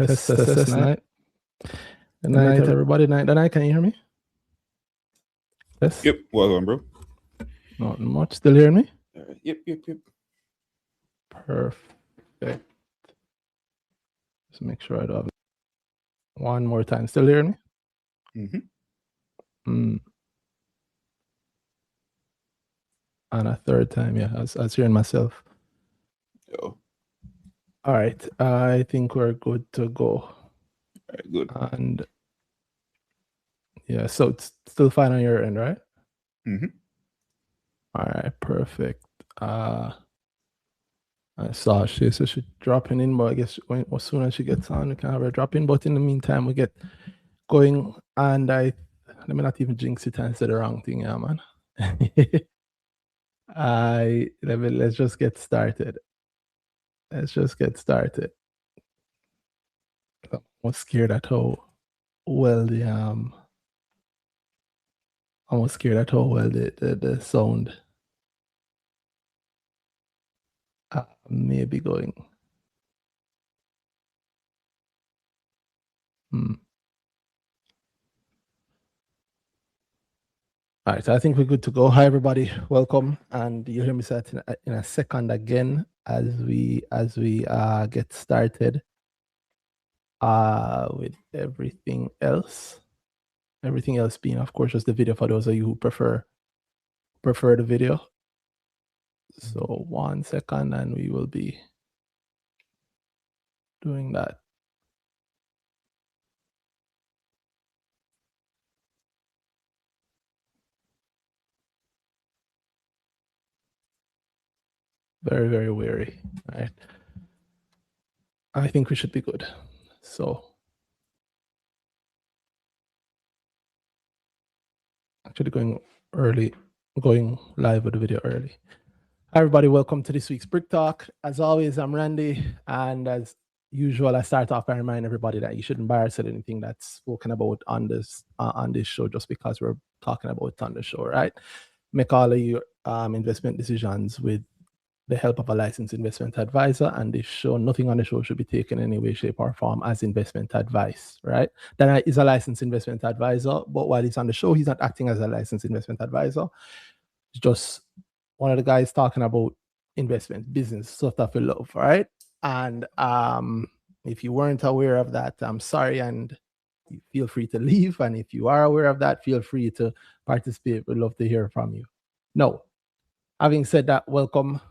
Test night. Good night, everybody. Night. Can you hear me? Yes. Yep. Well done, bro. Not much. Still hearing me? Yep. Perfect. Just make sure I don't have it. One more time. Still hearing me? And a third time, yeah. I was hearing myself. Oh. All right. I think we're good to go. All right, good. And yeah, so it's still fine on your end, right? All right, perfect. I saw she said she's dropping in, but I guess as soon as she gets on, we can have her drop in. But in the meantime, we get going, and let me not even jinx it and say the wrong thing, yeah, man. Let's just get started. I'm almost scared at how well the the sound may be going. All right, so I think we're good to go. Hi, everybody. Welcome, and you'll hear me say it in a second again as we get started with everything else. Everything else being, of course, just the video for those of you who prefer the video. So 1 second, and we will be doing that. Very, very weary. All right. I think we should be good. So actually going live with the video early. Hi, everybody. Welcome to this week's BrickTalk. As always, I'm Randy. And as usual, I start off by reminding everybody that you shouldn't embarrass anything that's spoken about on this show just because we're talking about it on the show, right? Make all of your investment decisions with the help of a licensed investment advisor, and this show, nothing on the show should be taken in any way, shape, or form as investment advice, right? Then is a licensed investment advisor, but while he's on the show, he's not acting as a licensed investment advisor. It's just one of the guys talking about investment, business, stuff that we love, right? And if you weren't aware of that, I'm sorry, and feel free to leave. And if you are aware of that, feel free to participate. We'd love to hear from you. No, having said that, welcome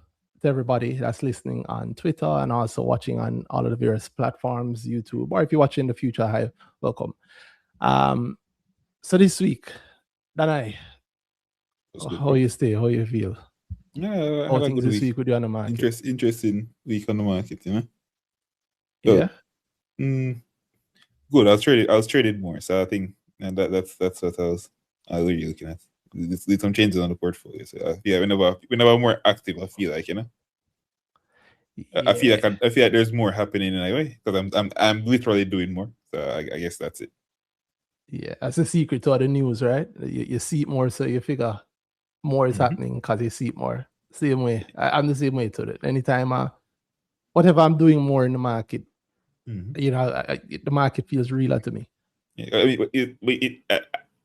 to everybody that's listening on Twitter and also watching on all of the various platforms, YouTube, or if you're watching in the future, hi, welcome. So this week, Danai, how you stay? How you feel? Yeah, how things this week with you on the market? Interesting week on the market, you know. Yeah. Good. I was traded more, so I think, and that's what I was really looking at. There's some changes on the portfolio, so yeah, whenever I'm more active, I feel like, you know. Yeah. I feel like there's more happening anyway because I'm literally doing more. So I guess that's it. Yeah, that's the secret to all the news, right? You see it more, so you figure more is happening because you see it more. Same way. I'm the same way to it. Anytime, whatever I'm doing more in the market, you know, the market feels realer to me. Yeah, I mean,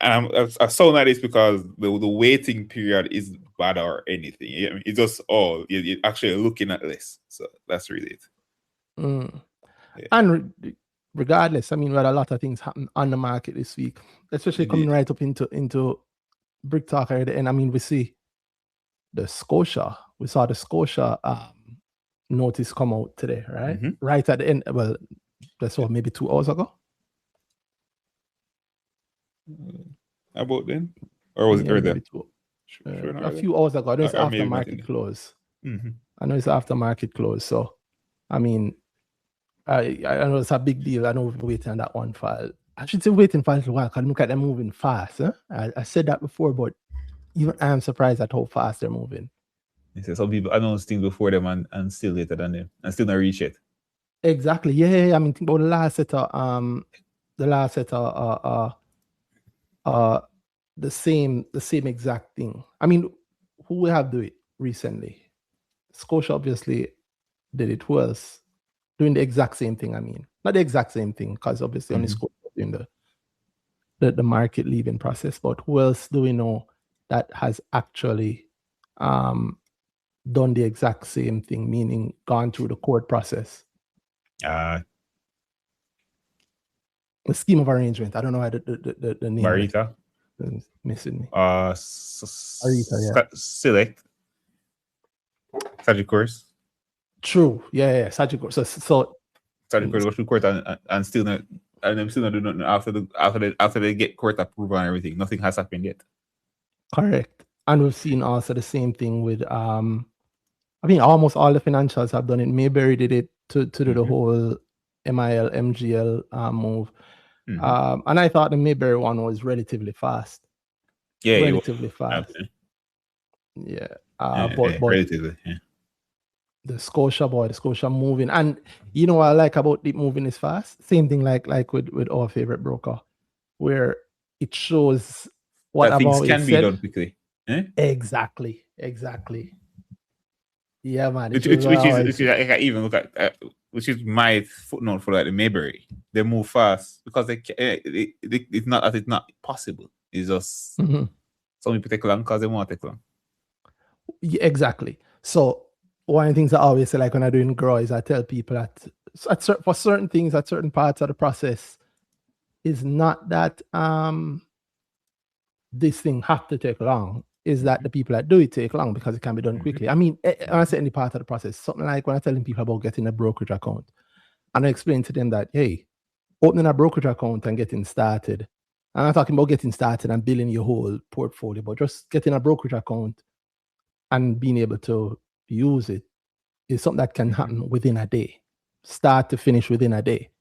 I sound like this because the waiting period is bad or anything. I mean, it's just you're actually looking at less. So that's really it. Yeah. And regardless, I mean, we had a lot of things happen on the market this week, especially coming right up into BrickTalk at the end. I mean, we saw the Scotia notice come out today, right? Right at the end. Well, that's what, maybe 2 hours ago. About then, or was it earlier? A few hours ago. I know it's after market close. I know it's after market close. So, I mean, I know it's a big deal. I know we've been waiting on that one file. I should say waiting for a little while because look at them moving fast. Huh? I said that before, but even I am surprised at how fast they're moving. Some people announce things before them and still later than them and still not reach it. Exactly. Yeah. I mean, think about the last set the same exact thing. I mean, who we have do it recently? Scotia obviously did it well. doing the exact same thing. I mean, not the exact same thing, because obviously only school doing the market leaving process. But who else do we know that has actually done the exact same thing, meaning gone through the court process? The scheme of arrangement. I don't know how the name. Marita. Is missing me. Marita, yeah. Select. Sagicors. True. Yeah. Sagicors. So Sagicors go through court and still not, and them still not do nothing after they get court approval and everything. Nothing has happened yet. Correct. And we've seen also the same thing with I mean, almost all the financials have done it. Mayberry did it to do the whole MIL, MGL move. And I thought the Mayberry one was relatively fast. Yeah, relatively fast. Yeah. But relatively, yeah. The Scotia moving, and you know what I like about it moving is fast. Same thing like with our favorite broker, where it shows what that I've things always can said. be done quickly. Exactly. Yeah, man. Which is I even look at which is my footnote for like the Mayberry. They move fast because it's not that it's not possible. It's just some people take long because they want to take long. Yeah, exactly. So one of the things I always say, like when I'm doing grow, is I tell people that for certain things at certain parts of the process is not that this thing have to take long. Is that the people that do it take long because it can be done quickly. I mean, when I say any part of the process, something like when I'm telling people about getting a brokerage account, and I explain to them that, hey, opening a brokerage account and getting started, I'm not talking about getting started and building your whole portfolio, but just getting a brokerage account and being able to use it is something that can happen within a day, start to finish within a day.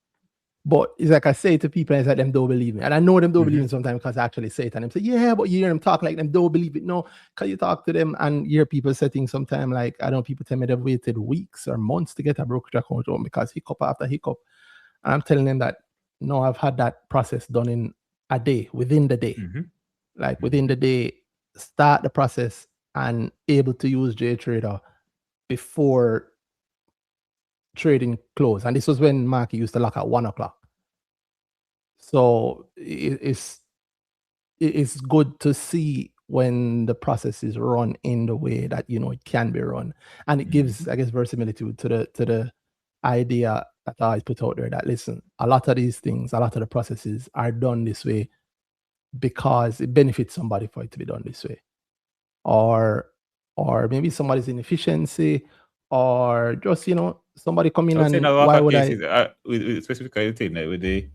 But it's like I say to people, it's like them don't believe me. And I know them don't believe me sometimes because I actually say it. And them say, yeah, but you hear them talk like them don't believe it. No, because you talk to them and you hear people say things sometimes like, I don't know, people tell me they've waited weeks or months to get a brokerage account open because hiccup after hiccup. And I'm telling them that, no, I've had that process done in a day, within the day. Like within the day, start the process and able to use JTrader before trading close. And this was when market used to lock at 1 o'clock. So it's good to see when the process is run in the way that it can be run, and it gives, I guess, verisimilitude to the idea that I put out there that, listen, a lot of these things, a lot of the processes are done this way because it benefits somebody for it to be done this way, or maybe somebody's inefficiency, or just somebody come in and why would cases, with specifically with the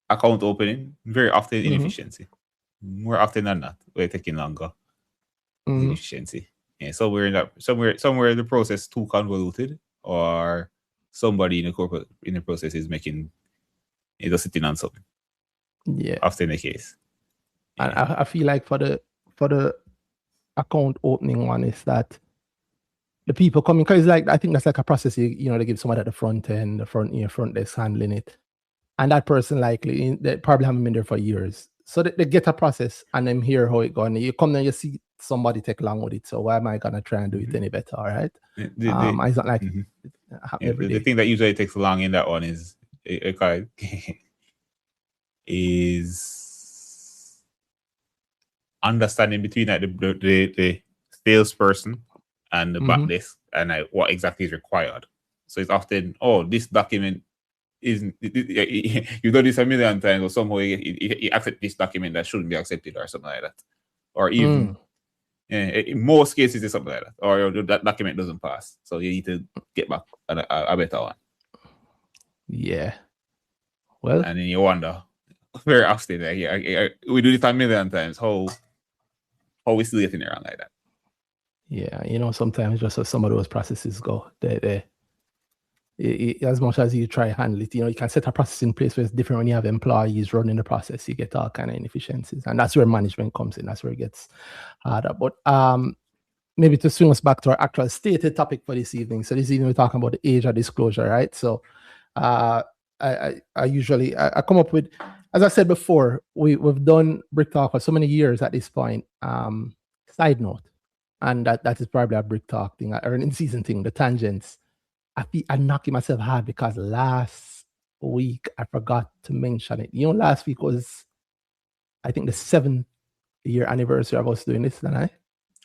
account opening, very often inefficiency. More often than not, we're taking longer. Inefficiency. Yeah, somewhere the process too convoluted, or somebody in the process is making just sitting on something. Yeah, often the case. Yeah. And I feel like for the account opening one is that the people coming, because like I think that's like a process they give somebody at the front end, the front desk handling it, and that person likely they probably haven't been there for years, so they get a process and then hear how it going. You come there, you see somebody take long with it, so why am I gonna try and do it any better? All right. It's not like it happen every day. The thing that usually takes long in that one is is understanding between like the salesperson and the back desk and like what exactly is required. So it's often, this document isn't, you've done this a million times, or somehow you accept this document that shouldn't be accepted, or something like that. Or even in most cases it's something like that, or that document doesn't pass, so you need to get back a better one. Yeah. Well, and then you wonder very often, we do this a million times, how we still getting around like that. Yeah, sometimes just as some of those processes go, they as much as you try to handle it, you can set a process in place where it's different when you have employees running the process. You get all kind of inefficiencies, and that's where management comes in. That's where it gets harder. But maybe to swing us back to our actual stated topic for this evening. So this evening we're talking about the age of disclosure, right? So I usually come up with, as I said before, we've done BrickTalk for so many years at this point. Side note, and that is probably a BrickTalk thing, or an in-season thing, the tangents. I'm knocking myself hard because last week I forgot to mention it. Last week was, I think, the 7th-year anniversary of us doing this, didn't I?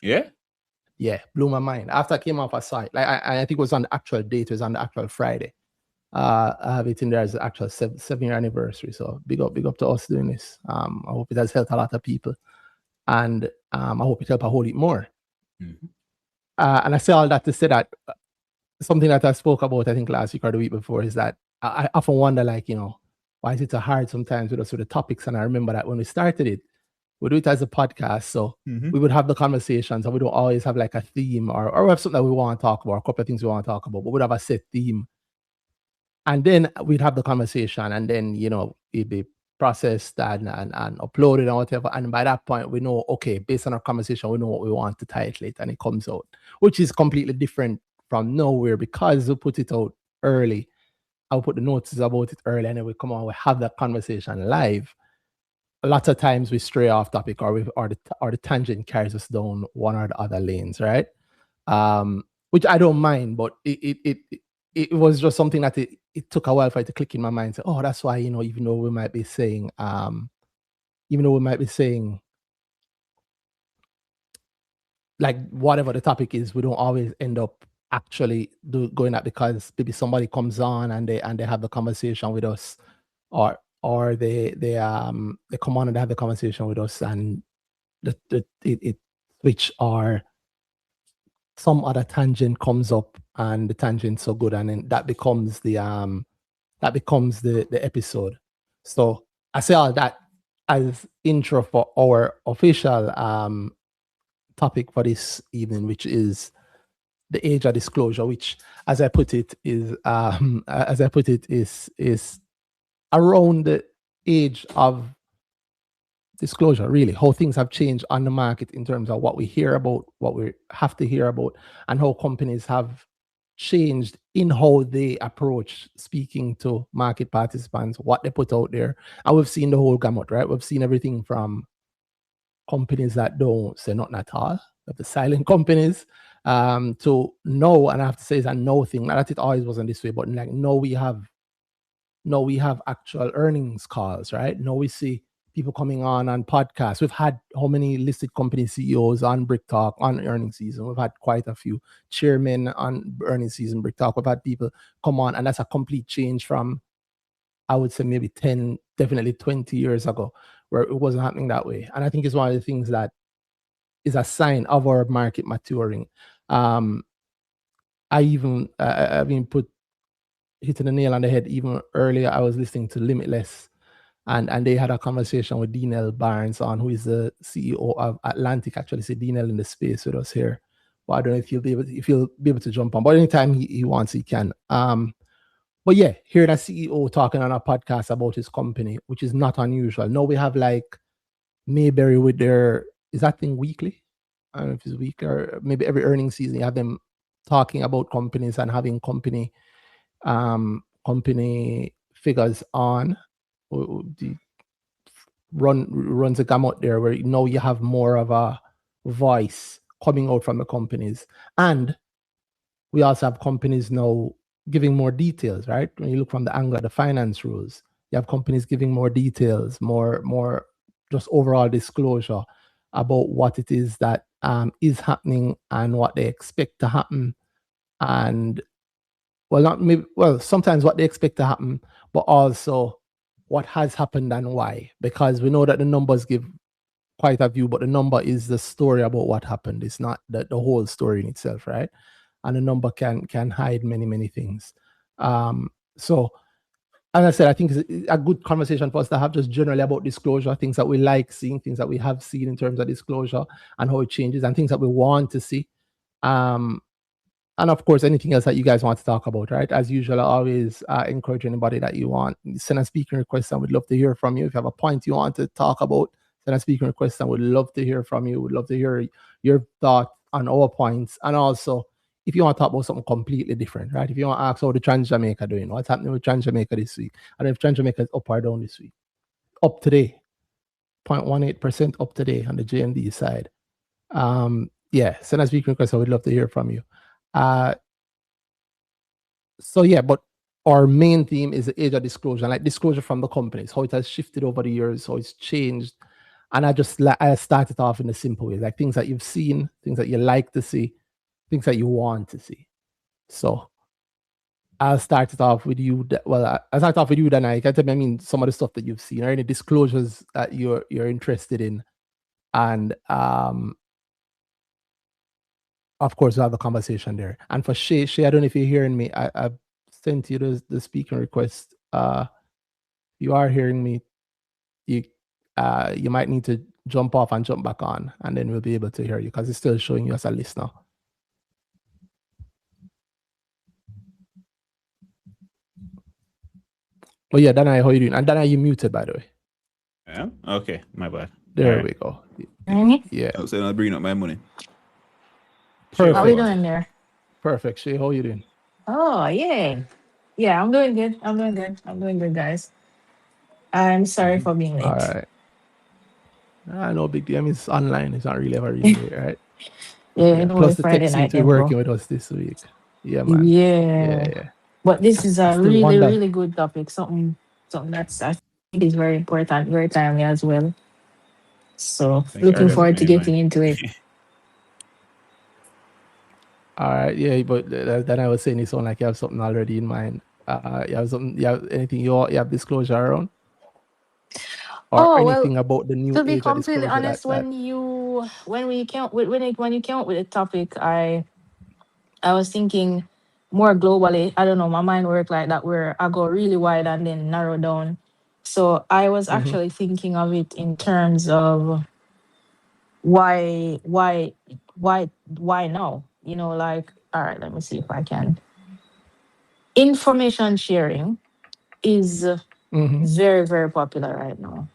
Yeah, blew my mind. After I came off a site, like I think it was on the actual date, it was on the actual Friday. I have it in there as the actual 7-year anniversary. So big up to us doing this. I hope it has helped a lot of people, and I hope it helped a whole lot more. Mm-hmm. And I say all that to say that something that I spoke about, I think last week or the week before, is that I often wonder, like, why is it so hard sometimes with us with the topics? And I remember that when we started it, we do it as a podcast, so we would have the conversations, and we don't always have like a theme or we have something that we want to talk about, a couple of things we want to talk about, but we'd have a set theme. And then we'd have the conversation, and then, it'd be processed and uploaded and whatever. And by that point, we know, okay, based on our conversation, we know what we want to title it, and it comes out, which is completely different from nowhere because we put it out early. I'll put the notices about it early, and then we come on, we have that conversation live. Lots of times we stray off topic, or the tangent carries us down one or the other lanes, right? Which I don't mind, but it was just something that it took a while for it to click in my mind. So, oh, that's why, even though we might be saying, like, whatever the topic is, we don't always end up actually going at, because maybe somebody comes on and they have the conversation with us, or they come on and they have the conversation with us, and it switch, or some other tangent comes up and the tangent's so good, and then that becomes the episode. So I say all that as intro for our official topic for this evening, which is the age of disclosure, which, as I put it, is around the age of disclosure, really, how things have changed on the market in terms of what we hear about, what we have to hear about, and how companies have changed in how they approach speaking to market participants, what they put out there. And we've seen the whole gamut, right? We've seen everything from companies that don't say nothing at all, the silent companies, to no, and I have to say it's a no thing. Not that it always wasn't this way, but like, no, we have actual earnings calls, right? No, we see people coming on podcasts. We've had how many listed company CEOs on BrickTalk on earnings season? We've had quite a few chairmen on earnings season BrickTalk. We've had people come on, and that's a complete change from, I would say, maybe 10, definitely 20 years ago, where it wasn't happening that way. And I think it's one of the things that is a sign of our market maturing. I even hitting the nail on the head even earlier. I was listening to Limitless, and they had a conversation with Dean Barnes on, who is the CEO of Atlantic. Actually, see Dean in the space with us here, but I don't know if he'll be able to jump on. But anytime he wants, he can. But yeah, hearing a CEO talking on a podcast about his company, which is not unusual. Now we have like Mayberry with their, is that thing weekly? I don't know if it's weekly, or maybe every earnings season you have them talking about companies and having company figures on. Runs a gamut there, where now you have more of a voice coming out from the companies. And we also have companies now giving more details, right? When you look from the angle of the finance rules, you have companies giving more details, more just overall disclosure about what it is that is happening and what they expect to happen. And sometimes what they expect to happen, but also what has happened and why. Because we know that the numbers give quite a view, but the number is the story about what happened. It's not the whole story in itself, right? And the number can hide many, many things. So, as I said, I think it's a good conversation for us to have just generally about disclosure, things that we like seeing, things that we have seen in terms of disclosure and how it changes, and things that we want to see. And of course, anything else that you guys want to talk about, right? As usual, I always encourage anybody that you want, send a speaking request, and we'd love to hear from you. If you have a point you want to talk about, send a speaking request, and we'd love to hear from you. We'd love to hear your thought on our points. And also, if you want to talk about something completely different, right? If you want to ask how the Trans Jamaica doing, what's happening with Trans Jamaica this week, and if Trans Jamaica is up or down this week, up today, 0.18% up today on the JMD side. Yeah, send a speaking request. I would love to hear from you. So yeah, but our main theme is the age of disclosure, like disclosure from the companies, how it has shifted over the years, how it's changed. And I started off in a simple way, like things that you've seen, things that you like to see, things that you want to see. So I'll start it off with you. I'll start off with you, then I can tell me, I mean, some of the stuff that you've seen or any disclosures that you're interested in. And of course, we'll have a conversation there. And for Shay, I don't know if you're hearing me. I've sent you the speaking request. You are hearing me. You might need to jump off and jump back on, and then we'll be able to hear you because it's still showing you as a listener. Oh yeah, Dana, how you doing? And Dana, you muted, by the way. Yeah. Okay, my bad. There we go. Yeah. I was saying I'll bring up my money. Perfect. How are you doing there? Perfect. Shay, how you doing? Oh, yeah. Yeah, I'm doing good. I'm doing good, guys. I'm sorry for being late. All right. No big deal. I mean, it's online. It's not really ever really late, right? Yeah. Plus the tech seems to be working with us this week. Yeah, man. Yeah. But this is a really good topic. Something that's I think is very important, very timely as well. So looking forward to getting into it. All right, yeah, but then I was saying it sound like you have something already in mind. You have something? You have anything you have disclosure around? Or anything about the new to be age of completely honest, when you came up with the topic, I was thinking more globally. I don't know, my mind worked like that where I go really wide and then narrow down. So I was actually thinking of it in terms of why now? You know, like, all right, let me see if I can. Information sharing is very, very popular right now.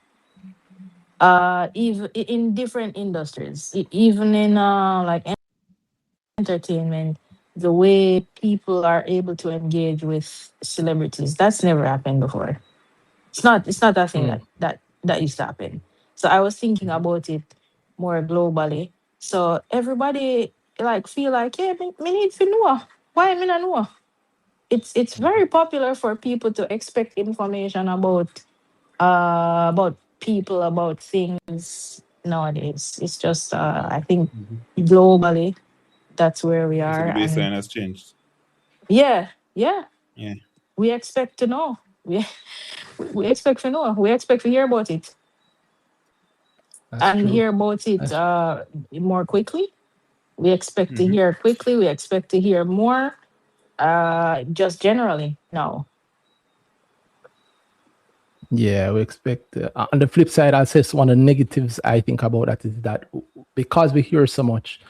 Even in different industries, even in like entertainment, the way people are able to engage with celebrities, that's never happened before. It's not a thing that used to happen. So I was thinking about it more globally. So everybody like feel like, yeah, me need to know. Why me not know? It's very popular for people to expect information about people, about things nowadays. It's just I think globally that's where we are. So the baseline has changed. Yeah. We expect to know. We expect to know. We expect to hear about it. Hear about it more quickly. We expect to hear quickly. We expect to hear more. Just generally, no. Yeah, we expect. On the flip side, I'll say one of the negatives I think about that is that because we hear so much,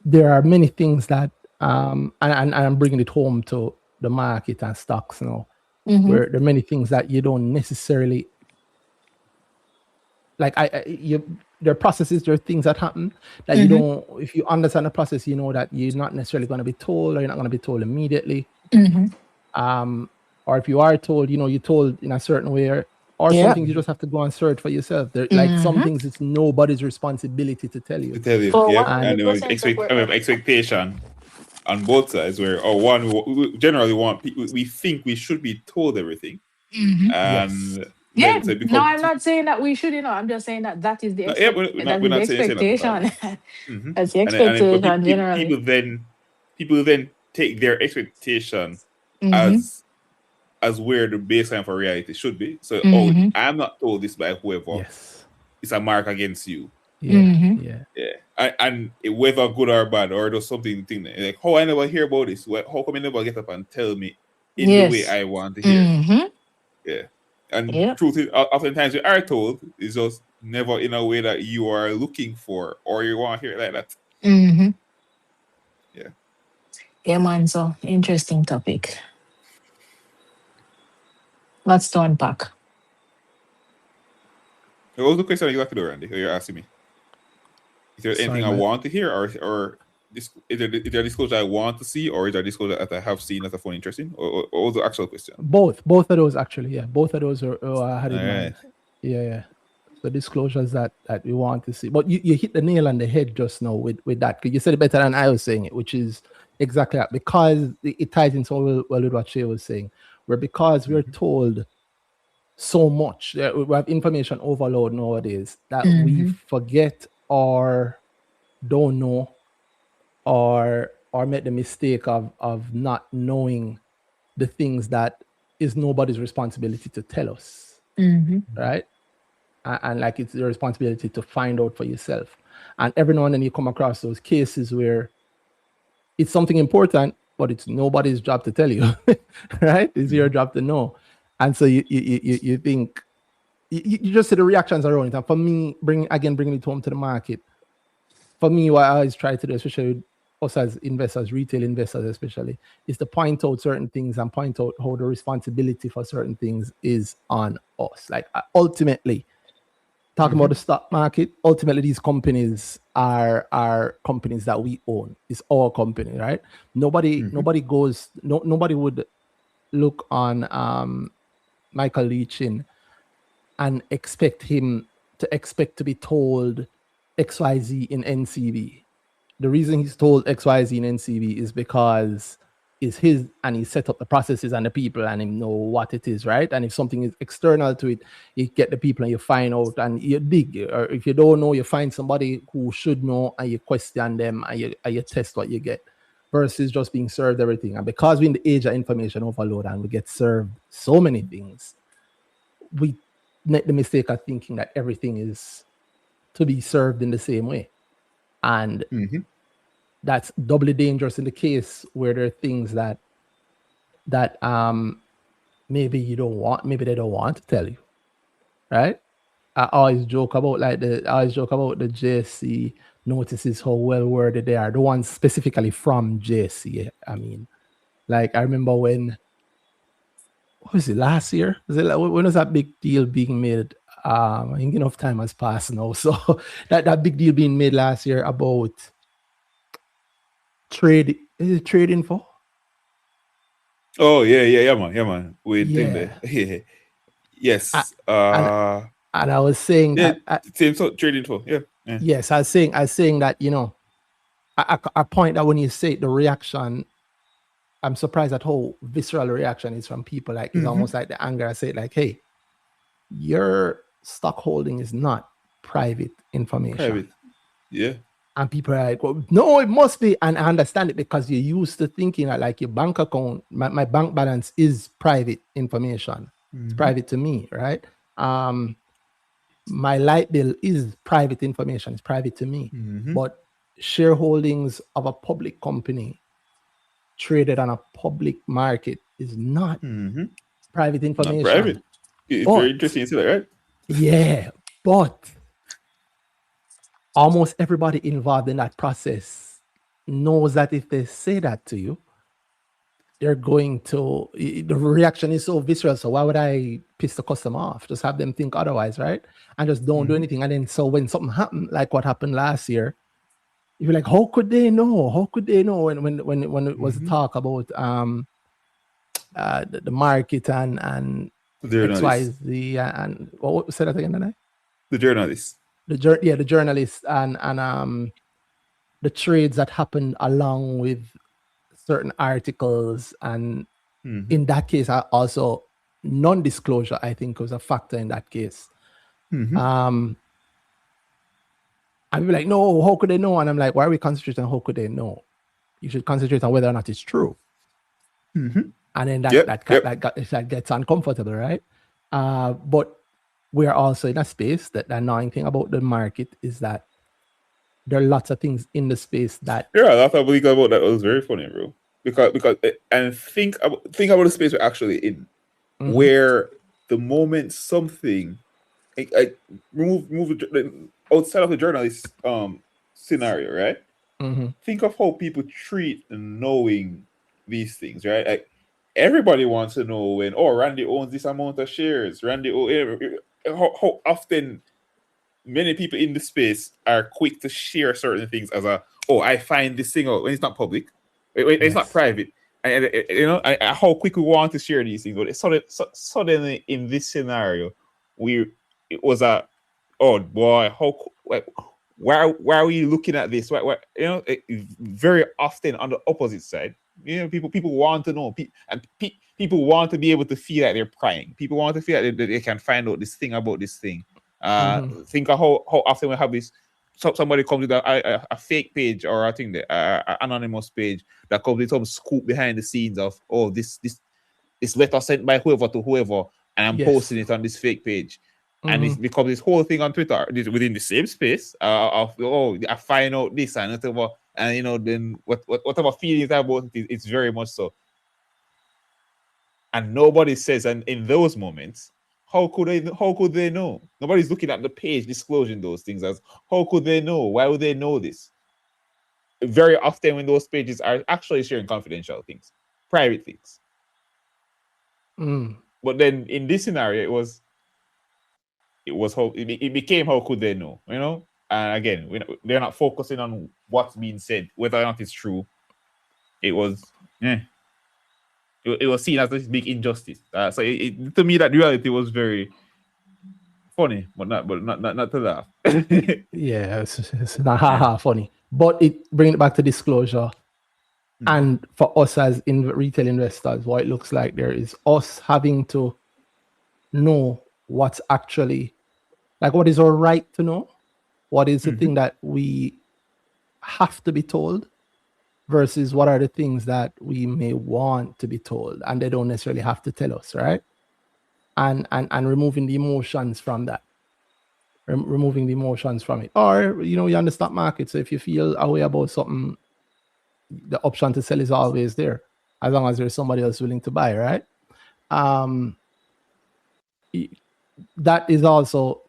there are many things that, and I'm bringing it home to the market and stocks now, where there are many things that you don't necessarily like. There are processes, there are things that happen that you don't. If you understand the process, you know that you're not necessarily going to be told, or you're not going to be told immediately. Or if you are told, you're told in a certain way, or some things you just have to go and search for yourself. Like some things, it's nobody's responsibility to tell you. And expectation on both sides, where we generally want people. We think we should be told everything. And no, I'm not saying that we should. I'm just saying that is the expectation. That's the expectation generally. People then take their expectation as where the baseline for reality should be. So, I'm not told this by whoever. Yes. It's a mark against you. Yeah. And whether good or bad, or there's something like, how I never hear about this? How come you never get up and tell me in the way I want to hear? Yeah. And truth is, oftentimes we are told, it's just never in a way that you are looking for or you want to hear it like that. Yeah, man. So interesting topic. Let's to unpack. What was the question you like to do, Randy? You're asking me. Is there anything I want to hear, or is there a disclosure I want to see, or is there a disclosure that I have seen that I found interesting? Or what was the actual question? Both of those actually. Yeah, both of those are I had in mind. Yeah. the disclosures that we want to see. But you hit the nail on the head just now with that. You said it better than I was saying it, which is exactly that, because it ties in so well with what Shay was saying, where because we're told so much, we have information overload nowadays, that we forget or don't know or make the mistake of not knowing the things that is nobody's responsibility to tell us, right? And like, it's your responsibility to find out for yourself. And every now and then you come across those cases where it's something important, but it's nobody's job to tell you, right? It's your job to know. And so you think, you just see the reactions around it. And for me, bringing it home to the market, for me, what I always try to do, especially with us as investors, retail investors especially, is to point out certain things and point out how the responsibility for certain things is on us. Like, ultimately, talking about the stock market, ultimately these companies are companies that we own. It's our company, right? Nobody would look on Michael Leachin and expect to be told XYZ in NCB. The reason he's told XYZ in NCB is because it's his, and he set up the processes and the people, and he know what it is, right? And if something is external to it, you get the people and you find out and you dig. Or if you don't know, you find somebody who should know and you question them and you test what you get, versus just being served everything. And because we're in the age of information overload and we get served so many things, we make the mistake of thinking that everything is to be served in the same way. And that's doubly dangerous in the case where there are things that maybe they don't want to tell you, right? I always joke about the JSC notices, how well worded they are, the ones specifically from JSC. I mean, like, I remember when, what was it, last year? When was that big deal being made? I think enough time has passed now. So that big deal being made last year about trade info. Oh yeah, man. Yes. And I was saying that same trade info. Yeah. Yes, I was saying that, you know, I point that when you say the reaction, I'm surprised at how visceral the reaction is from people. Like, it's almost like the anger. I say, like, hey, your stock holding is not private information. Private. Yeah. And people are like, well, no, it must be. And I understand it, because you're used to thinking that, like, your bank account, my bank balance is private information. It's private to me, right? My light bill is private information. It's private to me. But shareholdings of a public company traded on a public market is not private information. Not private. It's very interesting to see that, right? Yeah, but almost everybody involved in that process knows that if they say that to you, they're going to, the reaction is so visceral. So why would I piss the customer off? Just have them think otherwise, right? And just don't do anything. And then, so when something happened, like what happened last year, you're like, how could they know? How could they know when it was talk about the market and XYZ and what said that again tonight? The journalists. The journalists and the trades that happened along with certain articles, and in that case, also non-disclosure, I think, was a factor in that case. And people like, no, how could they know? And I'm like, why are we concentrating on how could they know? You should concentrate on whether or not it's true. And then that gets uncomfortable, right? But we are also in a space that the annoying thing about the market is that there are lots of things in the space that. Yeah, that's what I believe about that. It was very funny, bro. Because and think about the space we're actually in, where the moment something, I remove outside of the journalist scenario, right? Think of how people treat knowing these things, right? Like, everybody wants to know when, Randy owns this amount of shares. How often many people in the space are quick to share certain things as I find this thing out when it's not public, when it's not private, and how quick we want to share these things. But suddenly in this scenario, it was a oh boy, why are we looking at this? Very often on the opposite side, people want to know, people want to be able to feel like they're prying. People want to feel like they can find out this thing about this thing. Think of how often we have this. Somebody comes with a fake page or I think the anonymous page that comes with some scoop behind the scenes of this letter sent by whoever to whoever, and I'm posting it on this fake page. And it becomes this whole thing on Twitter within the same space I find out this and whatever, and then whatever feelings I have about it, it's very much so. And nobody says, and in those moments, how could they know? Nobody's looking at the page disclosing those things as how could they know? Why would they know this? Very often when those pages are actually sharing confidential things, private things. But then in this scenario, it became how could they know, and again they're not focusing on what's being said, whether or not it's true. It was seen as this big injustice, so to me that reality was very funny, but not to laugh. Yeah, it's not funny, but it bring it back to disclosure. And for us as retail investors, what it looks like there is us having to know what's actually, like, what is our right to know? What is the thing that we have to be told versus what are the things that we may want to be told and they don't necessarily have to tell us, right? And removing the emotions from that. Removing the emotions from it. Or, you're on the stock market, so if you feel a way about something, the option to sell is always there, as long as there's somebody else willing to buy, right? That is also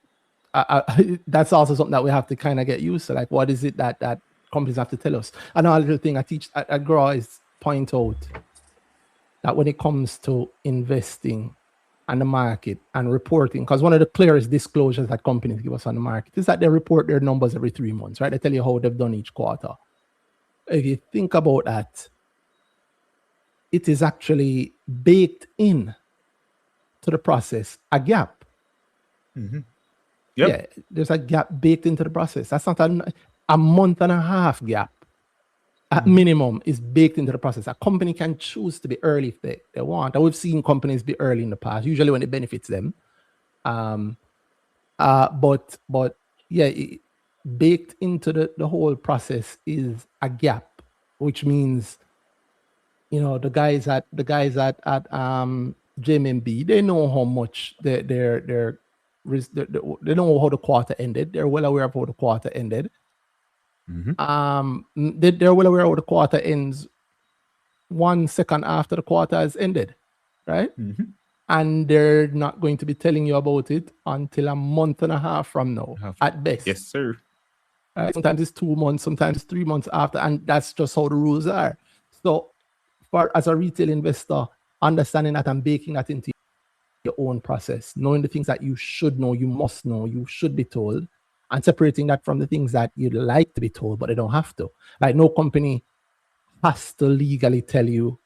that's also something that we have to kind of get used to. Like, what is it that companies have to tell us? Another little thing I teach at Grow is point out that when it comes to investing and the market and reporting, because one of the clearest disclosures that companies give us on the market is that they report their numbers every 3 months, right? They tell you how they've done each quarter. If you think about that, it is actually baked in to the process, a gap. Yep. Yeah, there's a gap baked into the process. That's not a month and a half gap. At minimum is baked into the process. A company can choose to be early if they want. And we've seen companies be early in the past, usually when it benefits them. But yeah, baked into the whole process is a gap, which means, the guys at JMB, they know how much they know how the quarter ended. They're well aware of how the quarter ended. They're well aware of how the quarter ends 1 second after the quarter has ended, right? And they're not going to be telling you about it until a month and a half from now, at best. Yes, sir. Right? Sometimes it's 2 months, sometimes it's 3 months after, and that's just how the rules are. So, as a retail investor, understanding that and baking that into your own process, knowing the things that you should know, you must know, you should be told, and separating that from the things that you'd like to be told, but they don't have to. Like, no company has to legally tell you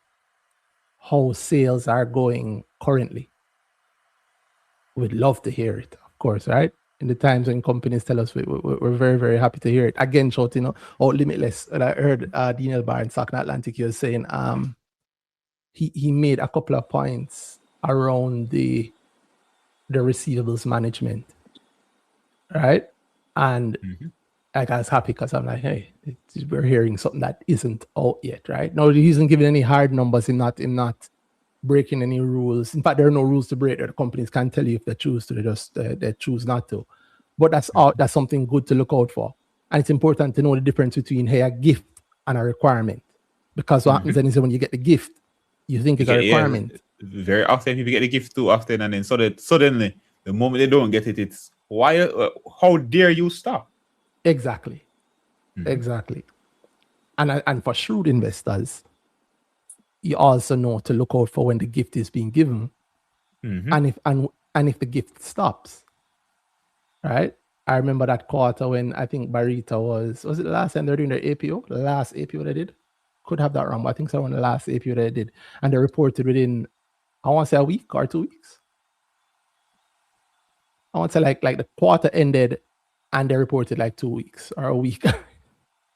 how sales are going currently. We'd love to hear it, of course, right? In the times when companies tell us, we're very, very happy to hear it. Again, shouting out, limitless. And I heard Daniel Barr in Stock Atlantic, he was saying he made a couple of points around the receivables management, right? And I was happy because I'm like, hey, we're hearing something that isn't out yet, right? No, he isn't giving any hard numbers. In not breaking any rules. In fact, there are no rules to break. The companies can't tell you if they choose to. They choose not to. But that's something good to look out for. And it's important to know the difference between a gift and a requirement. Because what happens then is when you get the gift, you think it's a requirement. Very often people get the gift too often, and then suddenly, the moment they don't get it, it's why? How dare you stop? Exactly. And for shrewd investors, you also know to look out for when the gift is being given, and if the gift stops, right? I remember that quarter when I think Barita was it the last time they were doing their APO? The last APO they did? Could have that wrong, but I think so on the last APO they did. And they reported within, I want to say, a week or 2 weeks. I want to say like the quarter ended and they reported like 2 weeks or a week.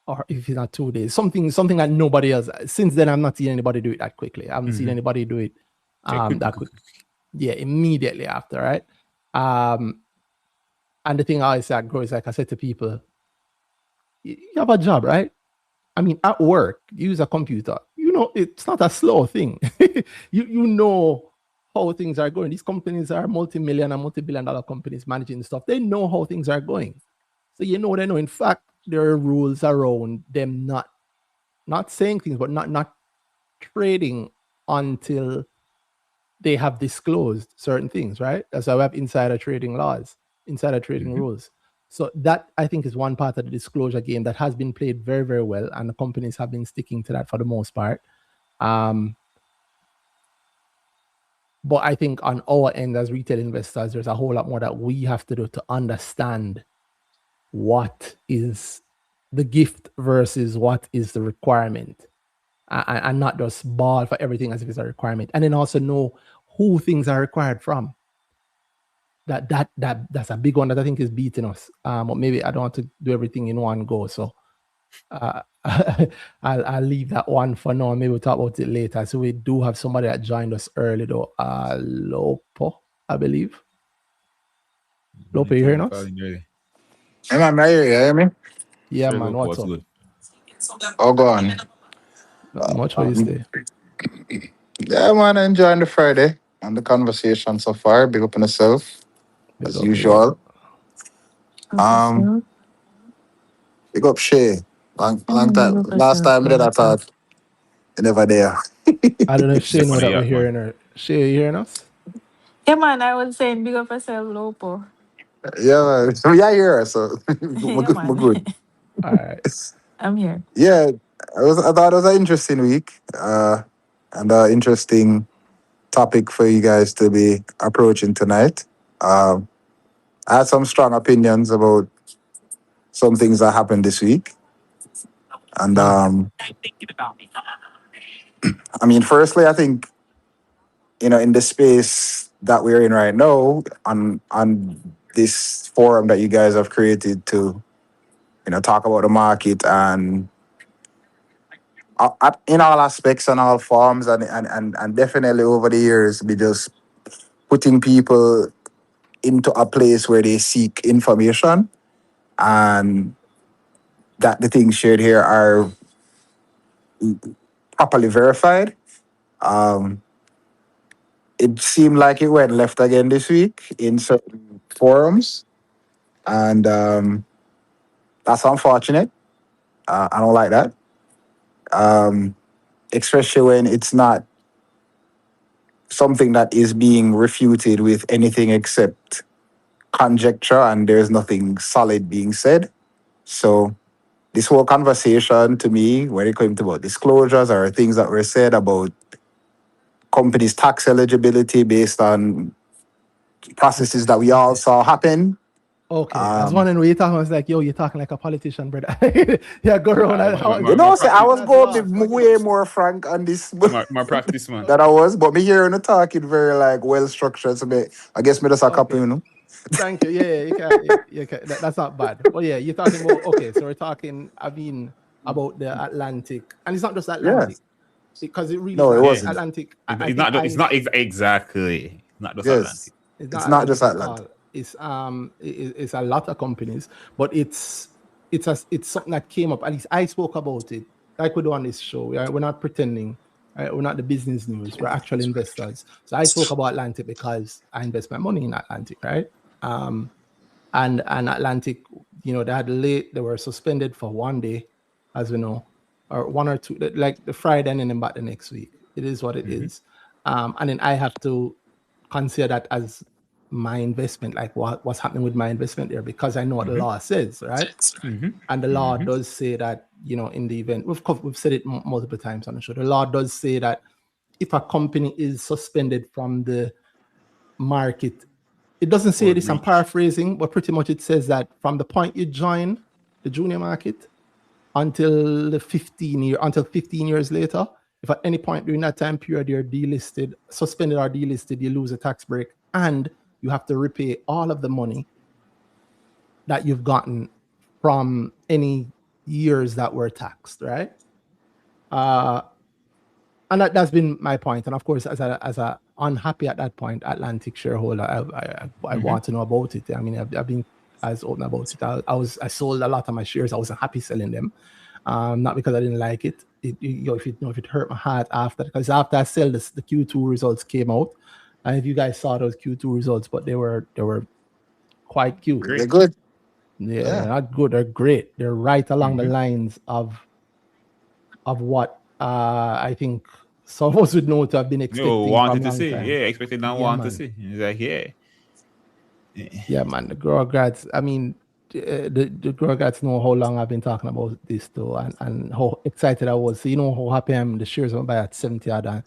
Or if it's not 2 days, something that nobody else. Since then, I've not seen anybody do it that quickly. I haven't seen anybody do it that quick. Yeah, immediately after, right? And the thing I always say, is like I said to people, you have a job, right? I mean, at work, you use a computer. You know, it's not a slow thing. you know how things are going. These companies are multi-million and multi-billion-dollar companies managing stuff. They know how things are going. So they know. In fact, there are rules around them not saying things, but not trading until they have disclosed certain things, right? That's why we have insider trading laws, insider trading rules. So that, I think, is one part of the disclosure game that has been played very, very well, and the companies have been sticking to that for the most part. But I think on our end as retail investors, there's a whole lot more that we have to do to understand what is the gift versus what is the requirement, and not just ball for everything as if it's a requirement, and then also know who things are required from. That's a big one that I think is beating us. But maybe I don't want to do everything in one go, so I'll leave that one for now. Maybe we'll talk about it later. So we do have somebody that joined us early though. Lopo, I believe. Lopo, you hearing us? Hey man, I hear me? Yeah, man. What's up? Good. Oh, go on. Not much for you stay. Yeah, man, enjoying the Friday and the conversation so far. Big up on yourself, Big as up, usual. Big up Big up Shay. Long big time. up Last yourself, time I did, I thought you never there. I don't know if Shay know that Definitely, we're yeah, hearing her. Shay, you hearing us? Yeah, man, I was saying big up yourself, Lopo. Yeah, man. Yeah, here. So we're Yeah, good. We're man. good. All right. I'm here. Yeah, I thought it was an interesting week, and an interesting topic for you guys to be approaching tonight. I had some strong opinions about some things that happened this week. And I mean, firstly, I think, in the space that we're in right now, on this forum that you guys have created to, talk about the market and in all aspects and all forms, and definitely over the years, be just putting people into a place where they seek information, and that the things shared here are properly verified. Um, it seemed like it went left again this week in certain forums, and that's unfortunate. I don't like that, especially when it's not something that is being refuted with anything except conjecture, and there's nothing solid being said. So this whole conversation, to me, when it came to about disclosures or things that were said about companies' tax eligibility based on processes that we all saw happen. Okay, I was wondering what you're talking. I was like, yo, you're talking like a politician, brother. Yeah, go around. I was going to be way more frank on this more practice, man. that I was, but me hearing the talking very like well structured. So I guess me just a couple, Thank you. Yeah, you can. That's not bad. But yeah, you're talking about, okay, so we're talking, I mean, about the Atlantic. And it's not just Atlantic. Because it really No, is it not wasn't. Atlantic. It's not exactly not just Yes. Atlantic. It's not just at Atlantic. all. It's a lot of companies, but it's something that came up. At least I spoke about it, like we do on this show. We're not pretending. Right? We're not the business news. We're actual investors. So I spoke about Atlantic because I invest my money in Atlantic, right? And Atlantic, they were suspended for 1 day, as we know, or 1 or 2, like the Friday and then back the next week. It is what it is. And then I have to consider that as my investment, like what's happening with my investment there, because I know what the law says, right? And the law does say that, in the event, we've said it multiple times on the show, the law does say that if a company is suspended from the market, it doesn't say this, I'm paraphrasing, but pretty much it says that from the point you join the junior market until 15 years later, if at any point during that time period you're delisted, suspended or delisted, you lose a tax break and you have to repay all of the money that you've gotten from any years that were taxed, right? And that's been my point. And of course, as a unhappy at that point Atlantic shareholder, I want to know about it. I mean, I've been as open about it. I sold a lot of my shares. I wasn't happy selling them, not because I didn't like it. If it hurt my heart after, because after I sold this, the Q2 results came out. And if you guys saw those Q2 results, but they were quite cute. They're good. Yeah, they're not good. They're great. They're right along the lines of what I think some of us would know to have been expecting. Wanted to see. Time. Yeah, expected and want to see. It's like, yeah, man. The Grower Grads, I mean, the Grower Grads know how long I've been talking about this too, and how excited I was. So, you know how happy I am. The shares went by at 70 and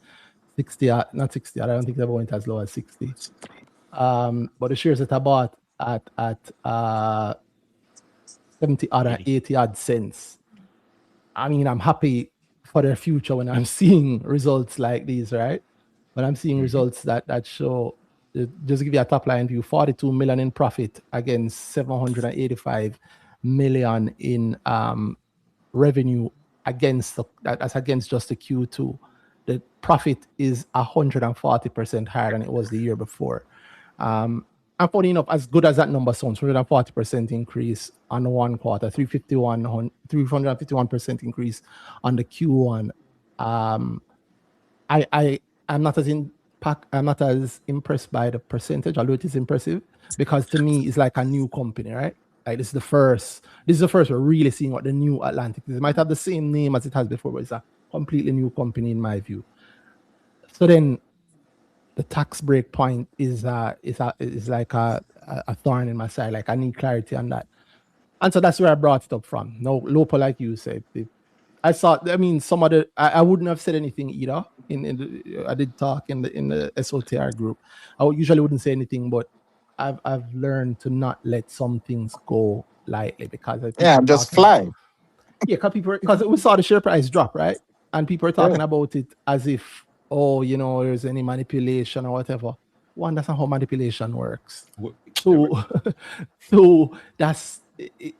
60, not 60. I don't think they went as low as 60. But the shares that I bought at 70 odd and 80 odd cents. I mean, I'm happy for their future when I'm seeing results like these, right? When I'm seeing results that show, just to give you a top line view, 42 million in profit against 785 million in revenue that's against just the Q2. The profit is 140% higher than it was the year before. And funny enough, as good as that number sounds, 140% increase on the one quarter, 351% increase on the Q1. I'm not as impressed by the percentage, although it is impressive, because to me it's like a new company, right? Like this is the first we're really seeing what the new Atlantic is. It might have the same name as it has before, but it's a completely new company in my view. So then the tax break point is like a thorn in my side. Like I need clarity on that. And so that's where I brought it up from. No, Lopo, like you said, I mean, some of the I wouldn't have said anything either. I did talk in the SOTR group. I usually wouldn't say anything, but I've learned to not let some things go lightly because just fly. Because we saw the share price drop, right? And people are talking about it as if, there's any manipulation or whatever. One, that's not how manipulation works. So that's it.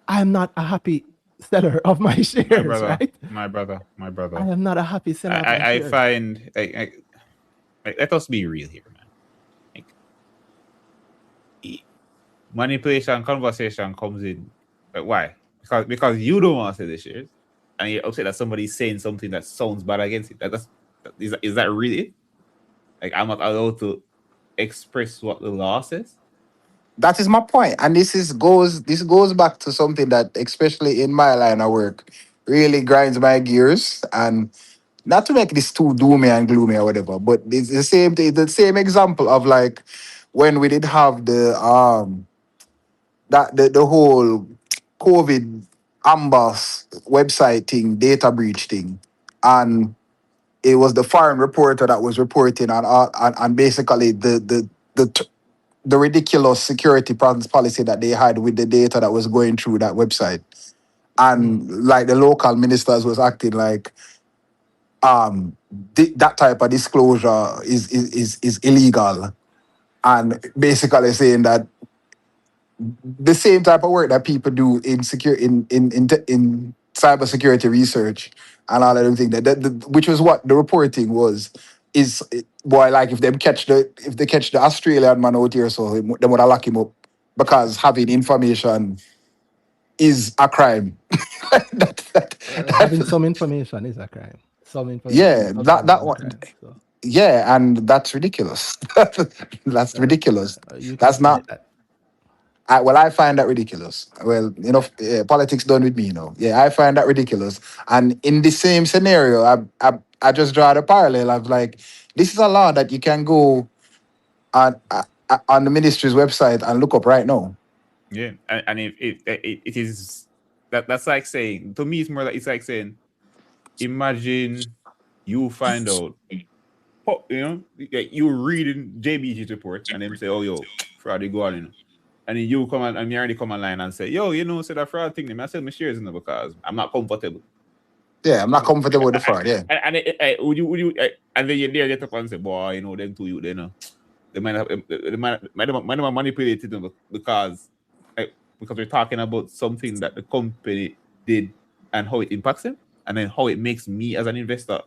I'm not a happy seller of my shares, right? My brother. I am not a happy seller of my shares. I find, let us be real here, man. Manipulation conversation comes in. Why? Because you don't want to sell the shares, and you're upset that somebody's saying something that sounds bad against it. Is that really it? Like, I'm not allowed to express what the law says? That is my point. And this goes back to something that, especially in my line of work, really grinds my gears. And not to make this too doomy and gloomy or whatever, but it's the same example of like when we did have the whole COVID Ambas website thing, data breach thing. And it was the foreign reporter that was reporting on basically the ridiculous security policy that they had with the data that was going through that website. And like the local ministers was acting like that type of disclosure is illegal, and basically saying that the same type of work that people do in cybersecurity research and all of them things which was what the reporting was, like if they catch the Australian man out here, so they would lock him up because having information is a crime. Having some information is a crime. Some information. Yeah, that one. Crime, so. Yeah, and that's ridiculous. That's ridiculous. That's not. I find that ridiculous. Well, politics done with me, Yeah, I find that ridiculous. And in the same scenario, I just draw the parallel of like, this is a law that you can go on the ministry's website and look up right now. Yeah, and if it is that's like saying, to me, it's like saying, imagine you find out, you reading JBG's report and them say, oh, yo, Friday go on, and then you come and me already come online and say, yo, say that fraud thing, I sell my shares because I'm not comfortable. Yeah, I'm not comfortable with the fraud, yeah. And would you and then you dare get up and say, boy, them two you there, they might have manipulated them because we're talking about something that the company did and how it impacts them, and then how it makes me as an investor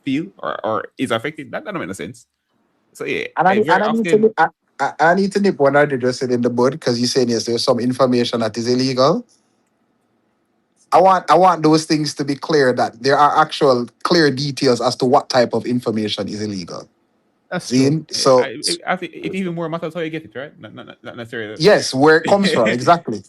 feel or is affected. That doesn't make no sense. So yeah, And very I need to often. I need to nip one I just said in the bud because you're saying yes, there's some information that is illegal. I want those things to be clear that there are actual clear details as to what type of information is illegal. That's true. Zine? So I think it even more matters how you get it, right? Not necessarily. yes, where it comes from, exactly.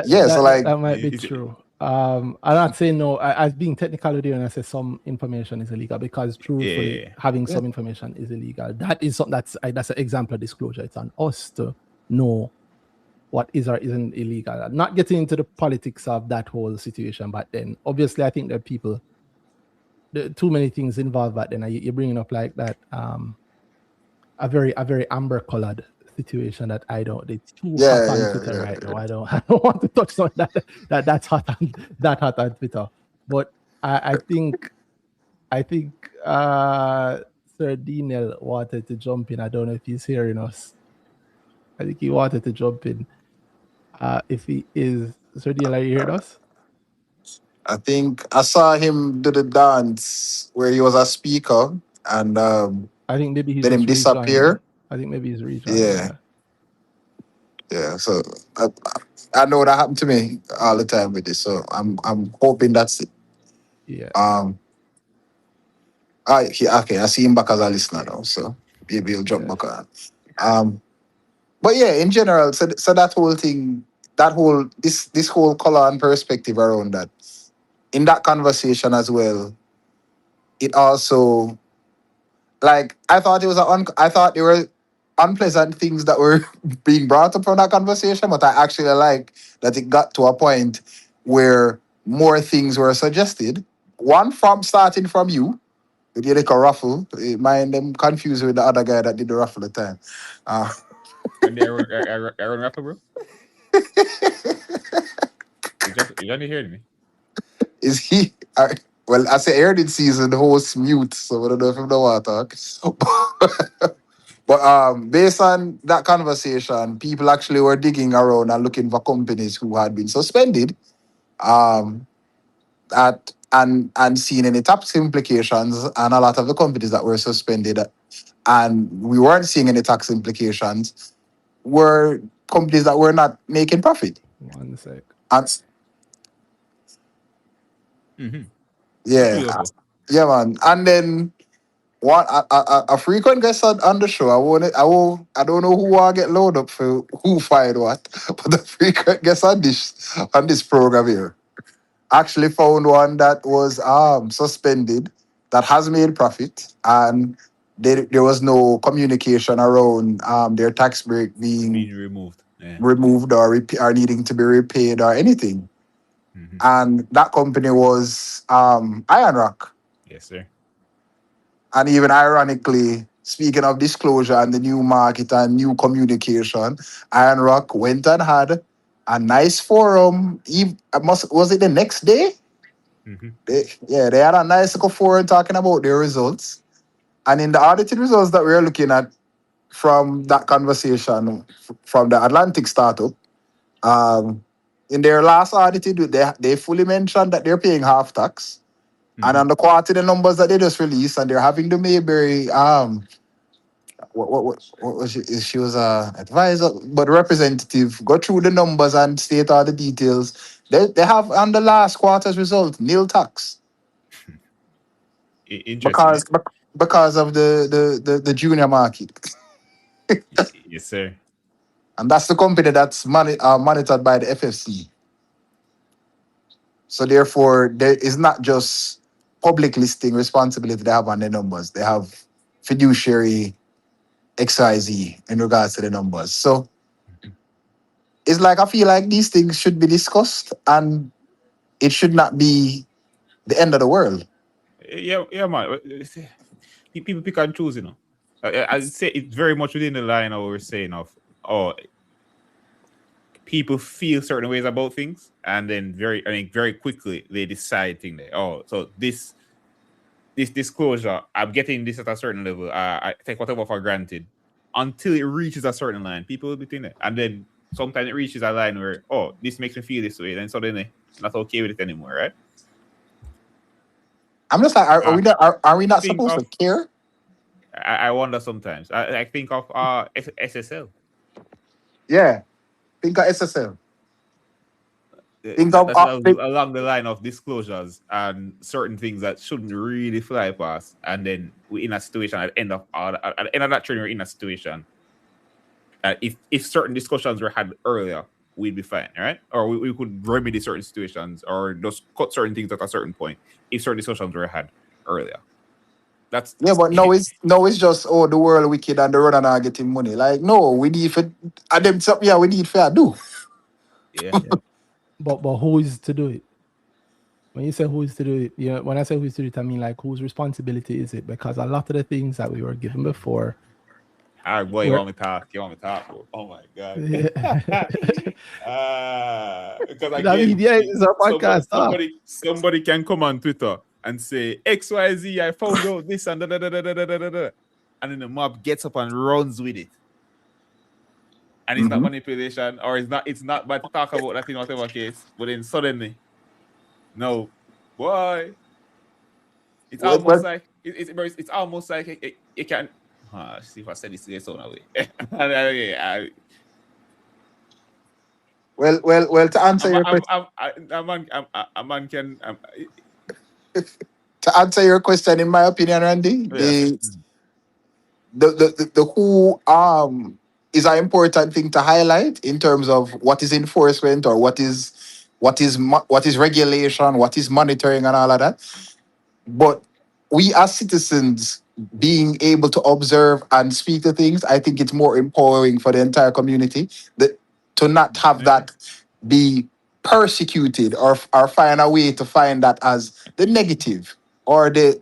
Yeah, so like That might be true. I'm not saying no. As being technical with you, and I say some information is illegal because truthfully, having some information is illegal. That is something that's an example of disclosure. It's on us to know what is or isn't illegal. I'm not getting into the politics of that whole situation, but then obviously I think there are people. There are too many things involved, but then you're bringing up like that. A very amber colored situation that I don't. It's too hot on Twitter right now. I don't want to touch on that. That's hot on Twitter. But I think Sir Daniel wanted to jump in. I don't know if he's hearing us. I think he wanted to jump in. If he is, Sir Daniel, are you hearing us? I think I saw him do the dance where he was a speaker and I think maybe he's then him just rejoining. disappear. I think maybe he's rejoining. Yeah. So I know that happened to me all the time with this. So I'm hoping that's it. Yeah. Okay, I see him back as a listener now, so maybe he'll jump back on. But yeah, in general, so that whole thing, this whole color and perspective around that, in that conversation as well, it also like I thought it was I thought there were unpleasant things that were being brought up from that conversation, but I actually like that it got to a point where more things were suggested. One from starting from you, with your little ruffle. Mind them confused with the other guy that did the ruffle at the time. And Aaron Rafa, bro. You only hearing me? Is he? Well, I say aired in season, the host mute, so I don't know if you know what I talk. But based on that conversation, people actually were digging around and looking for companies who had been suspended, and seeing any tax implications, and a lot of the companies that were suspended, and we weren't seeing any tax implications, were companies that were not making profit. 1 sec. And Mm-hmm. yeah, yeah, man. And then one a frequent guest on the show. I don't know who I get loaded up for who fired what, but the frequent guest on this program here actually found one that was suspended that has made profit, and there was no communication around their tax break being removed or needing to be repaid or anything. Mm-hmm. And that company was Iron Rock. Yes, sir. And even ironically, speaking of disclosure and the new market and new communication, Iron Rock went and had a nice forum. Was it the next day? Mm-hmm. They had a nice little forum talking about their results. And in the audited results that we are looking at from that conversation from the Atlantic startup, in their last audited, they fully mentioned that they're paying half tax. Mm-hmm. And on the quarterly numbers that they just released, and they're having the Mayberry, what was she was a advisor, but representative, go through the numbers and state all the details. They have on the last quarter's result nil tax. Interesting. Because of the junior market. Yes, sir. And that's the company that's monitored by the FFC. So therefore, there is not just public listing responsibility they have on the numbers. They have fiduciary XYZ in regards to the numbers. So it's like I feel like these things should be discussed and it should not be the end of the world. Yeah, man. People pick and choose, you know. I'd say it's very much within the line of what we're saying of people feel certain ways about things, and then very quickly they decide things. So this this disclosure, I'm getting this at a certain level. I take whatever for granted until it reaches a certain line. People will be doing it, and then sometimes it reaches a line where, oh, this makes me feel this way, then suddenly not okay with it anymore, right? I'm just like, are we not Think supposed of to care? I wonder sometimes. I think of SSL. Yeah. Think of SSL. Think That, of that's along the line of disclosures and certain things that shouldn't really fly past, and then we're in a situation at the end of that training, we're in a situation. If certain discussions were had earlier, we'd be fine, right? Or we could remedy certain situations or just cut certain things at a certain point if certain discussions were had earlier. That's yeah, but no, it's just the world wicked and the runner not getting money. Like no, we need for them. Yeah, we need fair do. yeah. But who is to do it? When you say who is to do it, when I say who is to do it, I mean like whose responsibility is it? Because a lot of the things that we were given before. All right, boy, you want me to talk? Bro. Oh my god. Because again, it's our podcast. somebody can come on Twitter and say XYZ, I found out this and da da da da da da da da, and then the mob gets up and runs with it. And it's not manipulation, or it's not bad to talk about that in whatever case, but then suddenly, no, boy, it's almost like it's almost like it can. See if I said this to so away. Well. To answer your question, a man can. to answer your question, in my opinion, Randy, Yeah. the who is an important thing to highlight in terms of what is enforcement or what is regulation, what is monitoring and all of that. But we as citizens being able to observe and speak to things, I think it's more empowering for the entire community that to not have that be persecuted or find a way to find that as the negative or the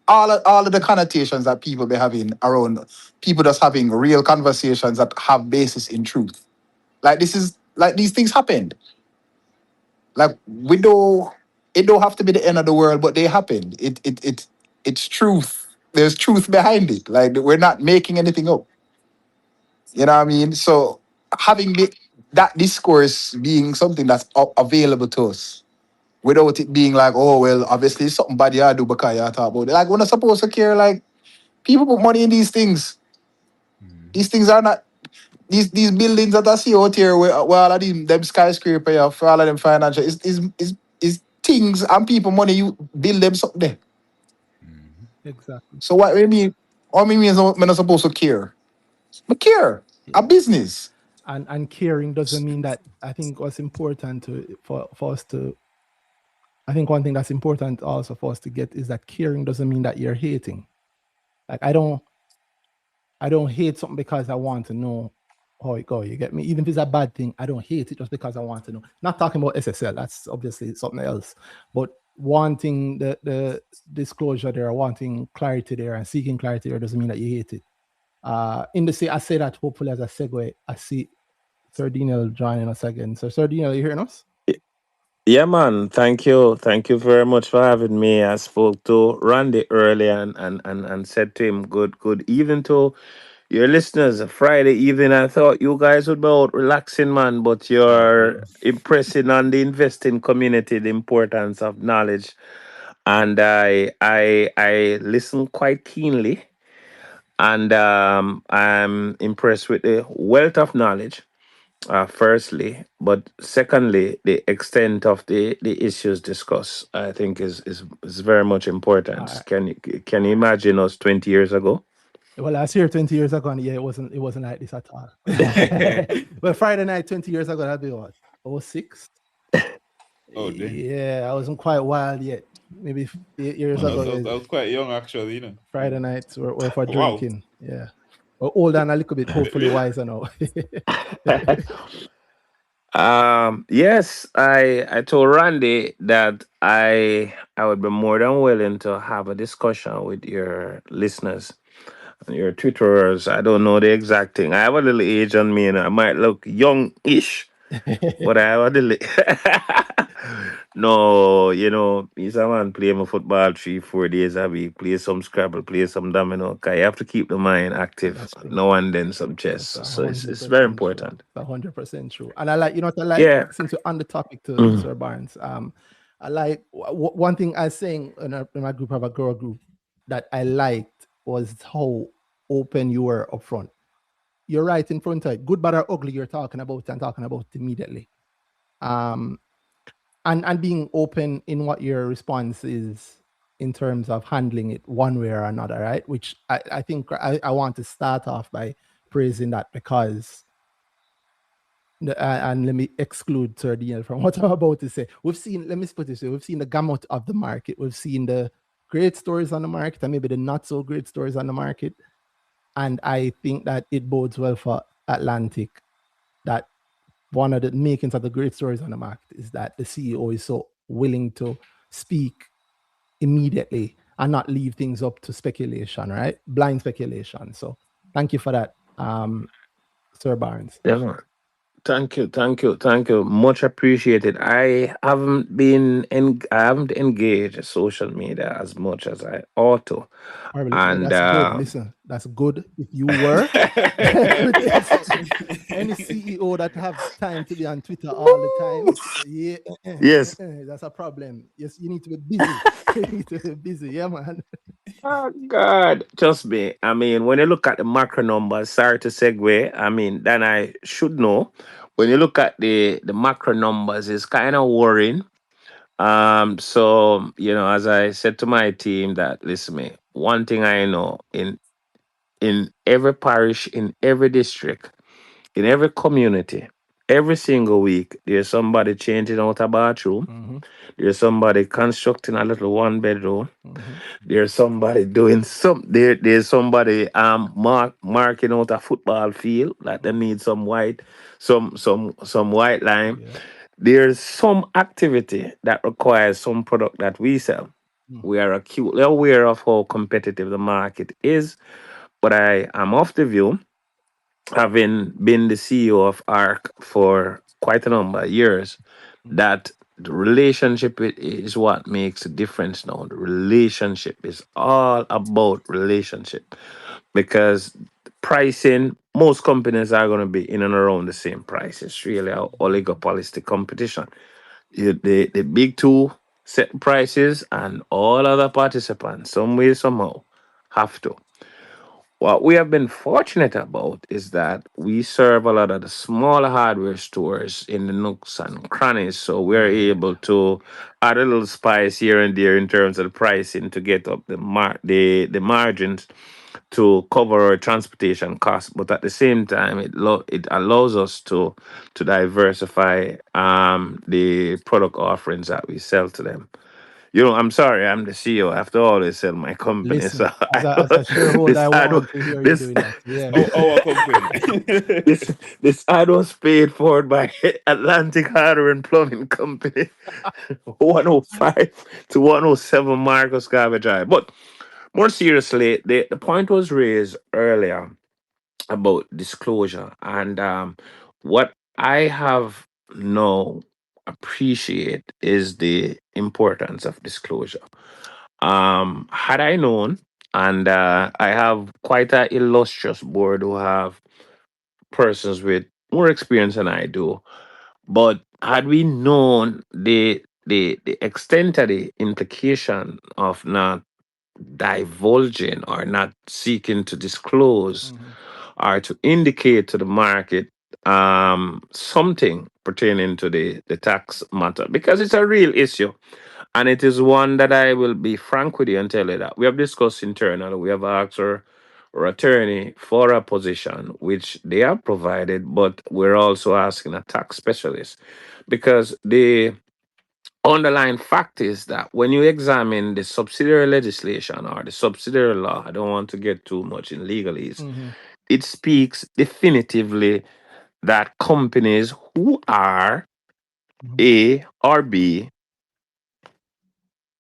all of the connotations that people be having around people just having real conversations that have basis in truth. Like this is like these things happened. Like it don't have to be the end of the world, but they happened. It's truth. There's truth behind it. Like we're not making anything up. You know what I mean? So having that discourse being something that's available to us without it being like, oh well, obviously it's something bad you do because you talk about it. Like we're not supposed to care. Like people put money in these things. These things are not these buildings that I see out here where all of them skyscraper for all of them financial is things and people money you build them something there. Exactly. So what I mean is I'm not supposed to care. But care. A business. And caring doesn't mean that. I think what's important for us to. I think one thing that's important also for us to get is that caring doesn't mean that you're hating. Like I don't hate something because I want to know how it goes. You get me? Even if it's a bad thing, I don't hate it just because I want to know. Not talking about SSL, that's obviously something else. But wanting the disclosure there, wanting clarity there and seeking clarity there doesn't mean that you hate it. I say that hopefully as a segue, I see Sir Daniel joining us again. So Sir Daniel, are you hearing us? Yeah, man. Thank you. Thank you very much for having me. I spoke to Randy earlier and said to him, good evening to your listeners. Friday evening, I thought you guys would be out relaxing, man, but you're impressing on the investing community the importance of knowledge. And I listen quite keenly, and I'm impressed with the wealth of knowledge, firstly, but secondly, the extent of the issues discussed, I think, is very much important. Can you imagine us 20 years ago? Well, last year, 20 years ago, and yeah, it wasn't like this at all. But Friday night, 20 years ago, that'd be what? 06? Oh, damn. Yeah, I wasn't quite wild yet. Maybe 8 years ago. I was quite young, actually, Friday nights were for drinking. Wow. Yeah. Well, older and a little bit, hopefully wiser now. Yes, I told Randy that I would be more than willing to have a discussion with your listeners and your Twitterers. I don't know the exact thing. I have a little age on me and I might look young-ish. But I want no, he's a man play my football 3, 4 days a week, play some Scrabble, play some domino. 'Cause you have to keep the mind active That's true. now and then some chess. That's a So it's hundred it's very percent true. important. It's 100% true. And I like, what I like, Yeah. since we're on the topic to Mhm. Sir Barnes, I like one thing I was saying in my group of a girl group that I liked was how open you were up front. You're right in front of it. Good, bad, or ugly, you're talking about and talking about immediately. And being open in what your response is in terms of handling it one way or another, right? Which I think I want to start off by praising that, because and let me exclude Sir Daniel from what I'm about to say. We've seen, let me put it this way, we've seen the gamut of the market. We've seen the great stories on the market and maybe the not so great stories on the market. And I think that it bodes well for Atlantic that one of the makings of the great stories on the market is that the CEO is so willing to speak immediately and not leave things up to speculation, right? Blind speculation. So thank you for that, Sir Barnes. Yeah, man. Thank you, thank you, thank you. Much appreciated. I haven't engaged social media as much as I ought to. And That's good. Listen, that's good. If you were, let me tell you something. Any CEO that have time to be on Twitter all the time, yeah, yes. that's a problem. Yes, you need to be busy. You need to be busy. Yeah, man. Oh God, trust me. I mean, when you look at the macro numbers, sorry to segue. I mean, then I should know. When you look at the macro numbers, it's kind of worrying. So as I said to my team, that listen, me, one thing I know in every parish, in every district, in every community, every single week, there's somebody changing out a bathroom. Mm-hmm. There's somebody constructing a little 1 bedroom. Mm-hmm. There's somebody doing there's somebody marking out a football field that they need some white, some white lime. Yeah. There's some activity that requires some product that we sell. Mm. We are acutely aware of how competitive the market is, but I am of the view, having been the CEO of ARC for quite a number of years, that the relationship is what makes a difference now. The relationship is all about relationship, because pricing, most companies are going to be in and around the same price. It's really a oligopolistic competition. The big two set prices, and all other participants, some way, somehow, have to. What we have been fortunate about is that we serve a lot of the smaller hardware stores in the nooks and crannies, so we're able to add a little spice here and there in terms of the pricing to get up the margins to cover our transportation costs. But at the same time, it allows us to diversify the product offerings that we sell to them. I'm sorry, I'm the CEO. I have to always sell my company. So Listen, as a shareholder, I ad want to hear you this doing that. Yeah. Our company. this ad was paid for by Atlantic Hardware and Plumbing Company, 105 to 107 Marcus Garvey Drive. But more seriously, the point was raised earlier about disclosure, and what I have now appreciate is the importance of disclosure. Had I known, and I have quite an illustrious board who have persons with more experience than I do, but had we known the extent of the implication of not divulging or not seeking to disclose or to indicate to the market something pertaining to the tax matter, because it's a real issue, and it is one that I will be frank with you and tell you that we have discussed internally. We have asked our attorney for a position, which they have provided, but we're also asking a tax specialist, because the underlying fact is that when you examine the subsidiary legislation or the subsidiary law, I don't want to get too much in legalese, it speaks definitively that companies who are A or B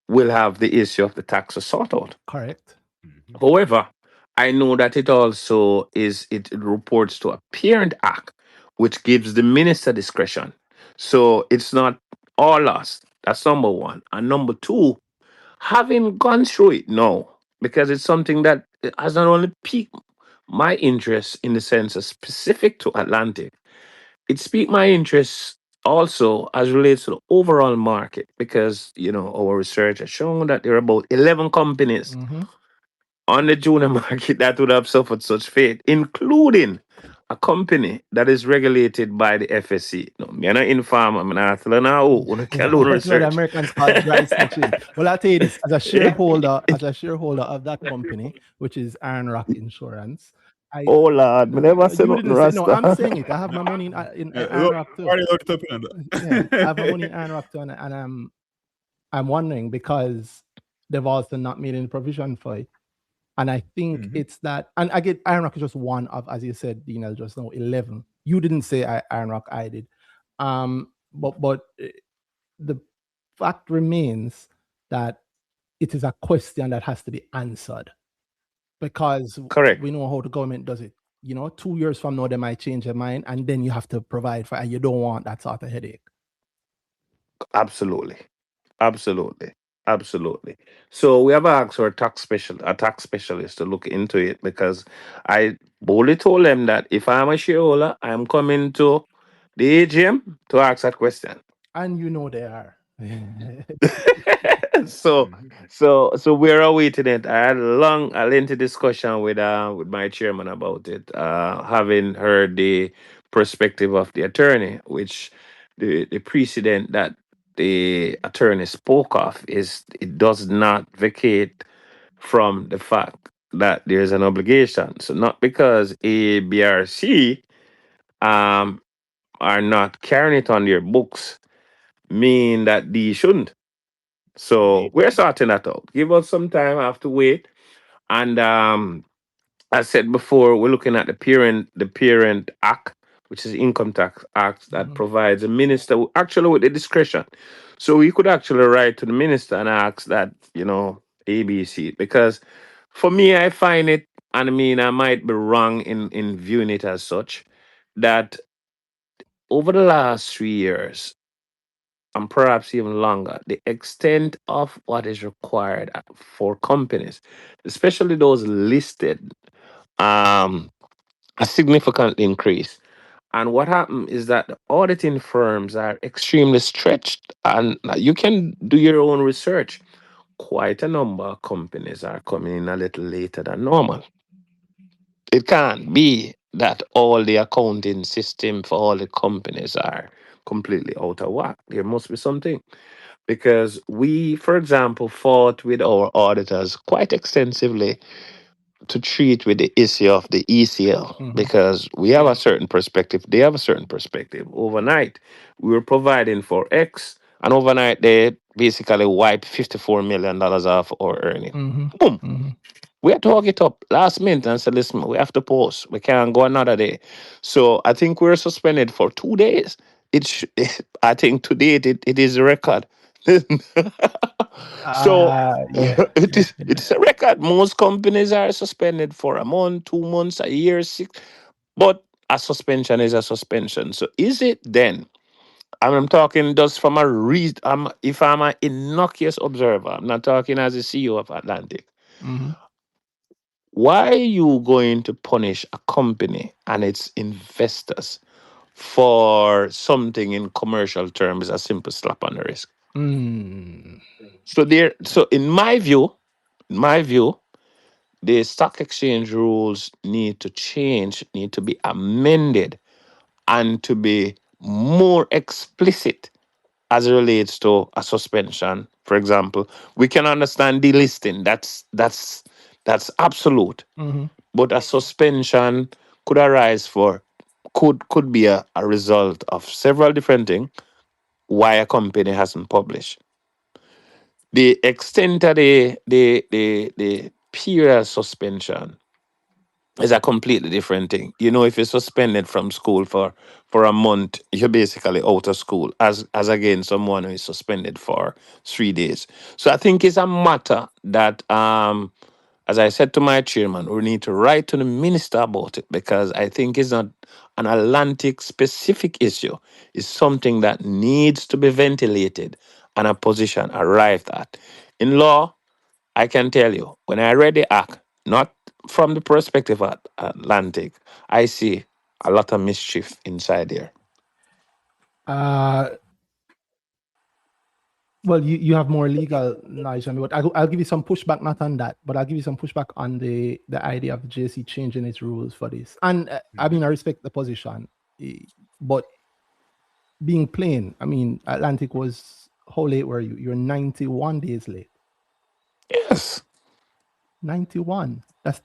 will have the issue of the taxes sought out. Correct. However, I know that it also it reports to a parent act, which gives the minister discretion. So it's not all lost. That's number one. And number two, having gone through it now, because it's something that has not only piqued my interest in the sense of specific to Atlantic, it piqued my interest also as relates to the overall market because our research has shown that there are about 11 companies Mm-hmm. on the junior market that would have suffered such fate, including a company that is regulated by the FSC. No, me not inform, I'm not telling now, you can do That's what the research. Americans call dry snitching. Well, I'll tell you this: as a shareholder of that company, which is Iron Rock Insurance, I Oh Lord, me never say you nothing, didn't say no. I'm Rasta. saying it. I have my money in Iron Look, Rock too. already looked up in Yeah, I have my money that. in Iron Rock too, and I'm wondering because they've also not made any provision for it. And I think Mhm. it's that, and I get Iron Rock is just one of, as you said, just now 11. You didn't say Iron Rock, I did. But the fact remains that it is a question that has to be answered because Correct. we know how the government does it. 2 years from now, they might change their mind, and then you have to provide for, and you don't want that sort of headache. Absolutely. Absolutely. Absolutely. So we have asked our a tax specialist to look into it because I boldly told them that if I'm a shareholder, I'm coming to the AGM to ask that question. And they are. so Mhm. so we're awaiting it. I had a lengthy discussion with my chairman about it, having heard the perspective of the attorney, which the precedent that the attorney spoke of is it does not vacate from the fact that there's an obligation. So not because A, B, or C um are not carrying it on their books mean that D shouldn't. So Indeed. we're sorting that out. Give us some time. I have to wait. And as I said before, we're looking at the Parent Act, which is the Income Tax Act that Mhm. provides a minister actually with the discretion. So we could actually write to the minister and ask that, ABC. Because for me, I find it, and I mean, I might be wrong in viewing it as such, that over the last 3 years, and perhaps even longer, the extent of what is required for companies, especially those listed, um, a significant increase. And what happened is that the auditing firms are extremely stretched, and you can do your own research. Quite a number of companies are coming in a little later than normal. It can't be that all the accounting system for all the companies are completely out of whack. There must be something because we, for example, fought with our auditors quite extensively to treat with the issue of the ECL Mhm. because we have a certain perspective, they have a certain perspective. Overnight, we were providing for X, and overnight they basically wiped $54 million off our earning. Mhm. Boom. Mhm. We had to hug it up last minute and said, listen, we have to post. We can't go another day. So I think we're suspended for 2 days. I think to date it is a record. So Yeah. it's a record. Most companies are suspended for a month, 2 months, a year, six. But a suspension is a suspension. So is it then? And I'm talking just from a reason. If I'm an innocuous observer, I'm not talking as a CEO of Atlantic. Mhm. Why are you going to punish a company and its investors for something in commercial terms a simple slap on the wrist? Mm. So in my view, the stock exchange rules need to change, need to be amended, and to be more explicit as it relates to a suspension. For example, we can understand delisting. That's absolute. Mhm. But a suspension could arise for could be a result of several different things why a company hasn't published. The extent of the period of suspension is a completely different thing. If you're suspended from school for a month, you're basically out of school. As again, someone who is suspended for 3 days. So I think it's a matter that as I said to my chairman, we need to write to the minister about it because I think it's not an Atlantic specific issue. It's something that needs to be ventilated and a position arrived at. In law, I can tell you, when I read the act, not from the perspective of Atlantic, I see a lot of mischief inside there. Well, you have more legal knowledge than me, but I'll give you some pushback, not on that, but I'll give you some pushback on the idea of the JC changing its rules for this. And I mean, I respect the position, but being plain, I mean, Atlantic was, how late were you? You're 91 days late. Yes. 91. That's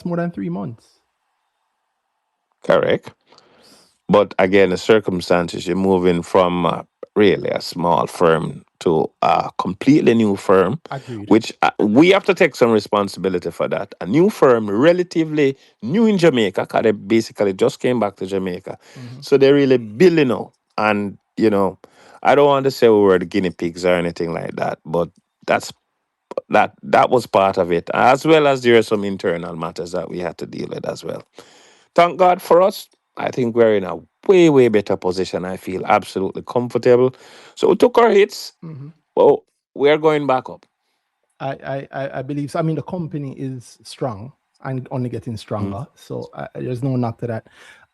more than 3 months. Correct. But again, the circumstances, you're moving from really a small firm to a completely new firm. Agreed. Which we have to take some responsibility for that. A new firm, relatively new in Jamaica, because they basically just came back to Jamaica. So they're really building now. And, you know, I don't want to say we were the guinea pigs or anything like that, but that was part of it, as well as there are some internal matters that we had to deal with as well. Thank God for us. I think we're in a way, way better position. I feel absolutely comfortable. So we took our hits. Well, we're going back up. I believe so. I mean, the company is strong and only getting stronger. So there's no knock to that.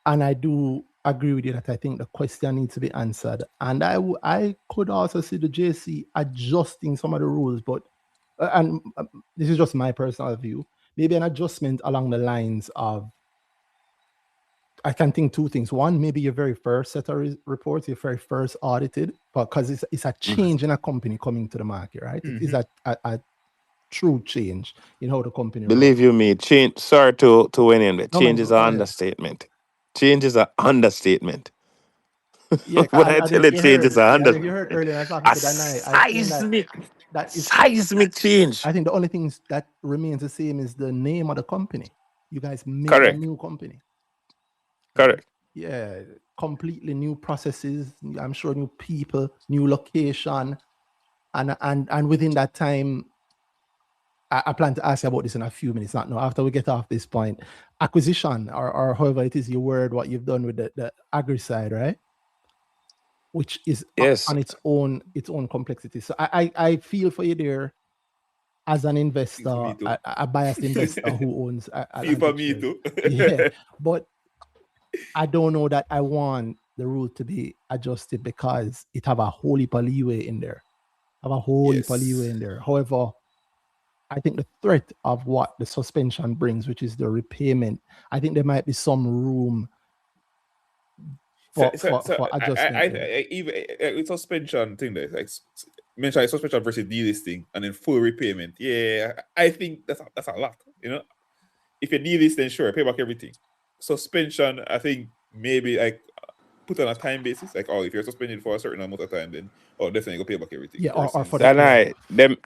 And I do agree with you that I think the question needs to be answered. And I could also see the JC adjusting some of the rules, but and this is just my personal view, maybe an adjustment along the lines of, I can think two things. One, maybe your very first set of reports, your very first audited, because it's a change in a company coming to the market, right? It is a true change in how the company Believe runs. you me, change. Sorry to win in. Change is go an ahead. understatement. Change is an understatement. Yeah, when I tell you change is an if you understatement. heard earlier, I was talking A to Danai. I explained that is seismic change. I think the only things that remains the same is the name of the company. You guys made Correct. a new company. Correct. Yeah, completely new processes. I'm sure new people, new location, and within that time, I plan to ask you about this in a few minutes. Not now. After we get off this point, acquisition or however it is you word what you've done with the agri side, right? Which is Yes. on its own complexity. So I feel for you there as an investor, a biased investor who owns. Feel for me too. Yeah, but I don't know that I want the rule to be adjusted because it have a whole heap of leeway in there. However, I think the threat of what the suspension brings, which is the repayment, I think there might be some room for adjustment. Even with suspension thing, there, like mention suspension versus delisting and then full repayment. Yeah, I think that's a lot. You know, if you delist, then sure, pay back everything. Suspension, I think maybe like put on a time basis, like if you're suspended for a certain amount of time, then definitely go pay back everything. Yeah, or for them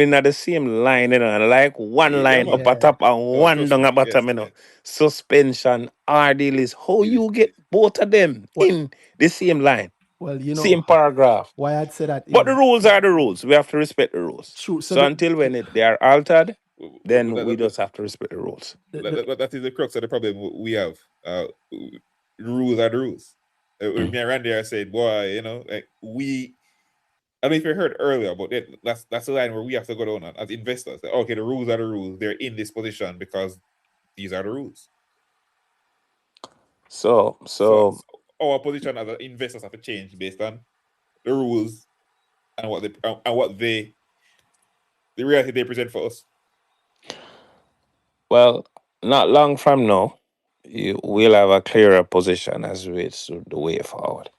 in the same line, you know, like one line up at top and one down at bottom, you know. Suspension, RD how you get both of them in the same line. Well, you know, same paragraph. Why I'd say that, but the rules are the rules. We have to respect the rules. True. So until when they are altered, then we just have to respect the rules. That is the crux of the problem we have. Rules are the rules. Me and Randy are saying, boy, you know, like I don't know if you heard earlier, but that's the line where we have to go down as investors. Like, okay, the rules are the rules. They're in this position because these are the rules. So our position as investors have to change based on the rules and what the reality they present for us. Well, not long from now, you will have a clearer position as it's the way forward.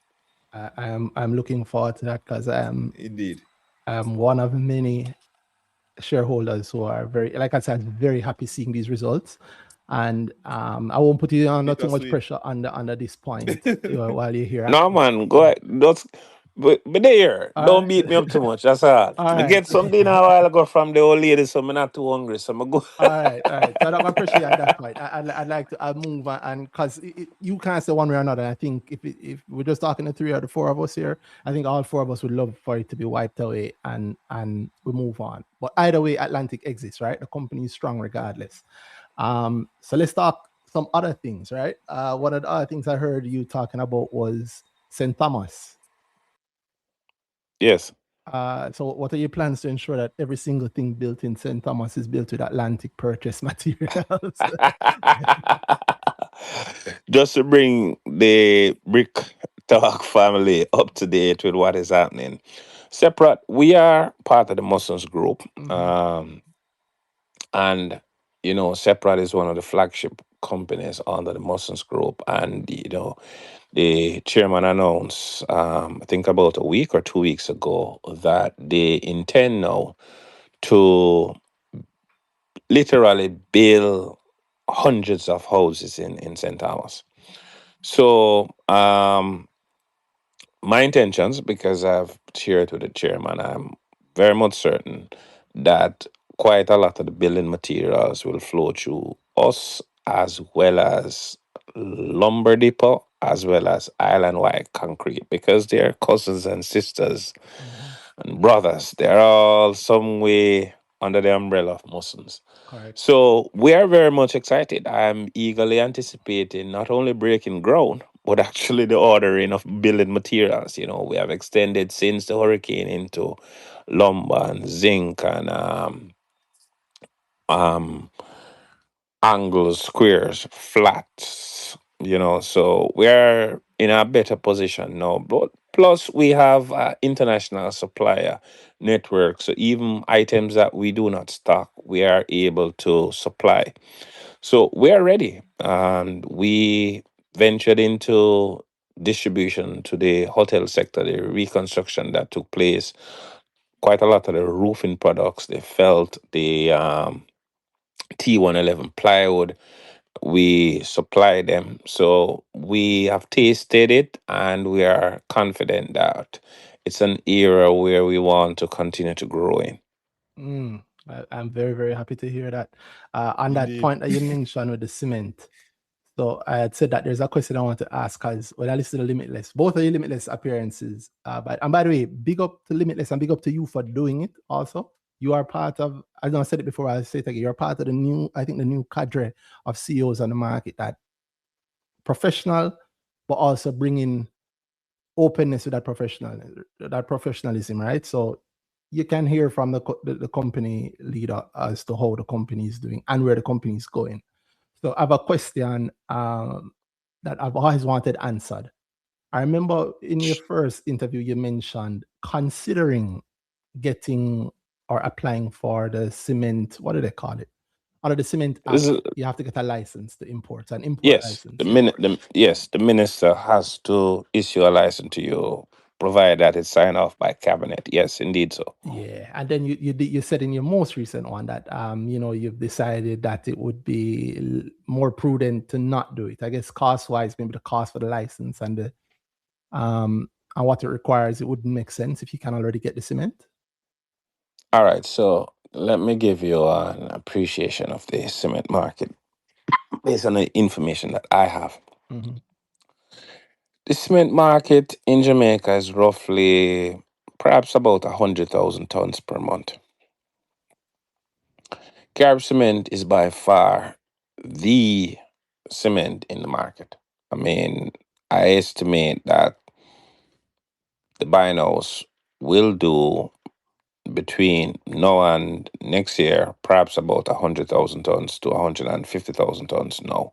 I'm looking forward to that because indeed I'm one of many shareholders who are very very happy seeing these results. And I won't put you under too much pressure under this point while you're here. No, man, go ahead. But there, All don't beat me up right. too much. That's all. All I right. get something a while ago from the old lady, so I'm not too hungry. So I'm go. All right, all right. So I'm gonna appreciate at that point. I'd like to move on, and because you can't say one way or another. I think if we're just talking the three or the four of us here, I think all four of us would love for it to be wiped away and we move on. But either way, Atlantic exists, right? The company is strong regardless. So let's talk some other things, right? One of the other things I heard you talking about was St. Thomas. Yes. So what are your plans to ensure that every single thing built in St. Thomas is built with Atlantic purchase materials? Just to bring the Brick Talk family up to date with what is happening. Separate, we are part of the Muslims group. And Separate is one of the flagship companies under the Muslims group. And the chairman announced, I think about a week or 2 weeks ago, that they intend now to literally build hundreds of houses in St. Thomas. So my intentions, because I've shared with the chairman, I'm very much certain that quite a lot of the building materials will flow through us, as well as Lumber Depot, as well as Island White Concrete, because they're cousins and sisters and brothers. They're all some way under the umbrella of Muslims. Correct. So we are very much excited. I'm eagerly anticipating not only breaking ground, but actually the ordering of building materials. We have extended since the hurricane into lumber and zinc and um, angles, squares, flats. So we're in a better position now. But plus, we have international supplier network. So even items that we do not stock, we are able to supply. So we are ready, and we ventured into distribution to the hotel sector, the reconstruction that took place. Quite a lot of the roofing products, the felt, the T111 plywood, we supply them. So we have tasted it, and we are confident that it's an era where we want to continue to grow in. I'm very, very happy to hear that. On that Indeed. point that you mentioned with the cement, so I had said that there's a question I want to ask because when I listen to Limitless, both of your Limitless appearances, and by the way, big up to Limitless and big up to you for doing it also. You are part of, I know I said it before, I'll say it again, you're part of the new cadre of CEOs on the market that professional, but also bringing openness to that professionalism, right? So you can hear from the company leader as to how the company is doing and where the company is going. So I have a question that I've always wanted answered. I remember in your first interview, you mentioned considering getting or applying for the cement, what do they call it? Under the Cement Act, This is you have to get a license to import, an import Yes, license. the minister has to issue a license to you, provided that it's signed off by cabinet. Yes, indeed so. Yeah, and then you said in your most recent one that you've decided that it would be more prudent to not do it. I guess cost wise, maybe the cost for the license and the and what it requires, it wouldn't make sense if you can already get the cement. All right, so let me give you an appreciation of the cement market based on the information that I have. Mm-hmm. The cement market in Jamaica is roughly perhaps about 100,000 tons per month. Carib cement is by far the cement in the market. I mean, I estimate that the binos will do between now and next year, perhaps about 100,000 tons to 150,000 tons now.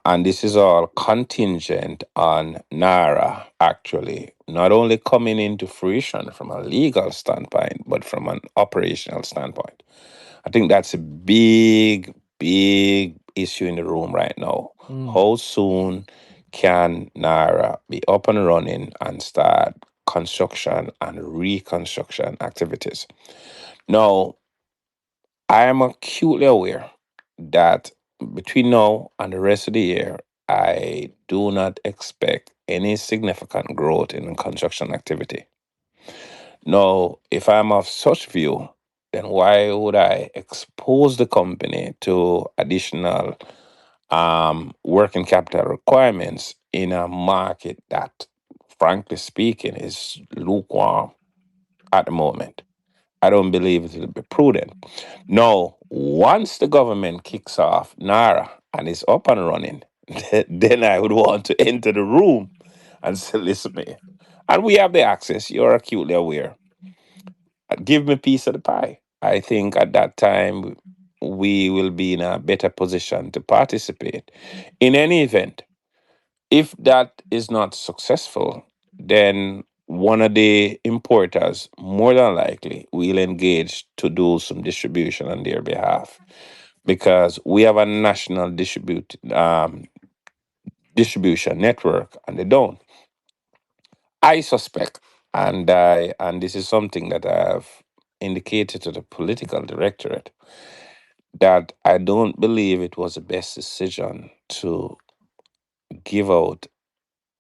And this is all contingent on NARA actually not only coming into fruition from a legal standpoint, but from an operational standpoint. I think that's a big, big issue in the room right now. How soon can NARA be up and running and start construction and reconstruction activities? Now, I am acutely aware that between now and the rest of the year, I do not expect any significant growth in construction activity. Now, if I'm of such view, then why would I expose the company to additional working capital requirements in a market that, frankly speaking, is lukewarm at the moment? I don't believe it will be prudent. Now, once the government kicks off NARA and is up and running, then I would want to enter the room and say, listen, me. And we have the access, you're acutely aware. Give me a piece of the pie. I think at that time we will be in a better position to participate. In any event, if that is not successful, then one of the importers more than likely will engage to do some distribution on their behalf because we have a national distribution network and they don't. I suspect, and this is something that I have indicated to the political directorate, that I don't believe it was the best decision to give out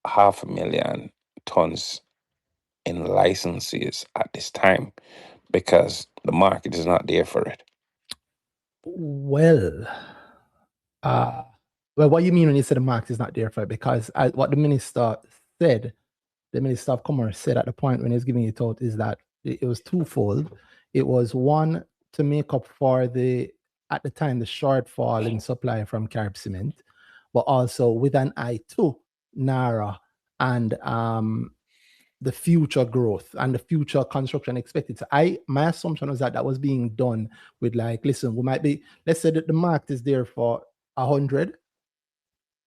500,000 tons in licenses at this time because the market is not there for it. Well, uh, well, what you mean when you say the market is not there for it? Because what the minister said, the Minister of Commerce said at the point when he was giving it out is that it was twofold. It was one to make up for the at the time the shortfall in supply from Carib Cement, but also with an eye to NARA and the future growth and the future construction expected. So my assumption was that that was being done with like, listen, we might be, let's say that the market is there for 100,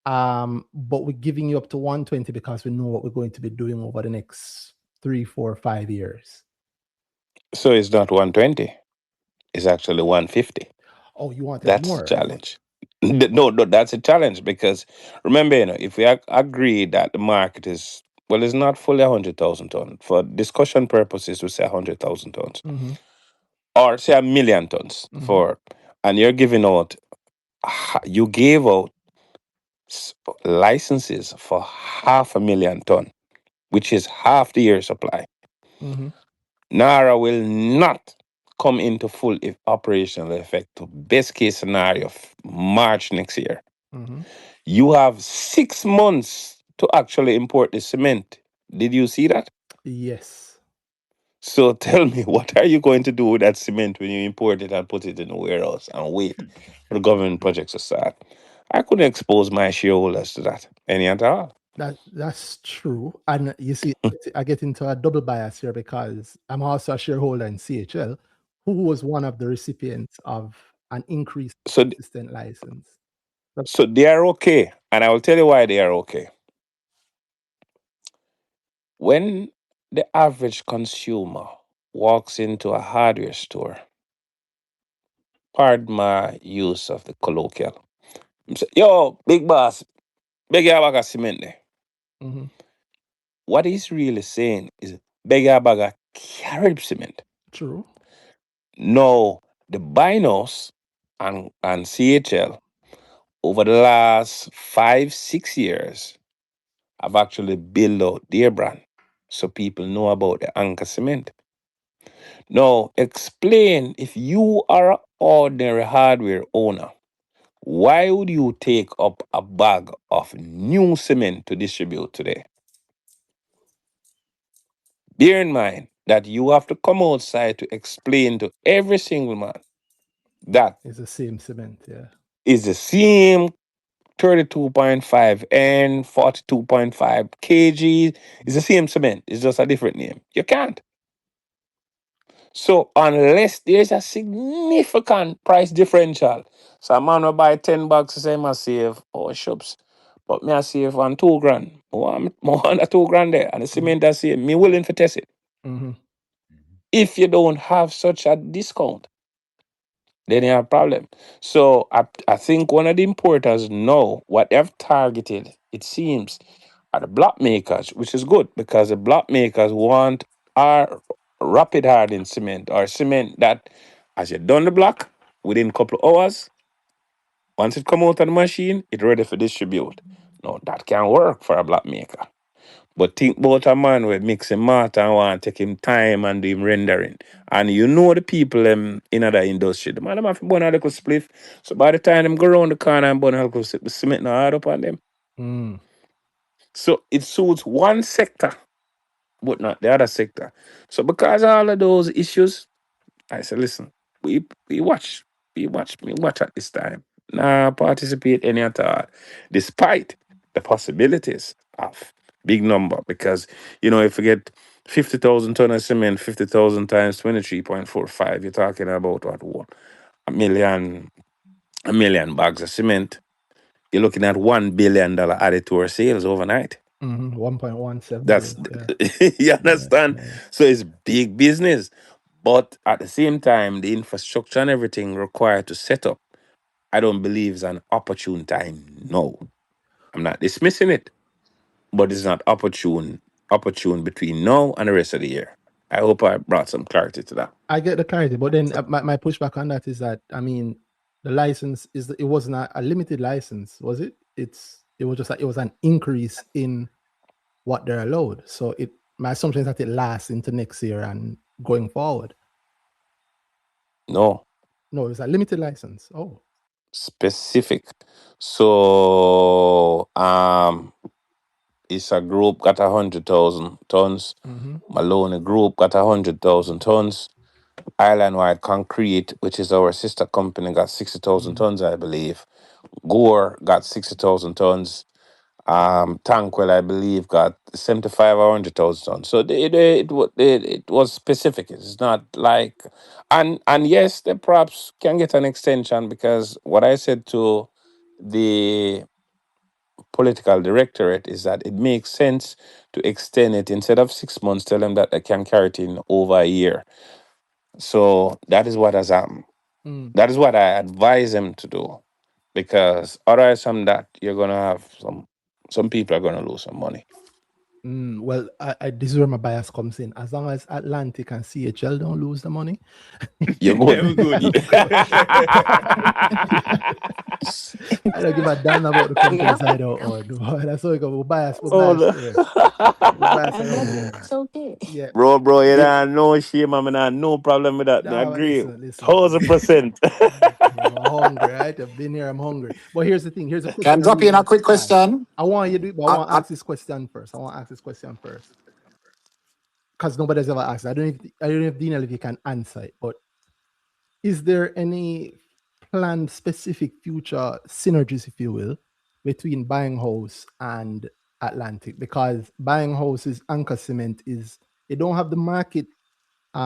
but we're giving you up to 120 because we know what we're going to be doing over the next 3, 4, 5 years. So it's not 120, it's actually 150. Oh, you wanted That's the more? challenge. No, that's a challenge because remember, if we agree that the market is, well, it's not fully 100,000 tons. For discussion purposes, we say 100,000 tons Mm-hmm. or say 1,000,000 tons for, and you're giving out, you gave out licenses for 500,000 ton, which is half the year supply. Mm-hmm. NARA will not come into full operational effect to best case scenario of March next year. Mm-hmm. You have 6 months to actually import the cement. Did you see that? Yes. So tell me, what are you going to do with that cement when you import it and put it in the warehouse and wait for the government projects to start? I couldn't expose my shareholders to that any at all. That's true. And you see, I get into a double bias here because I'm also a shareholder in CHL, who was one of the recipients of an increased So, assistant license. so they are okay, and I will tell you why they are okay. When the average consumer walks into a hardware store, pardon my use of the colloquial, say, yo, big boss, beg your bag of cement there. Mm-hmm. What he's really saying is beg your bag of Carib cement. True. No, the Binos and CHL over the last 5, 6 years have actually built out their brand so people know about the Anchor cement. Now, explain if you are an ordinary hardware owner, why would you take up a bag of new cement to distribute today? Bear in mind that you have to come outside to explain to every single man that It's the same cement, yeah. is the same 32.5 and 42.5 kg. It's the same cement. It's just a different name. You can't. So unless there's a significant price differential, so a man will buy 10 bucks to say I save shops. But me I save on 2 grand. More under 2 grand there. And the cement I save, me willing to test it. Mm-hmm. If you don't have such a discount, then you have a problem. So I think one of the importers know what they've targeted, it seems, are the block makers, which is good because the block makers want our rapid hardening cement or cement that as you done the block within a couple of hours, once it come out of the machine, it's ready for distribute. No, that can work for a black maker. But think about a man with mixing matter and want to take him time and do him rendering. And you know the people in other industry. The man them have to burn a little spliff. So by the time them go around the corner and burn a little cement now hard up on them. Mm. So it suits one sector, but not the other sector. So because of all of those issues, I said, listen, we watch. We watch at this time. Nah, participate any at all. Despite the possibilities of big number. Because, if you get 50,000 ton of cement, 50,000 times 23.45, you're talking about what? A million, a million bags of cement. You're looking at $1 billion added to our sales overnight. 1.17 That's billion. Yeah. you Yeah. understand? Yeah. So it's big business. But at the same time, the infrastructure and everything required to set up, I don't believe is an opportune time. No. I'm not dismissing it, but it's not opportune between now and the rest of the year. I hope I brought some clarity to that. I get the clarity, but then my pushback on that is that, I mean, the license it was not a limited license, was it? It was just like it was an increase in what they're allowed. So my assumption is that it lasts into next year and going forward. No. No, it's a limited license. Oh. Specific. So it's a group got 100,000 tons. Mm-hmm. Maloney Group got 100,000 tons. Island Wide Concrete, which is our sister company, got 60,000 tons, I believe. Gore got 60,000 tons. Tankwell, I believe, got 75 or 100,000 tons. So it was specific. It's not like, and yes, they perhaps can get an extension because what I said to the political directorate is that it makes sense to extend it instead of 6 months. Tell them that they can carry it in over a year. So that is what has happened. That is what I advise them to do, because otherwise, from that you're gonna have some people are gonna lose some money. Well, this is where my bias comes in. As long as Atlantic and CHL don't lose the money, You're good. I'm good. I don't give a damn about the companies I don't own. That's how we go. We're biased. We're biased there. We're biased around there. It's okay. Yeah. Bro, you know, no shame, I mean, I no problem with that. I No, but agree. listen. 1,000%. I'm hungry, right? I've been here. I'm hungry. But here's the thing. Here's a question. Can I drop in a quick question? I want you to, but I I- want to I- ask this question first. Because nobody's ever asked. I don't know if Dina, if you can answer it, but is there any planned specific future synergies, if you will, between Buying House and Atlantic? Because Buying House's anchor cement they don't have the market, they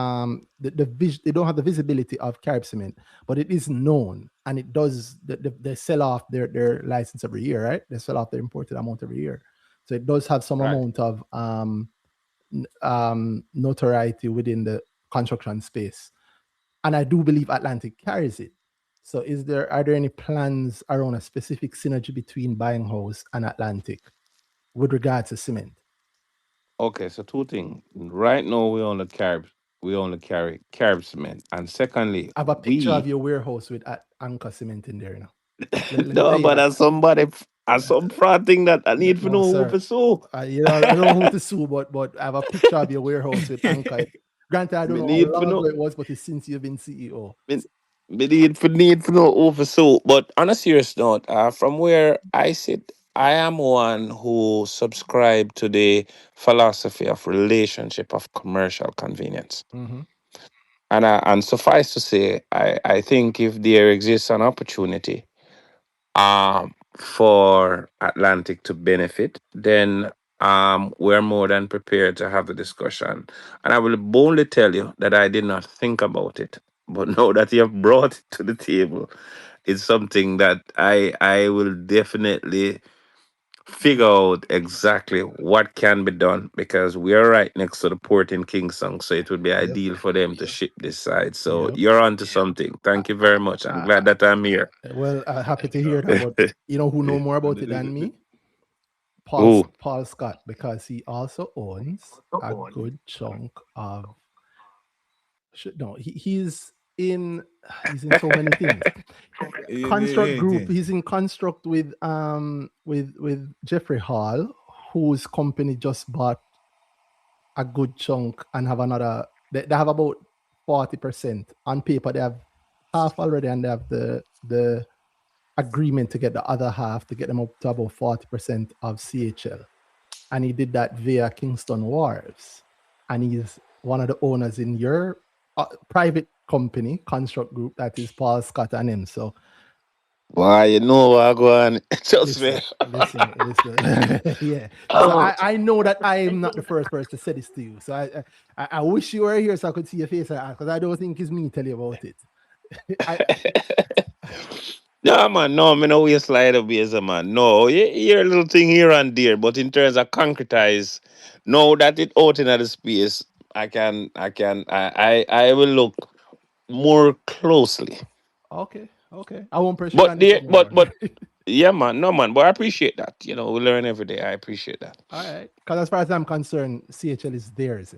don't have the visibility of Carib cement, but it is known, and it does. They sell off their license every year, right? They sell off their imported amount every year, so it does have some Right. amount of notoriety within the construction space. And I do believe Atlantic carries it. So are there any plans around a specific synergy between Buying House and Atlantic with regard to cement? Okay, so two things. Right now, we only carry carb cement, and secondly, I have a picture of your warehouse with Anchor Cement in there now. Let me tell no, you but that. as some fraud thing that I need to No, know who sir. to sue. I don't know who to sue, but I have a picture of your warehouse with Anchor. Granted, I don't Me know how need to long know. ago it was, but it's since you've been CEO. Me, me need to know who to sue. But on a serious note, from where I sit, I am one who subscribe to the philosophy of relationship of commercial convenience. Mm-hmm. And suffice to say, I think if there exists an opportunity for Atlantic to benefit, then we're more than prepared to have the discussion. And I will boldly tell you that I did not think about it. But now that you have brought it to the table, it's something that I will definitely figure out exactly what can be done, because we are right next to the port in Kingston, so it would be Yep. ideal for them to ship this side. So Yep. you're onto something. Thank you very much. I'm glad that I'm here. Well, happy to hear that. But you know who know more about it than me? Ooh, Paul Scott, because he also owns a good chunk of. No, he's he's in so many things. Construct Group. He's in Construct with Jeffrey Hall, whose company just bought a good chunk and have another. They have about 40% on paper. They have half already, and they have the agreement to get the other half to get them up to about 40% of CHL. And he did that via Kingston Wharves. And he's one of the owners in your private company, Construct Group, that is Paul Scott and him. So, why you know I go on? Trust listen. Yeah. So I know that I am not the first person to say this to you. So I wish you were here so I could see your face, because I don't think it's me tell you about it. No, man, no, me no way slide up here, man. No, you a little thing here and there, but in terms of concretize, now that it out in the space, I will look more closely. Okay. I won't pressure But on there, it anymore. but yeah, man, no, man, but I appreciate that. You know, we learn every day. I appreciate that. All right. Because as far as I'm concerned, CHL is theirs,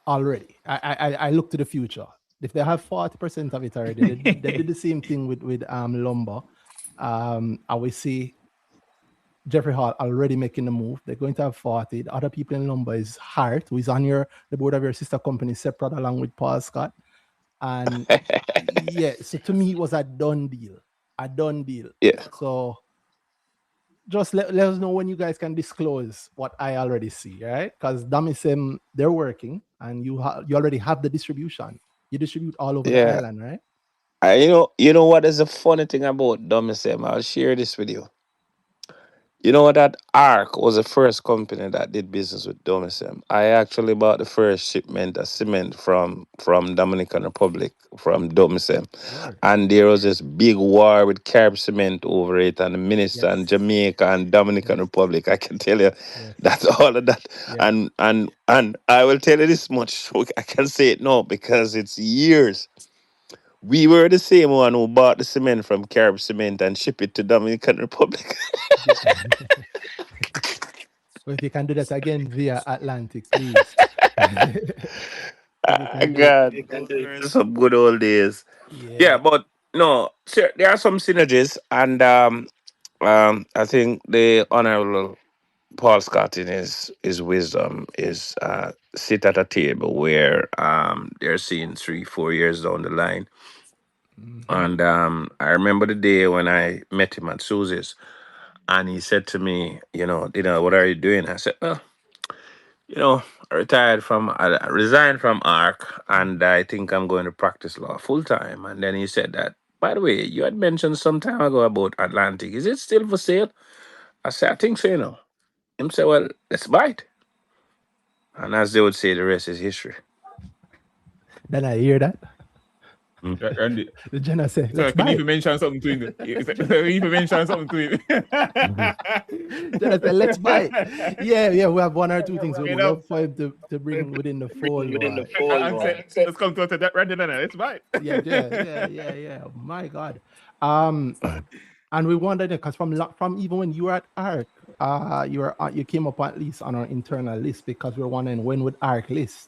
already. I look to the future. If they have 40% of it already, they did the same thing with Lumber. I will see Jeffrey Hall already making the move. They're going to have 40. The other people in Lumber is Hart, who is on the board of your sister company, separate along with Paul Scott. And yeah, so to me, it was a done deal. Yeah. So just let us know when you guys can disclose what I already see, right? Because Damisem, they're working, and you already have the distribution. You distribute all over the Yeah. island, right? You know what is the funny thing about Domisem? I'll share this with you. You know what? That Arc was the first company that did business with Domisem. I actually bought the first shipment of cement from Dominican Republic from Domisem. Word. And there was this big war with Carib Cement over it, and the minister Yes. and Jamaica and Dominican Yes. Republic. I can tell you Yes. that's all of that. Yeah. And I will tell you this much. I can say it now because it's years. We were the same one who bought the cement from Carib Cement and ship it to Dominican Republic. Well, if you can do that again via Atlantic, please. God, those were some good old days. Yeah, but no, sure, there are some synergies, and I think the honorable Paul Scott in his wisdom is sit at a table where they're seeing 3-4 years down the line. And I remember the day when I met him at Susie's, and he said to me, what are you doing? I said, well, I resigned from ARC, and I think I'm going to practice law full time. And then he said that, by the way, you had mentioned some time ago about Atlantic. Is it still for sale? I said, I think so, Him said, well, let's buy it. And as they would say, the rest is history. Then I hear that. Randy, The general say, so let's can buy you it. even mention something to him? Even mention something to him. General say, let's buy it. Yeah, we have one or two things we would love for him to bring within the fold. And say, let's come to that Randy, let's buy it. Yeah. My God. And we wondered, because from even when you were at ARC, you came up at least on our internal list, because we were wondering when would ARC list.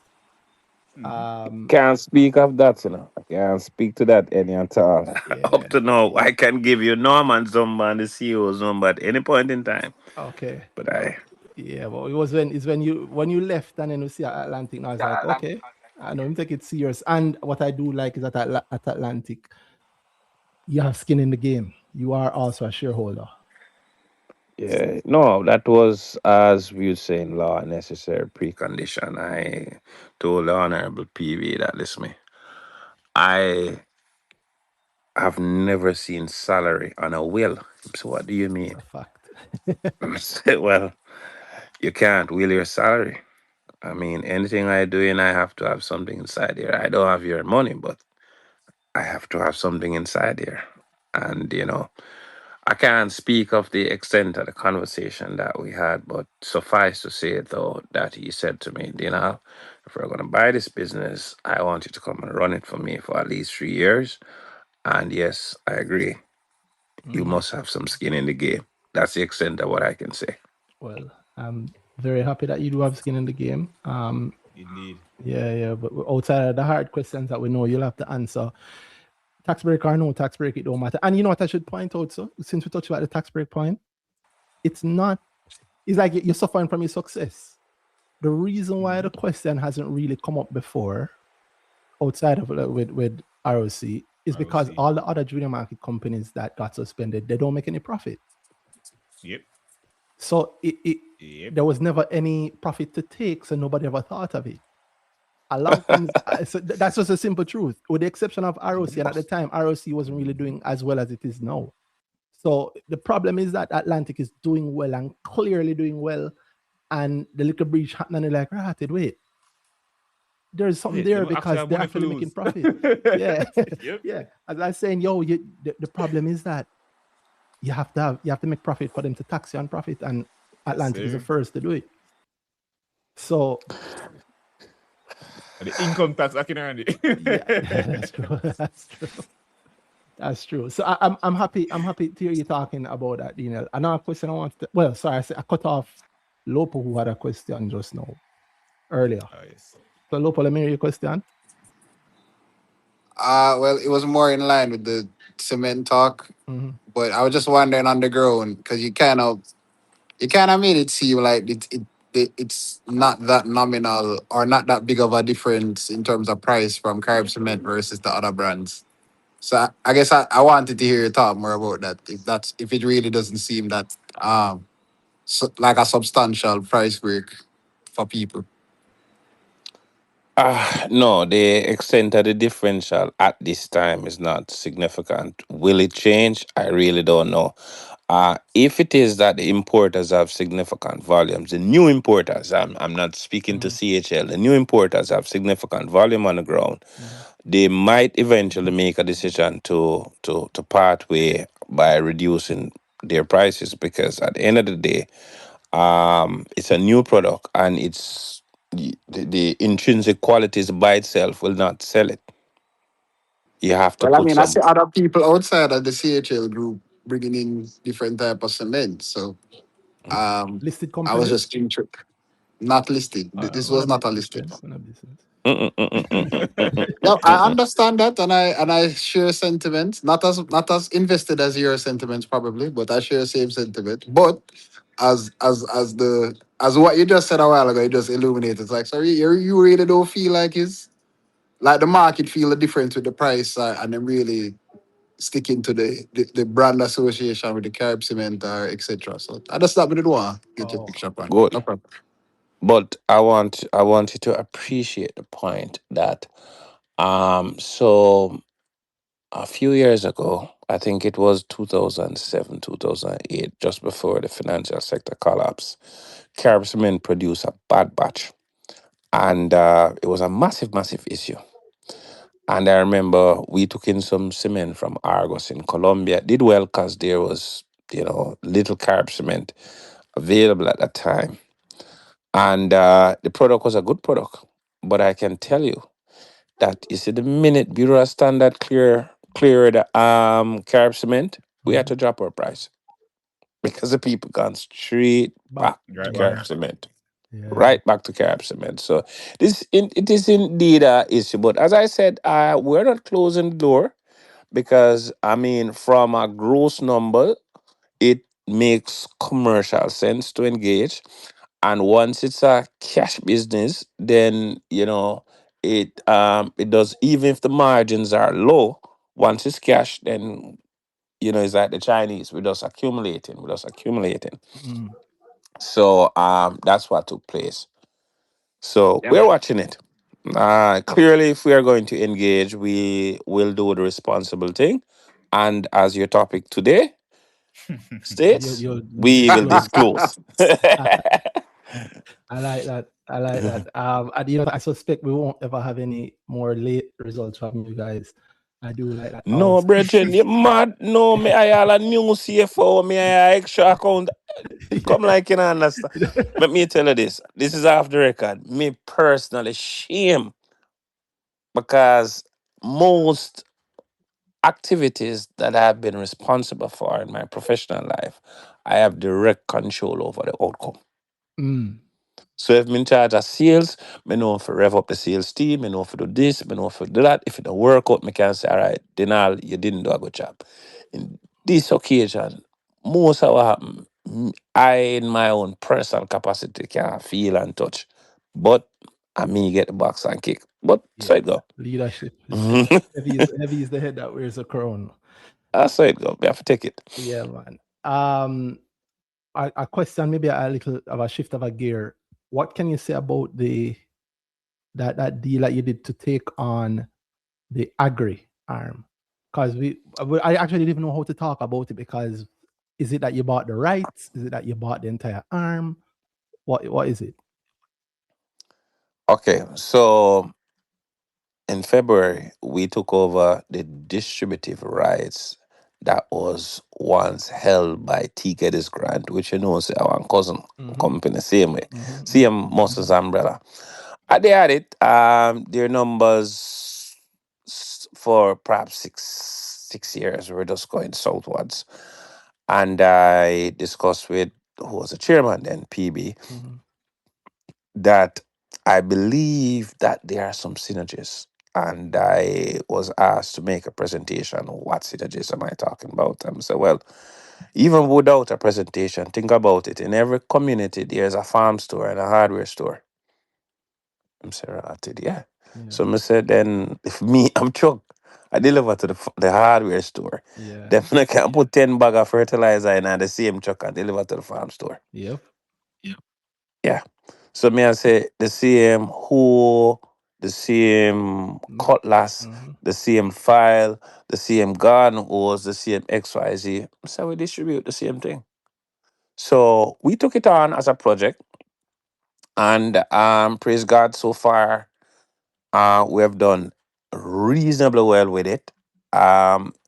Can't speak of that, I can't speak to that any at all. Up to now, I can give you Norman's number and the CEO's number at any point in time. Okay. But well, it was when you left, and then you see Atlantic. Now it's like, okay, I know him take it serious. And what I do like is that at Atlantic, you have skin in the game. You are also a shareholder. yeah, no, that was, as we would say in law, a necessary precondition. I told the Honorable PV that, listen, I have never seen salary on a will. So what do you mean? It's a fact. I said, well, you can't will your salary. I mean, anything I do, and I have to have something inside here. I don't have your money, but I have to have something inside here. And, I can't speak of the extent of the conversation that we had, but suffice to say, though, that he said to me, if we're going to buy this business, I want you to come and run it for me for at least 3 years. And yes, I agree. You must have some skin in the game. That's the extent of what I can say. Well, I'm very happy that you do have skin in the game. Indeed. Yeah. But outside of the hard questions that we know you'll have to answer, tax break or no tax break, it don't matter. And you know what I should point out, so since we touched about the tax break point, it's not, it's like you're suffering from your success. The reason why the question hasn't really come up before outside of with ROC is because ROC. all the other junior market companies that got suspended, they don't make any profit. Yep. So Yep. there was never any profit to take, so nobody ever thought of it. Along comes, so that's just a simple truth. With the exception of ROC, and at the time, ROC wasn't really doing as well as it is now. So the problem is that Atlantic is doing well and clearly doing well, and the little breach happening, and they're like, right, wait, there's something Yes, they there don't actually because have they're money to actually making lose. profit. Yeah, Yep. yeah. As I was saying, the problem is that you have to make profit for them to tax you on profit, and Atlantic is the sir. first to do it. So And the income tax I can earn it. yeah, that's true. That's true. So I'm happy to hear you talking about that, Daniel. Another question I wanted to, well, sorry, I cut off Lopo who had a question just now earlier. Oh, yes. So Lopo, let me hear your question. Well, it was more in line with the cement talk, Mm-hmm. but I was just wondering on the ground because you kind of made it seem like it's not that nominal or not that big of a difference in terms of price from Carib Cement versus the other brands. So I guess I wanted to hear you talk more about that. If it really doesn't seem that like a substantial price break for people. No, the extent of the differential at this time is not significant. Will it change? I really don't know. If it is that the importers have significant volumes, the new importers, I'm not speaking to CHL, the new importers have significant volume on the ground, they might eventually make a decision to part way by reducing their prices because at the end of the day, it's a new product and it's the intrinsic qualities by itself will not sell it. You have to Well, I put mean, I some. see other people outside of the CHL group bringing in different type of cement. So Listed I was companies? just intrigued. Not listed. This On was a not a business, listed. right? On a business. Mm, mm, mm, mm, mm, mm, mm, Yeah, mm, I mm. understand that, and I share sentiment. Not as invested as your sentiments probably, but I share the same sentiment. But as what you just said a while ago, you just illuminated. It's like, sorry, you really don't feel like it's like the market feel the difference with the price, and then really sticking to the brand association with the Carib Cement or etc. So I just stop with the one. Get your Oh, picture on. Good. No problem. But I want you to appreciate the point that so a few years ago, I think it was 2007, 2008, just before the financial sector collapse, Carib Cement produced a bad batch. And it was a massive, massive issue. And I remember we took in some cement from Argos in Colombia. Did well because there was, little Carib Cement available at that time. And the product was a good product. But I can tell you that, you see, the minute Bureau of Standard cleared Carib Cement, we had to drop our price because the people gone straight back. back to Right back. Carib Cement. Yeah. Right back to Carib Cement. So it is indeed a issue. But as I said, we're not closing the door because I mean, from a gross number, it makes commercial sense to engage. And once it's a cash business, then it does, even if the margins are low. Once it's cash, then it's like the Chinese, we're just accumulating. Mm. So that's what took place. So Yeah, we're man. watching it. Clearly, if we are going to engage, we will do the responsible thing. And as your topic today states, You'll we will disclose. disclose. I like that. I like that. And I suspect we won't ever have any more late results from you guys. I do like that. No, brethren, you mad? No, me I all a new CFO, me I extra account. Come like you know, understand. Let me tell you this. This is off the record. Me personally shame because most activities that I've been responsible for in my professional life, I have direct control over the outcome. Mm. So if I'm in charge of sales, I know if I rev up the sales team, I know if I do this, I know if I do that. If it don't work out, I can say, all right, Denal, you didn't do a good job. In this occasion, most of what happen, I in my own personal capacity can feel and touch. But I me get the box and kick. But so Yeah. it go. Leadership. That's Heavy is the head that wears a crown. how it go. We have to take it. Yeah, man. A question, maybe a little of a shift of a gear. What can you say about that deal that you did to take on the agri arm? Because I actually didn't even know how to talk about it, because is it that you bought the rights? Is it that you bought the entire arm? What is it? Okay, so in February, we took over the distributive rights that was once held by T. Geddes Grant, which you know is our cousin company, same way, same Moses umbrella. They had it. Their numbers for perhaps 6 years were just going southwards, and I discussed with who was the chairman then, PB, that I believe that there are some synergies. And I was asked to make a presentation. What synergies am I talking about? I said, well, even without a presentation, think about it. In every community, there's a farm store and a hardware store. I'm saying, related, yeah. So I said, then if me, I'm Chuck, I deliver to the hardware store. Yeah. Then I can put 10 bag of fertilizer in the same truck and deliver to the farm store. Yep. Yeah. So me I say the same hoe, the same cutlass, the same file, the same garden hose, the same XYZ. So we distribute the same thing. So we took it on as a project, and praise God, so far we have done reasonably well with it.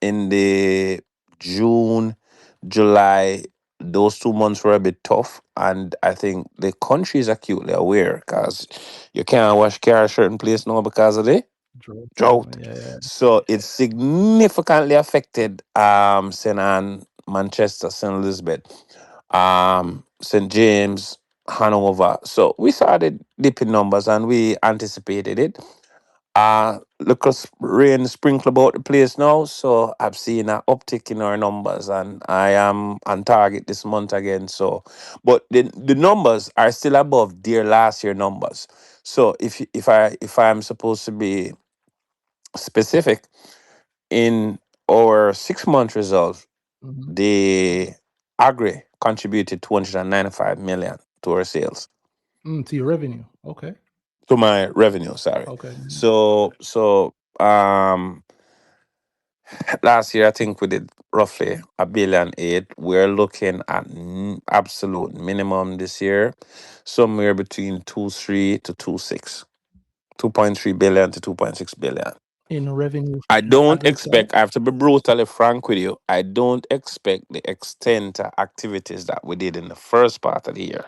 In the June, July, those 2 months were a bit tough, and I think the country is acutely aware, because you can't wash car a certain place now because of the drought. Yeah. So it significantly affected St. Anne, Manchester, St. Elizabeth, St. James, Hanover. So we started dipping numbers and we anticipated it. Look, us rain sprinkle about the place now, so I've seen an uptick in our numbers, and I am on target this month again. So, but the numbers are still above their last year numbers. So if I'm supposed to be specific, in our 6 month results, the agri contributed 295 million to our sales. To your revenue. Okay. To my revenue, sorry. Okay. So last year I think we did roughly 1.8 billion. We're looking at absolute minimum this year, somewhere between 2.3 to 2.6, 2.3 billion to 2.6 billion. In revenue. I from the don't agri side? expect, I have to be brutally frank with you, I don't expect the extent of activities that we did in the first part of the year.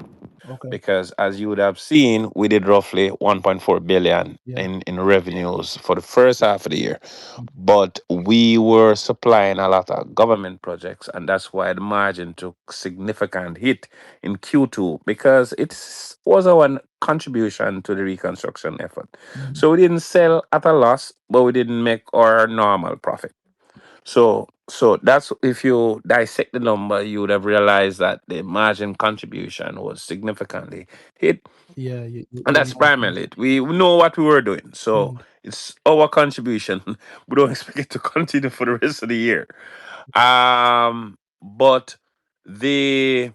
Okay. Because as you would have seen, we did roughly 1.4 billion Yeah. in revenues for the first half of the year. But we were supplying a lot of government projects, and that's why the margin took significant hit in Q2, because it was our contribution to the reconstruction effort. So we didn't sell at a loss, but we didn't make our normal profit. So that's, if you dissect the number, you would have realized that the margin contribution was significantly hit. Yeah. And that's primarily it. We know what we were doing. So it's our contribution. We don't expect it to continue for the rest of the year. But the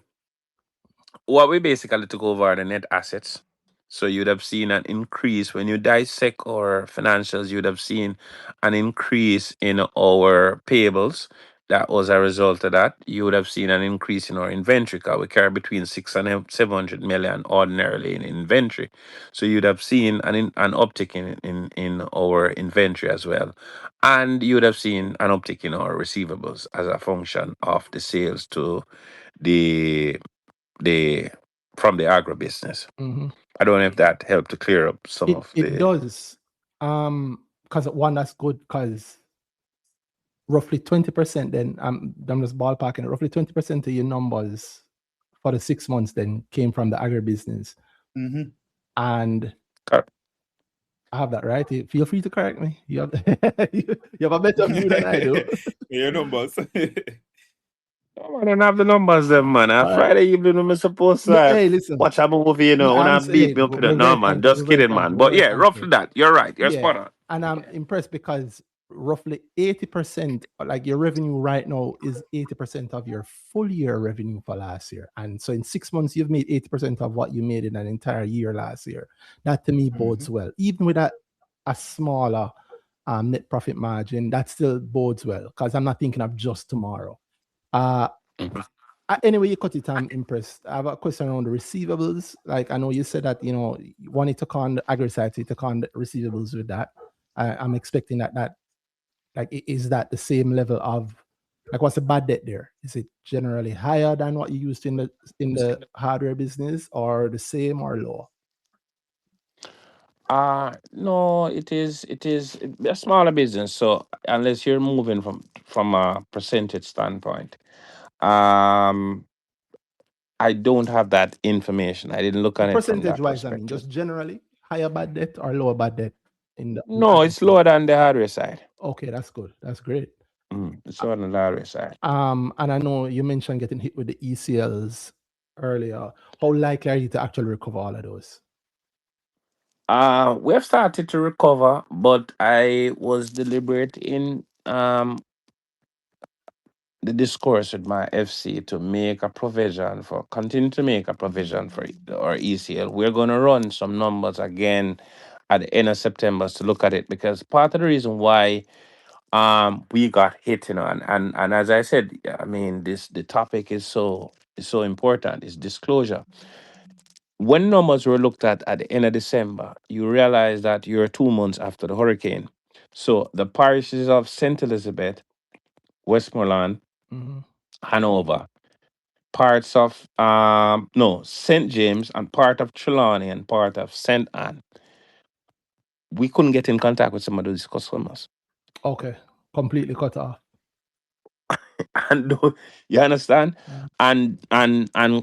what we basically took over are the net assets. So you'd have seen an increase when you dissect our financials. You'd have seen an increase in our payables. That was a result of that. You would have seen an increase in our inventory, because we carry between 600 and 700 million ordinarily in inventory. So you'd have seen an uptick in our inventory as well, and you would have seen an uptick in our receivables as a function of the sales to the the from the agribusiness. I don't know if that helped to clear up some of It the. does. Because one, that's good, because roughly 20%, then I'm just ballparking, roughly 20% of your numbers for the 6 months then came from the agribusiness. Mm-hmm. And Correct. I have that right. Feel free to correct me. You have, you have a better view than I do. Your numbers. Oh, I don't have the numbers then, man. All right. Friday evening, I'm supposed to Hey, listen. watch a movie, you know, when I beat me up. We're No, very man, thankful. just We're very kidding, man. thankful. But We're very yeah, roughly thankful. that. You're right. You're Yeah. spot on. And I'm impressed because roughly 80%, like your revenue right now is 80% of your full year revenue for last year. And so in 6 months, you've made 80% of what you made in an entire year last year. That to me bodes well. Even with a smaller net profit margin, that still bodes well because I'm not thinking of just tomorrow. Anyway, you cut it, I'm impressed. I have a question around the receivables. Like, I know you said that, you wanted to con the agri side, so you took on the receivables with that. I'm expecting that, like, is that the same level of, like, what's the bad debt there? Is it generally higher than what you used in the hardware business, or the same or lower? No, it is a smaller business. So unless you're moving from a percentage standpoint, I don't have that information. I didn't look at it from that Percentage-wise, I mean, perspective. just generally higher bad debt or lower bad debt in the No, it's lower than the hardware side. Okay, that's good. That's great. It's lower than the hardware side. And I know you mentioned getting hit with the ECLs earlier. How likely are you to actually recover all of those? We have started to recover, but I was deliberate in the discourse with my FC to continue to make a provision for our ECL. We're going to run some numbers again at the end of September to look at it, because part of the reason why we got hit, and as I said, I mean, the topic is so important, is disclosure. When numbers were looked at the end of December, you realize that you're 2 months after the hurricane. So the parishes of St. Elizabeth, Westmoreland, Hanover, parts of St. James, and part of Trelawney and part of St. Anne, we couldn't get in contact with some of those customers. Okay, completely cut off. And you understand? And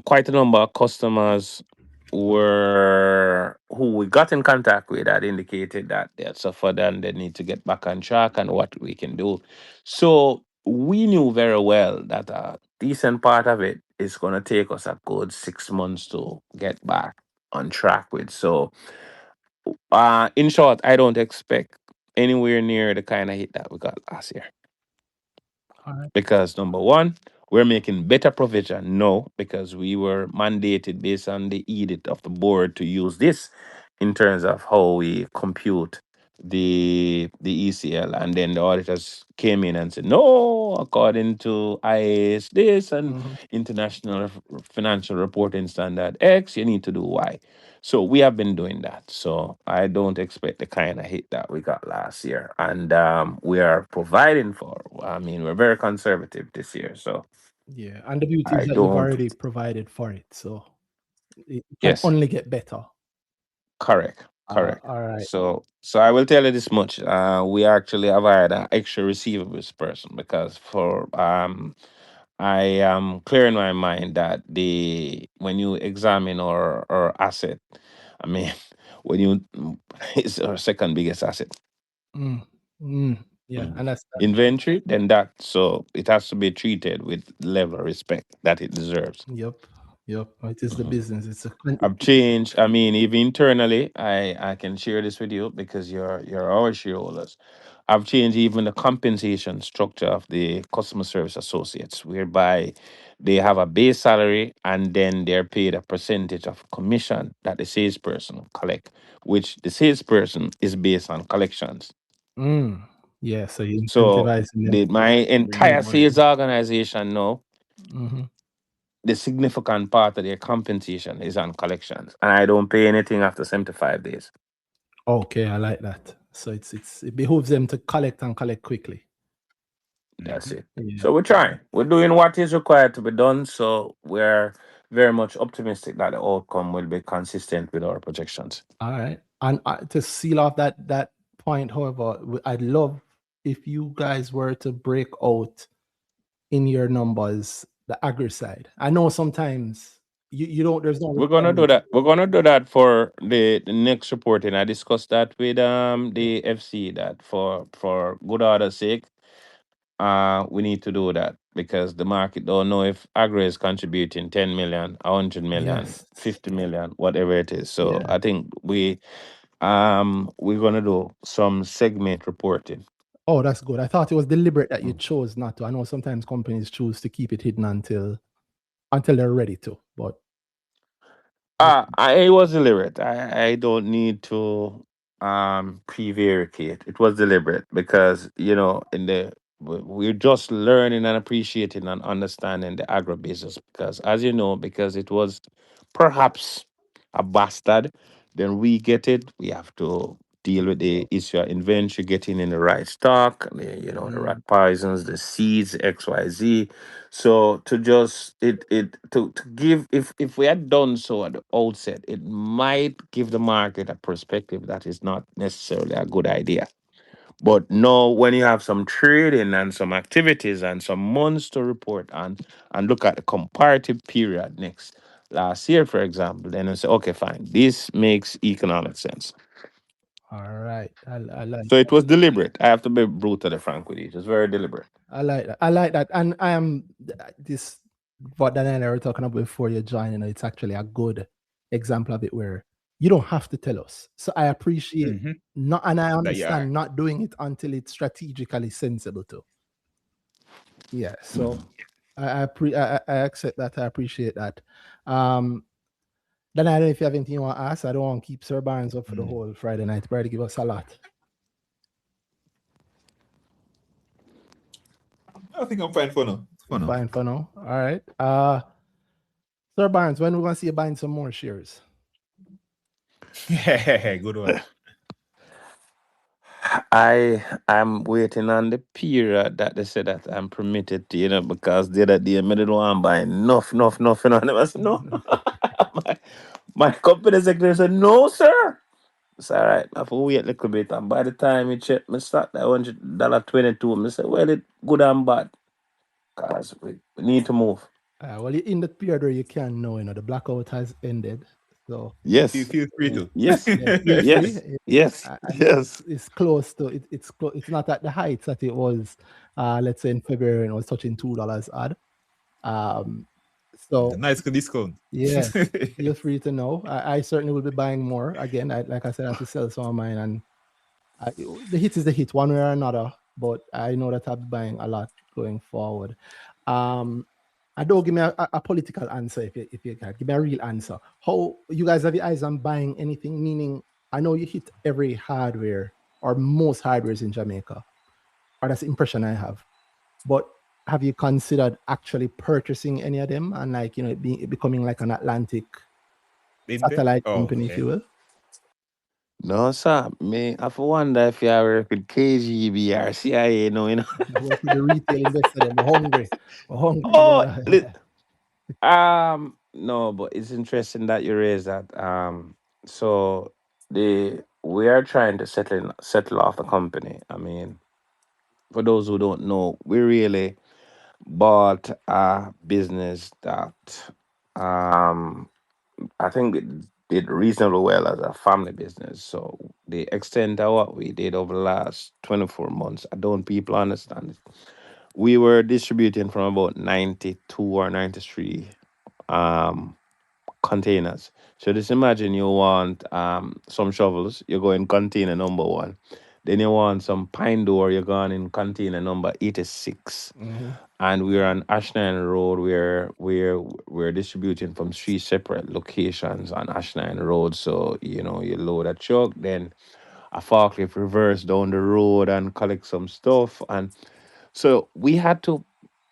quite a number of customers who we got in contact with that indicated that they had suffered and they need to get back on track and what we can do. So we knew very well that a decent part of it is going to take us a good 6 months to get back on track with. So in short, I don't expect anywhere near the kind of hit that we got last year. All right. Because number one, we're making better provision now because we were mandated based on the edict of the board to use this in terms of how we compute the ECL, and then the auditors came in and said, no, according to IAS this and International Financial Reporting Standard X, you need to do Y. So we have been doing that. So I don't expect the kind of hit that we got last year. And we are providing for, I mean, we're very conservative this year. So yeah, and the beauty is that you've already provided for it. So it can only get better. Correct. All right. So I will tell you this much. We actually have hired an extra receivables person because I am clear in my mind that when you examine our asset, I mean, it's our second biggest asset. Yeah, and that's inventory, then so it has to be treated with level of respect that it deserves. Yep. It is the business. It's I've changed. I mean, even internally, I can share this with you because you're our shareholders. I've changed even the compensation structure of the customer service associates, whereby they have a base salary and then they're paid a percentage of commission that the salesperson collect, which the salesperson is based on collections. Yeah, so you So incentivizing them. my entire sales organization now, the significant part of their compensation is on collections, and I don't pay anything after 75 days. Okay, I like that. So it behooves them to collect and collect quickly. That's it. Yeah. So we're trying. We're doing what is required to be done. So we're very much optimistic that the outcome will be consistent with our projections. All right. And to seal off that point, however, I'd love if you guys were to break out in your numbers the agri side. I know sometimes you don't. There's no We're gonna do requirement. that. We're gonna do that for the next reporting. I discussed that with the FC that for good order's sake, we need to do that because the market don't know if agro is contributing 10 million, 100 million, Yes. 50 million, whatever it is. So Yeah. I think we're gonna do some segment reporting. Oh, that's good. I thought it was deliberate that you chose not to. I know sometimes companies choose to keep it hidden until they're ready to. But I was deliberate. I don't need to prevaricate. It was deliberate because in we're just learning and appreciating and understanding the agro business because as you know, because it was perhaps a bastard, then we get it. We have to deal with the issue of inventory, getting in the right stock, the right poisons, the seeds, XYZ. So to just to give if we had done so at the outset, it might give the market a perspective that is not necessarily a good idea. But no, when you have some trading and some activities and some months to report on and look at the comparative period next last year, for example, then you say, okay, fine, this makes economic sense. all right, I like So it was deliberate. I have to be brutally frank with you. It was very deliberate. I like that. I like that. And I am this what Daniel and I were talking about before you joined. It's actually a good example of it where you don't have to tell us. So I appreciate not, and I That you are. understand not doing it until it's strategically sensible to. Yeah. So I accept that. I appreciate that. Then I don't know if you have anything you want to ask. I don't want to keep Sir Barnes up for the whole Friday night. Probably give us a lot. I think I'm fine for now. For now. Fine for now. All right. Sir Barnes, when we gonna see you buying some more shares? Good one. I am waiting on the period that they said that I'm permitted to, because the other day I didn't want to buy enough, and I said, no. my company secretary said, no, sir. It's all right. I have to wait a little bit. And by the time you check, me start that $100.22. I said, well, it good and bad. Because we need to move. Well, in the period where you can know, the blackout has ended. So Yes. Feel free to. Yes. yeah, feel Yes. free. Yes. And Yes. it's close to it. It's not at the heights that it was. Let's say in February, and it was touching $2 odd. So Nice good discount. yeah, feel free to know. I certainly will be buying more. Again, like I said, I have to sell some of mine, and the hit is the hit, one way or another. But I know that I'll be buying a lot going forward. I don't give me a political answer if you can give me a real answer. How you guys have your eyes on buying anything? Meaning, I know you hit every hardware or most hardwares in Jamaica, or that's the impression I have. But have you considered actually purchasing any of them and it becoming like an Atlantic satellite company, if you will? No, sir. Me, I wonder if you are with KGB or CIA, Work with the retail investor, them we're hungry. We're hungry. Oh, Yeah. no, but it's interesting that you raised that. So we are trying to settle off the company. I mean, for those who don't know, we really bought a business that um I think it did reasonably well as a family business. So the extent of what we did over the last 24 months, I don't people understand it. We were distributing from about 92 or 93 um containers. So just imagine you want some shovels, you go in container number 1. Then you want some pine door, you're going in container number 86. And we're on Ashland Road where we're distributing from 3 separate locations on Ashland Road. So, you load a truck, then a forklift reverse down the road and collect some stuff. And so we had to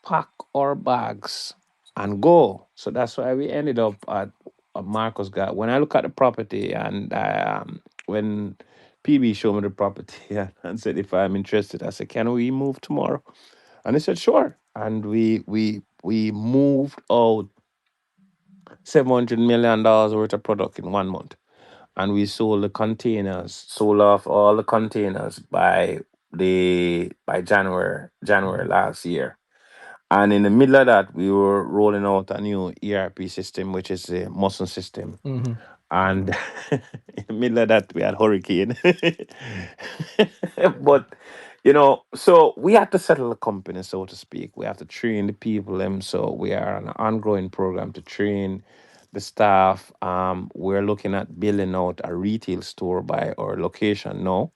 pack our bags and go. So that's why we ended up at Marcus got. When I look at the property and when PB showed me the property and said if I'm interested, I said, can we move tomorrow? And he said, sure. And we moved out $700 million worth of product in 1 month. And we sold off all the containers by January last year. And in the middle of that, we were rolling out a new ERP system, which is a Muscle system. Mm-hmm. And in the middle of that, we had hurricane. But so we have to settle the company, so to speak. We have to train the people. So we are on an ongoing program to train the staff. We're looking at building out a retail store by our location now.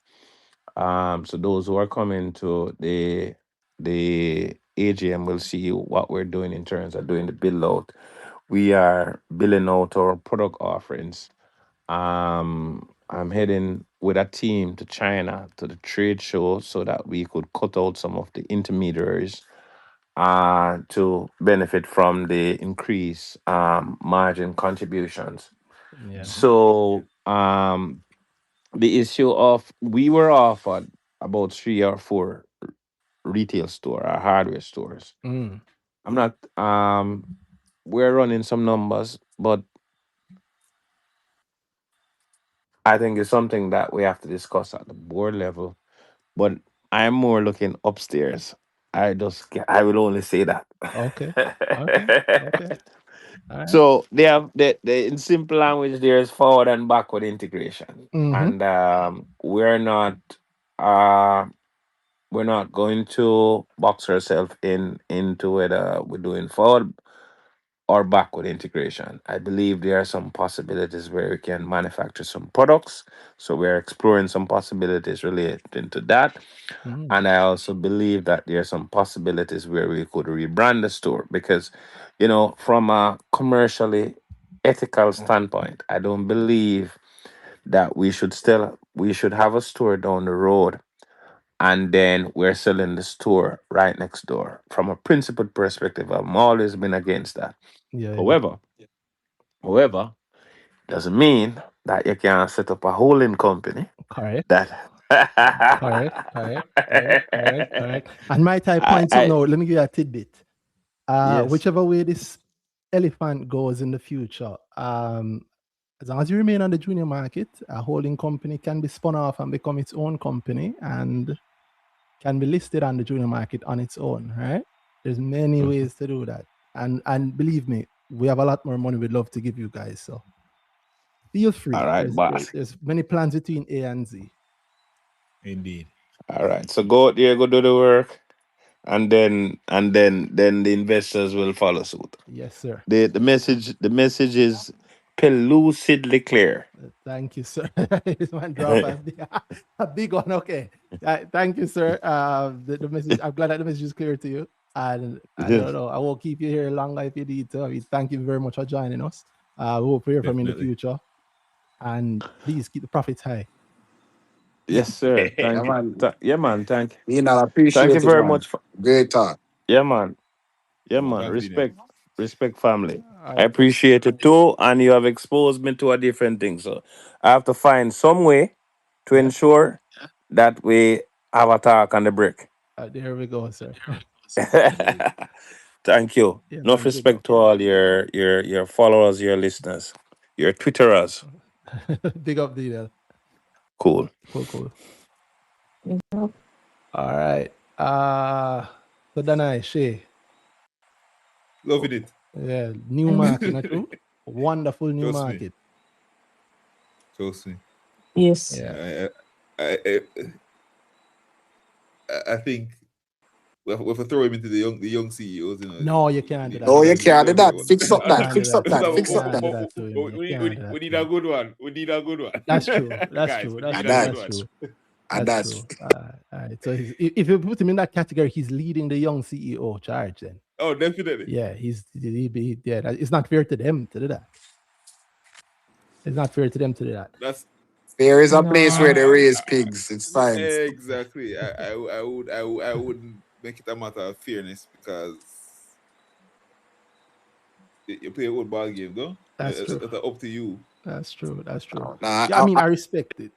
So those who are coming to the AGM will see what we're doing in terms of doing the build out. We are building out our product offerings. I'm heading with a team to China to the trade show so that we could cut out some of the intermediaries to benefit from the increased margin contributions. Yeah. So the issue of we were offered about 3 or 4 retail store or hardware stores. Mm. I'm not we're running some numbers, but I think it's something that we have to discuss at the board level. But I'm more looking upstairs. I will only say that. Okay. Okay. Okay. All right. So they have the in simple language there is forward and backward integration. Mm-hmm. And uh we're not going to box ourselves into whether we're doing forward or backward integration. I believe there are some possibilities where we can manufacture some products. So we're exploring some possibilities relating to that. Mm. And I also believe that there are some possibilities where we could rebrand the store because, from a commercially ethical standpoint, I don't believe that we should have a store down the road and then we're selling the store right next door. From a principled perspective, I've always been against that. Yeah. Yeah. However, however, doesn't mean that you can set up a holding company Correct. that Correct. Correct. Correct. Correct. Correct. And might I I, point something I out? Let me give you a tidbit. yes. Whichever way this elephant goes in the future, as long as you remain on the junior market, a holding company can be spun off and become its own company and can be listed on the junior market on its own, right? There's many Mhm. ways to do that. And believe me, we have a lot more money we'd love to give you guys. So feel free. All right, boss. There's many plans between A and Z. Indeed. All right. So go out there, go do the work, and then the investors will follow suit. Yes, sir. The message is pellucidly clear. Thank you, sir. This one drop a big one. Okay. Thank you, sir. The message. I'm glad that the message is clear to you. And I don't know. I won't keep you here longer if you need to. I mean, thank you very much for joining us. We hope to hear from you in the Definitely. future. And please keep the profits high. Yes, sir. Yeah, Thank you. man. Yeah, man. Thank I you appreciate it, very man. much. For, Great talk. yeah, man. Yeah, No, man. convenient. Respect, family. All I right. appreciate it too, and you have exposed me to a different thing. So I have to find some way to Yeah. ensure that we have a talk on the brick. There we go, sir. Thank you. Yeah, Enough man. Big up. respect to all your followers, your listeners, your Twitterers. Big up, Daniel. Cool. Cool. All right. So Danai, Shay. Loving it. Yeah, new market, not true? Wonderful new Trust me. market. Trust me. Yes. Yeah. I think we have to throw him into the young CEOs. No, you can't do that. No, to you him. can't do that. Fix up You that. can't do Fix that up to that. him. You Fix up can't that. do that to him. You can't do that We to need a him. good one. We need a good one. That's true. That's Guys, true. we That's need true. a good That's one. true. And That's true. All right. So if you put him in that category, he's leading the young CEO charge. Then Oh, definitely. yeah, it's not fair to them to do that. It's not fair to them to do that. That's there is a place where they No. raise pigs. It's fine. exactly. I wouldn't make it a matter of fairness because you play a good ball game, though. That's true. It's up to you. That's true. That's true. Nah, Yeah, I mean, I respect it.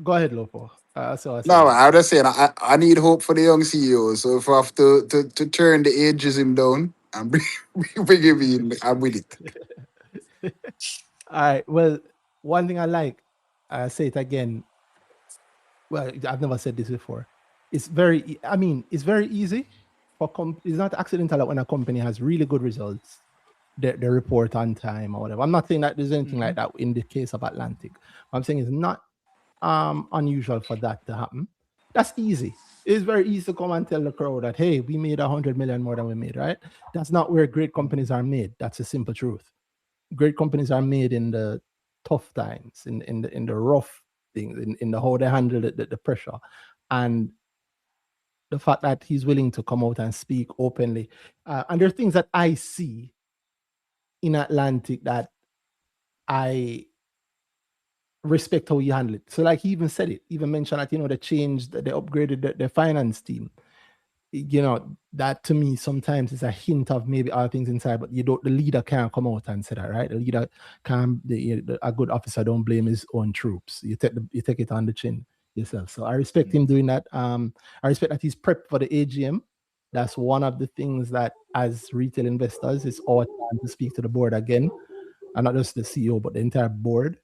Go ahead, Lopo. So I said. no, I'm just saying, I need hope for the young CEOs. So if I have to turn the ageism down and bring him in, I'm with it. All right. Well, one thing I like, I say it again. Well, I've never said this before. It's very easy it's not accidental that when a company has really good results, they report on time or whatever. I'm not saying that there's anything like that in the case of Atlantic. What I'm saying it's not unusual for that to happen. That's easy. It's very easy to come and tell the crowd that, hey, we made 100 million more than we made, right? That's not where great companies are made. That's a simple truth. Great companies are made in the tough times, in the rough things, in the how they handle the pressure. And the fact that he's willing to come out and speak openly. And there are things that I see in Atlantic that I respect how he handled it. So like he even said it, even mentioned that, they changed, they upgraded the finance team. That to me sometimes is a hint of maybe other things inside, but the leader can't come out and say that, right? The leader can't, a good officer don't blame his own troops. You take it on the chin yourself. So I respect him doing that. I respect that he's prepped for the AGM. That's one of the things that as retail investors, it's our time to speak to the board again, and not just the CEO, but the entire board.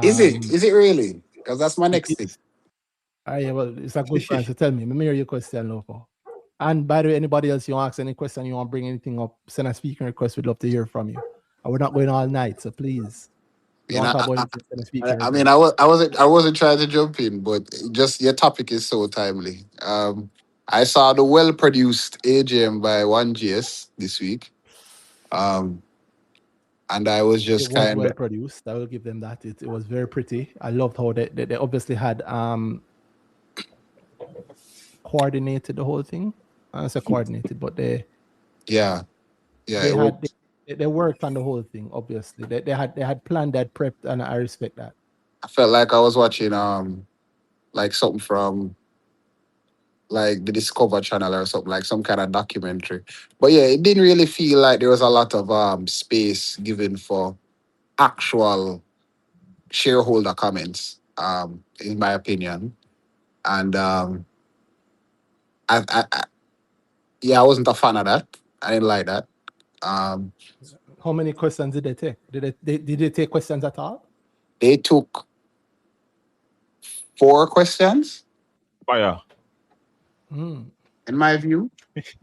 Is it really? Because that's my next thing. Yeah, well, it's a good chance to tell me. Let me hear your question, Lopo. And by the way, anybody else you want to ask any question, you want to bring anything up, send a speaking request. We'd love to hear from you. And we're not going all night, so please. You want to talk about anything, send a speaking request. I mean, I wasn't trying to jump in, but just your topic is so timely. I saw the well-produced AGM by 1GS this week. And I was just it was well produced. I will give them that. It was very pretty. I loved how they obviously had coordinated the whole thing. I say coordinated, but they worked on the whole thing. Obviously, they had planned, that prepped, and I respect that. I felt like I was watching like something from like the Discover Channel or something, like some kind of documentary. But yeah, it didn't really feel like there was a lot of space given for actual shareholder comments, in my opinion. And I wasn't a fan of that. I didn't like that. How many questions did they take? Did they take questions at all? They took 4 questions. Fire. In my view.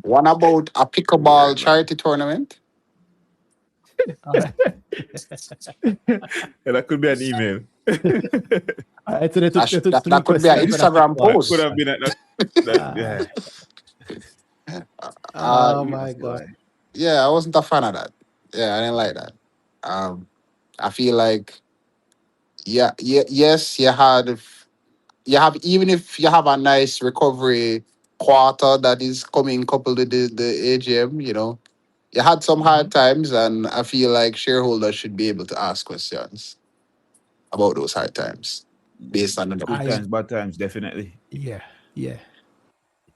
One about a pickleball charity tournament. Yeah, that could be an email. So they took that could be an Instagram post. Could have been at that. Oh my God. Yeah, I wasn't a fan of that. Yeah, I didn't like that. I feel like yes, you have, even if you have a nice recovery quarter that is coming coupled with the AGM, you had some hard times, and I feel like shareholders should be able to ask questions about those hard times based on the good times, bad times, definitely. Yeah,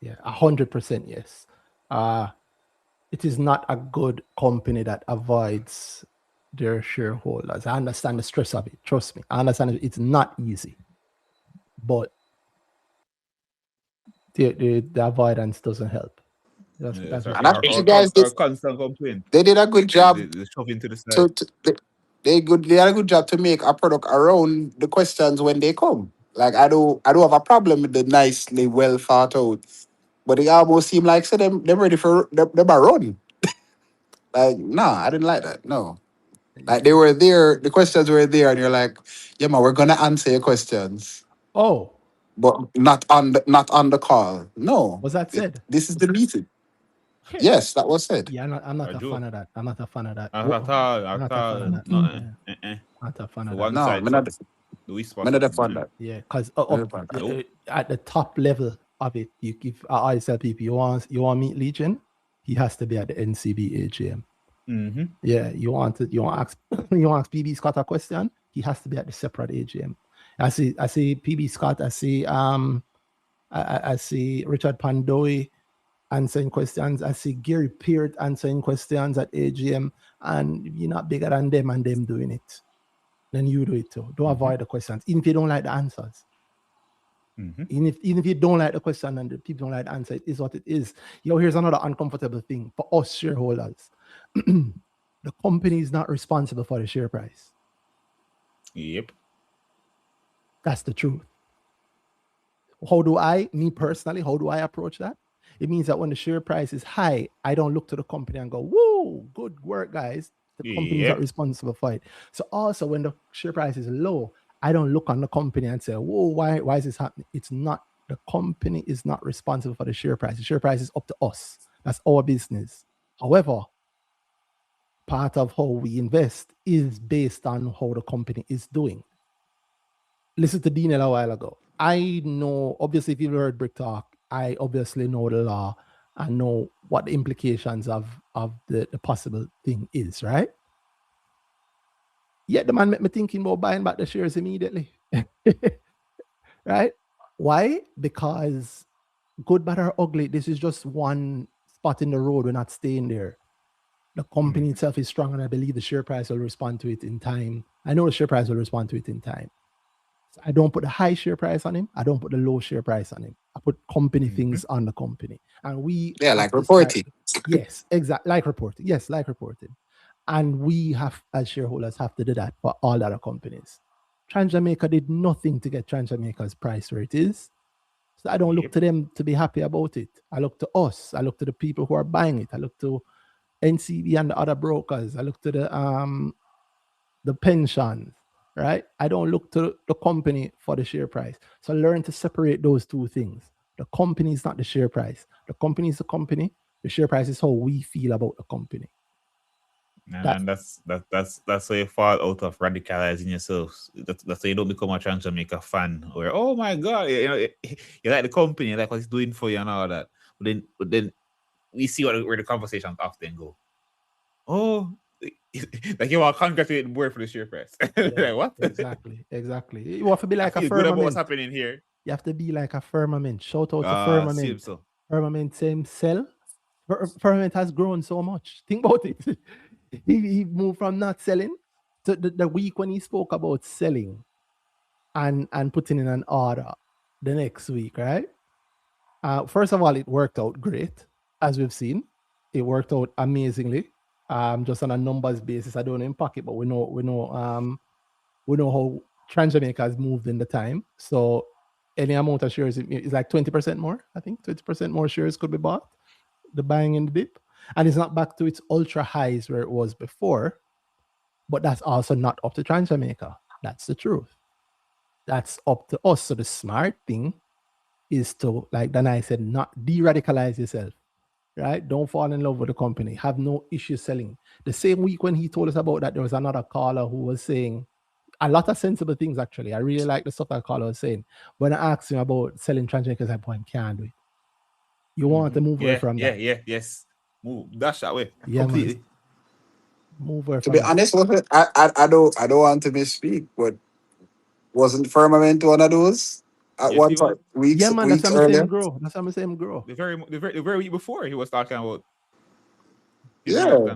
100% yes. It is not a good company that avoids their shareholders. I understand the stress of it. Trust me, I understand it's not easy, but the avoidance doesn't help. That's and I think you guys did constant complaint. They did a good job. They shove into the side. They did a good job to make a product around the questions when they come. Like I do have a problem with the nicely well thought out, but it almost seemed like them ready for them run. Like I didn't like that. No, like they were there. The questions were there, and you're like, yeah, man, we're gonna answer your questions. Oh, but not on the call. No, was that said? This is the meeting. Yes, that was said. Yeah, I'm not a fan of that. I'm not a fan of that. Not at all. Not a fan of that. One No, side. I'm not a fan of that. Yeah, because at the top level of it, if I tell people you want meet Legion, he has to be at the NCB AGM. Mm-hmm. Yeah, you want to ask PB Scott a question, he has to be at the separate AGM. I see PB Scott, I see Richard Pandoy answering questions, I see Gary Peart answering questions at AGM, and you're not bigger than them and them doing it. Then you do it too. Don't avoid the questions, even if you don't like the answers. Even if you don't like the question and the people don't like the answer, it is what it is. Here's another uncomfortable thing for us shareholders. The company is not responsible for the share price. Yep. That's the truth. Me personally, how do I approach that? It means that when the share price is high, I don't look to the company and go, whoa, good work, guys. The company is not responsible for it. So also when the share price is low, I don't look on the company and say, whoa, why is this happening? It's not, the company is not responsible for the share price. The share price is up to us. That's our business. However, part of how we invest is based on how the company is doing. Listen to Dean a while ago. I know, obviously, if you've heard BrickTalk, I obviously know the law and know what the implications of the possible thing is, right? Yet the man made me thinking about buying back the shares immediately. Right? Why? Because good, bad, or ugly, this is just one spot in the road. We're not staying there. The company itself is strong, and I believe the share price will respond to it in time. I know the share price will respond to it in time. So I don't put the high share price on him. I don't put the low share price on him. I put company things on the company. And we like reporting. Yes, exactly. Like reporting. Yes, like reporting. And we have, as shareholders, have to do that for all other companies. Jamaica did nothing to get Jamaica's price where it is. So I don't look to them to be happy about it. I look to us. I look to the people who are buying it. I look to NCB and the other brokers. I look to the pensions, right? I don't look to the company for the share price. So learn to separate those two things. The company is not the share price. The company is the company. The share price is how we feel about the company. And that's how you fall out of radicalizing yourself. That's how you don't become a Jamaica fan, or oh my god, you like the company, you like what it's doing for you and all that. But then we see where the conversations often go. Oh, like you want to congratulate the board for the share price. Like, what? Exactly. You have to be like a firmament. About what's happening here. You have to be like a firmament. Shout out to Firmament. Firmament, same cell. Firmament has grown so much. Think about it. He moved from not selling to the week when he spoke about selling and putting in an order the next week, right? First of all, it worked out great, as we've seen. It worked out amazingly. Just on a numbers basis, I don't know in pocket, but we know how Jamaica has moved in the time. So any amount of shares is like 20% more. I think 20% more shares could be bought. The buying in the dip. And it's not back to its ultra highs where it was before, but that's also not up to Jamaica. That's the truth. That's up to us. So the smart thing is to, like Danai said, not de-radicalize yourself, right? Don't fall in love with the company. Have no issue selling. The same week when he told us about that, there was another caller who was saying a lot of sensible things, actually. I really like the stuff that caller was saying. When I asked him about selling Jamaica, he's like, boy, I can't do it. You want to move away from that. Yes. Move. Dash that way. Yeah, completely. Man. Move away from that. To be honest with it, I don't want to misspeak, but wasn't Firmament one of those at one time? Weeks, yeah, man, weeks that's how I'm saying grow. That's how I'm saying grow. The very week before he was talking about yeah.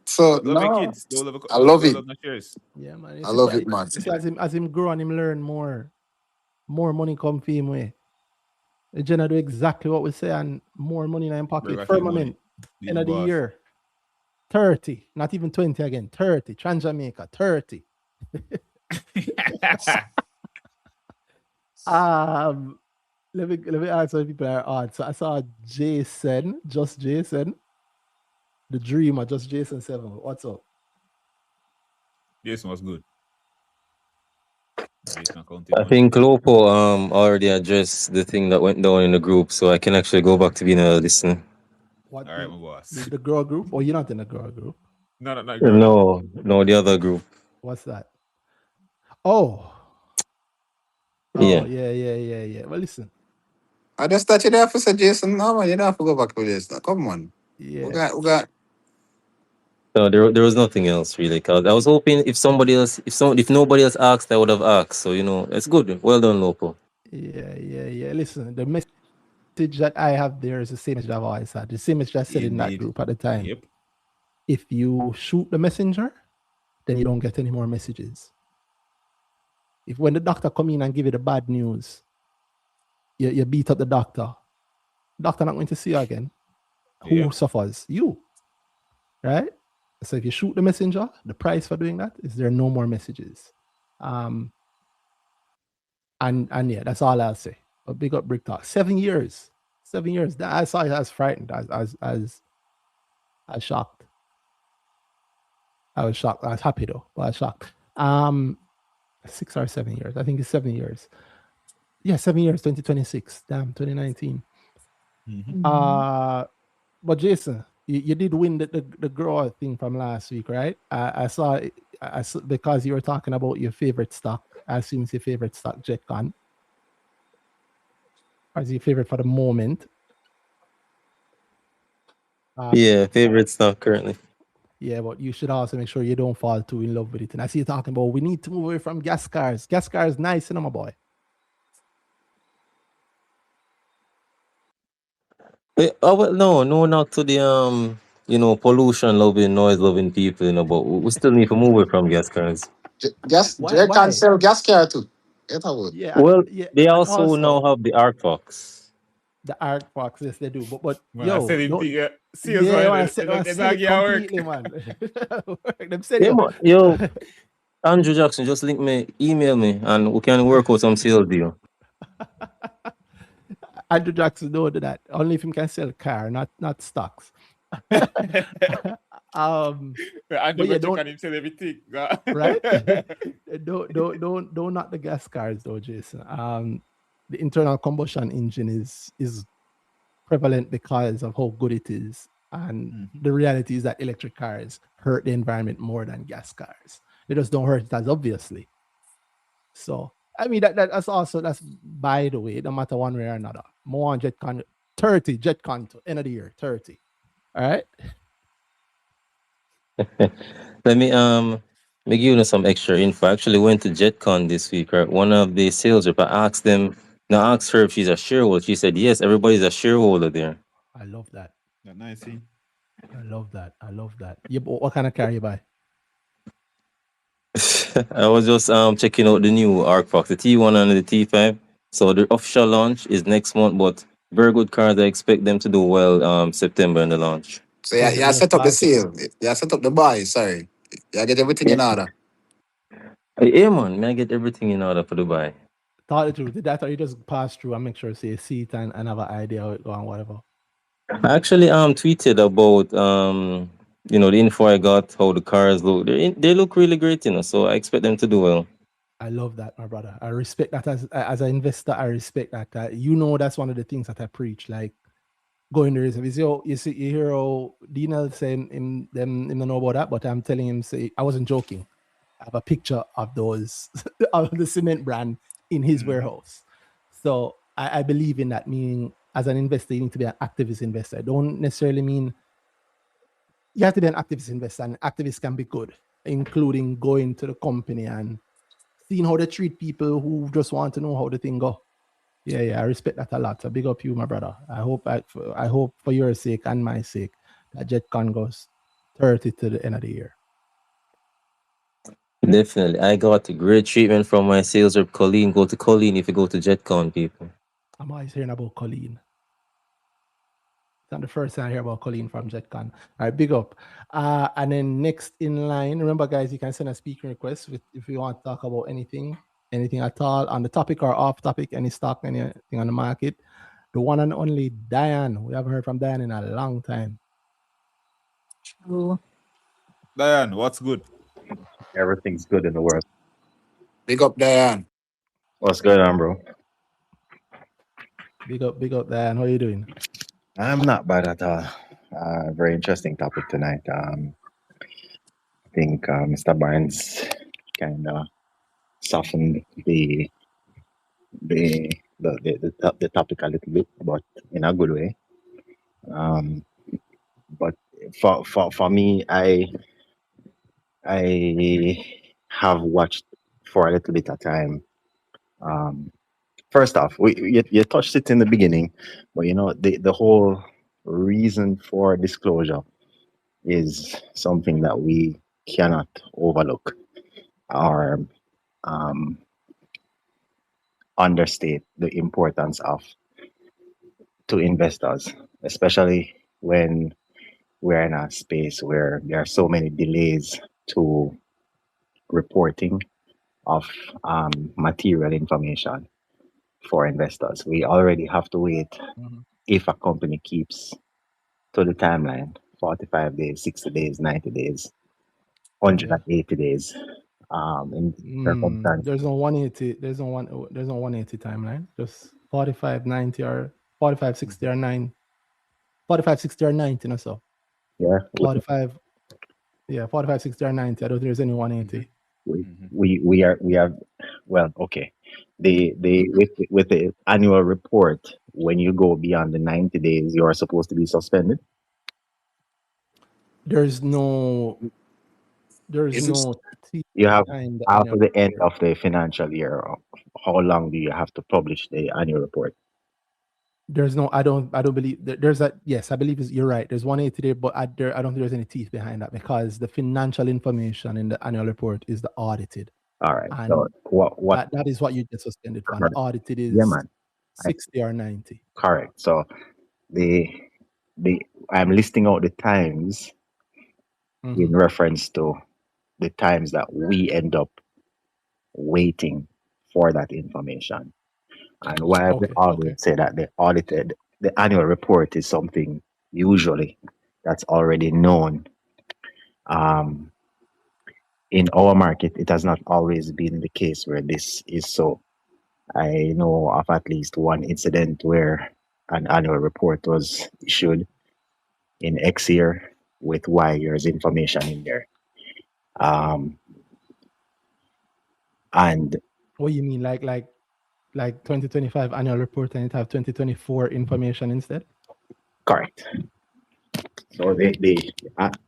So no, kids. I love it. Yeah, man. I love it, man. As him grow and him learn more money come for him way. The general do exactly what we say and more money in his pocket. Firmament, end of the year, 30, not even 20 again, 30. Jamaica, 30. Let me answer if people are odd. So I saw Jason, the dreamer, just Jason 7. What's up? Jason was good. I think Lopo already addressed the thing that went down in the group, so I can actually go back to being a listener. What? All right, my boss. The girl group? Or you're not in the girl group? No, the other group. What's that? Oh, yeah. Well, listen. I just thought you'd have to say Jason. No, man, you don't have to go back to Jason. Come on. Yeah. We got. No, there was nothing else really. Cause I was hoping if nobody else asked, I would have asked. So it's good. Well done, Lopo. Yeah. Listen, the message that I have there is the same message I've always had. The same message I said in that group at the time. Yep. If you shoot the messenger, then you don't get any more messages. If when the doctor come in and give you the bad news, you beat up the doctor not going to see you again. Who suffers? You. Right? So if you shoot the messenger, the price for doing that is there are no more messages. And yeah, that's all I'll say. But big up BrickTalk. 7 years. 7 years. I saw it as frightened, as shocked. I was shocked. I was happy though, but I was shocked. 6 or 7 years. I think it's 7 years. Yeah, 7 years, 2026. Damn, 2019. But Jason, you did win the grower thing from last week, right? I saw because you were talking about your favorite stock. I assume it's your favorite stock, JetCon. Or is it your favorite for the moment? Yeah, favorite stock currently. Yeah, but you should also make sure you don't fall too in love with it. And I see you talking about we need to move away from gas cars. Gas cars, nice, my boy. Oh well, no, not to the pollution loving, noise loving people, but we still need to move away from gas cars. Gas, they can Why? sell gas car too. Get a word. Yeah, Well, yeah, they and also now also have the Arc Fox. the art box, yes, they do. But Man, I said him don't, thing, sales yeah, man, I said it completely, man. Them said Yeah, yo, man. Yo, Andrew Jackson, just link me, email me, and we can work out some sales deal. Andrew Jackson know that only if him can sell car, not stocks. Andrew but yeah, check on him sell everything. Right? don't knock the gas cars though, Jason. The internal combustion engine is prevalent because of how good it is, and the reality is that electric cars hurt the environment more than gas cars. They just don't hurt it as obviously. So I mean that's by the way, no matter one way or another. More on JetCon 30 JetCon to end of the year 30. All right. Let me give you some extra info. I actually went to JetCon this week, right? One of the sales rep, I asked them, now I asked her if she's a shareholder. She said, yes, everybody's a shareholder there. I love that. Nice. I love that. Yeah, but what kind of car you buy? I was just checking out the new Arc Fox, the T1 and the T5. So the official launch is next month, but very good cars. I expect them to do well September in the launch. So yeah, set up the sale. Yeah, set up the buy. Sorry. Yeah, get everything in order. Yeah, man, may I get everything in order for Dubai? Tell the truth. Did that or you just pass through and make sure see a seat and have an idea how it go and whatever? I actually tweeted about the info I got, how the cars look. They look really great, so I expect them to do well. I love that, my brother. I respect that as an investor. I respect that. That's one of the things that I preach. Like going there is you hear how Dino saying him don't know about that, but I'm telling him I wasn't joking. I have a picture of those of the cement brand in his warehouse. So I believe in that, meaning as an investor, you need to be an activist investor. I don't necessarily mean you have to be an activist investor, and activists can be good, including going to the company and seeing how they treat people who just want to know how the thing go. Yeah, I respect that a lot. So big up you, my brother. I hope for your sake and my sake that JetCon goes 30 to the end of the year. Definitely. I got great treatment from my sales rep, Colleen. Go to Colleen if you go to JetCon, people. I'm always hearing about Colleen. It's not the first time I hear about Colleen from JetCon. All right, big up. And then next in line, remember, guys, you can send a speaking request if you want to talk about anything at all on the topic or off topic, any stock, anything on the market. The one and only Diane. We haven't heard from Diane in a long time. True. Diane, what's good? Everything's good in the world. Big up Diane. What's going on, bro? Big up, Diane. How are you doing? I'm not bad at all. Very interesting topic tonight. I think Mr. Barnes kind of softened the topic a little bit, but in a good way. But for me, I have watched for a little bit of time. First off, you touched it in the beginning, but the whole reason for disclosure is something that we cannot overlook or understate the importance of to investors, especially when we're in a space where there are so many delays to reporting of material information for investors. We already have to wait if a company keeps to the timeline, 45 days, 60 days, 90 days, Yeah. 180 days, in circumstances. There's no 180. There's no 180 timeline. Just 45, 90, or 45, 60, or 9. 45, 60, or 90. No, so Yeah, 45. Yeah, 45, 60, or 90. I don't think there's any 180. we have, well, okay. The with the annual report, when you go beyond the 90 days, you are supposed to be suspended. There's no Is it? teeth You have behind the after annual the end report. of the financial year. How long do you have to publish the annual report? There's no. I don't believe there's a. Yes, I believe you're right. There's 180 there, but I don't think there's any teeth behind that, because the financial information in the annual report is the audited, All right. So and what? that is what you get suspended for. And the Correct. audited Yeah, is man. 60 or 90. Correct. So the I'm listing out the times in Mhm. reference to the times that we end up waiting for that information. And why we Okay. always say that the annual report is something usually that's already known. Um, in our market, it has not always been the case where this is so. I know of at least one incident where an annual report was issued in X year with Y year's information in there. Um, and What you mean, like 2025 annual report, and it have 2024 information instead? correct. So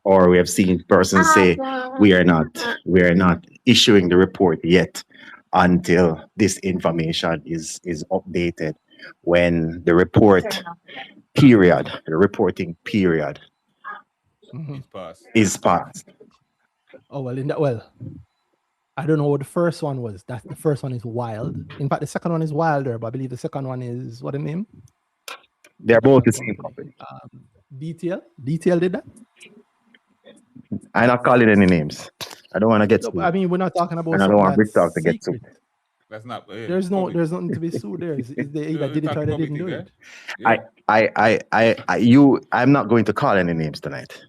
or we have seen persons say we are not issuing the report yet until this information is updated when the reporting period Mhm. It's past. is passed. Oh well, I don't know what the first one was. That the first one is wild. In fact, the second one is wilder, but I believe the second one is what the name? They're both the That same company. company. DTL. DTL did that. I'm not calling any names. I don't want to get No, but sued. I mean, we're not talking about And I don't something want that's BrickTalk to get secret. sued. That's not. There's public. nothing to be sued there. Is they either We're did it or talking they public didn't do thing, it. yeah? I'm not going to call any names tonight.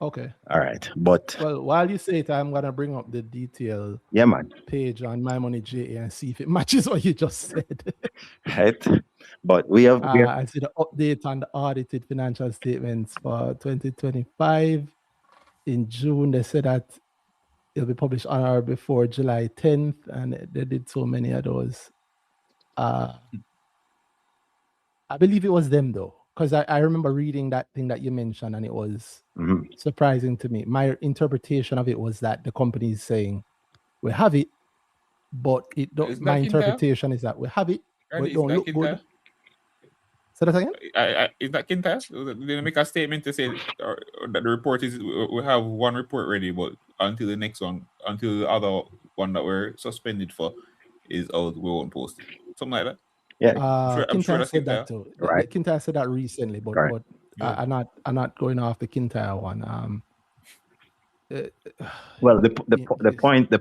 Okay. All right. But Well, while you say it, I'm gonna bring up the detail yeah, man. page on My Money JA and see if it matches what you just said. Right. But we have I see the update on the audited financial statements for 2025 in June. They said that it'll be published on or before July 10th, and they did so many of those. I believe it was them though, because I remember reading that thing that you mentioned, and it was surprising to me. My interpretation of it was that the company is saying we have it, but it don't. Isn't My that Kintyre? interpretation is that we have it, but Randy, it isn't don't that look good. Kintyre? Say that again? Is that Kintyre? Did they make a statement to say or that the report is we have one report ready, but until the next one, until the other one that we're suspended for is out, we won't post it. Something like that. Yeah. I'm sure Kintyre that's said Kintyre. that too. Right. Kintyre said that recently, but Right. but Yeah. I'm not going off the Kintyre one. Well, the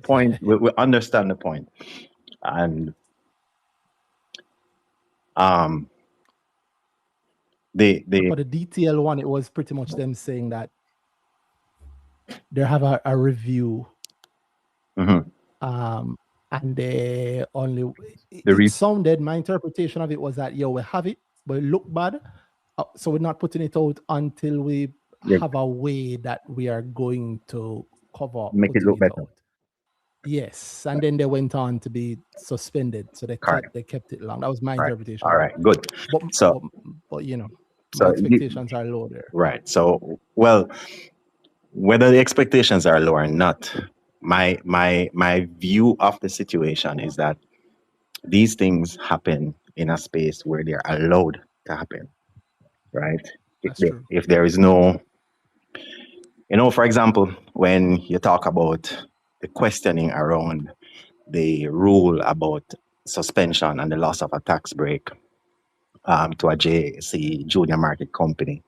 point, we understand the point, and the for the DTL one, it was pretty much them saying that they have a review, and they only it sounded. My interpretation of it was that we have it, but it looked bad, so we're not putting it out until we have a way that we are going to cover make it look better. out. Yes, and then they went on to be suspended, so they kept it long. That was my interpretation. All right, good. But you know, my expectations are low there. Right. So, well, whether the expectations are low or not, my view of the situation is that these things happen in a space where they're allowed to happen. Right. That's true. If there is no, for example, when you talk about the questioning around the rule about suspension and the loss of a tax break to a JC junior market company,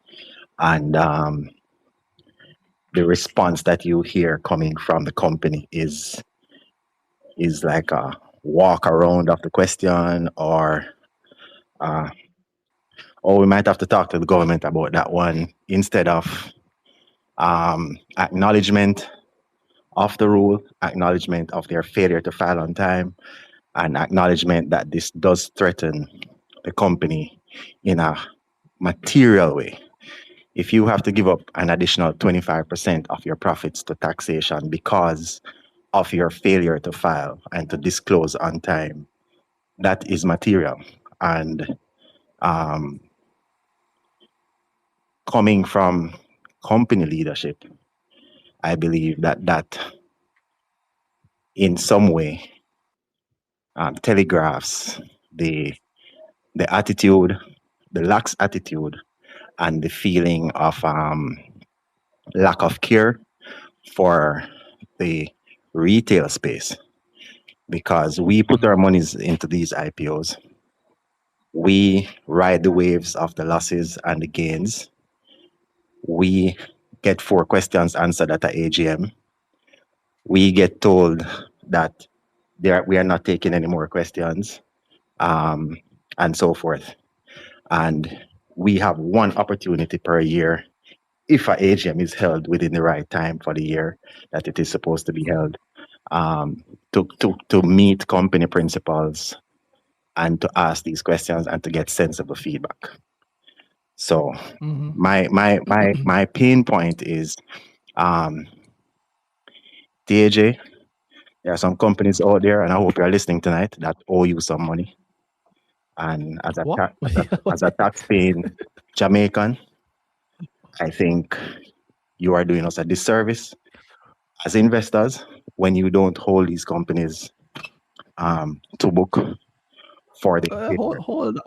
and the response that you hear coming from the company is like a walk around of the question, or or we might have to talk to the government about that one instead of acknowledgement of the rule, acknowledgement of their failure to file on time, and acknowledgement that this does threaten the company in a material way. If you have to give up an additional 25% of your profits to taxation because of your failure to file and to disclose on time, that is material. And coming from company leadership, I believe that in some way telegraphs the attitude, the lax attitude, and the feeling of lack of care for the retail space, because we put our monies into these IPOs. We ride the waves of the losses and the gains. We get 4 questions answered at the AGM. We get told that we are not taking any more questions, and so forth. And we have one opportunity per year, if a AGM is held within the right time for the year that it is supposed to be held, to meet company principles and to ask these questions and to get sensible feedback. So my pain point is DAJ. There are some companies out there, and I hope you're listening tonight, that owe you some money. And as a tax-paying Jamaican, I think you are doing us a disservice as investors when you don't hold these companies to book for the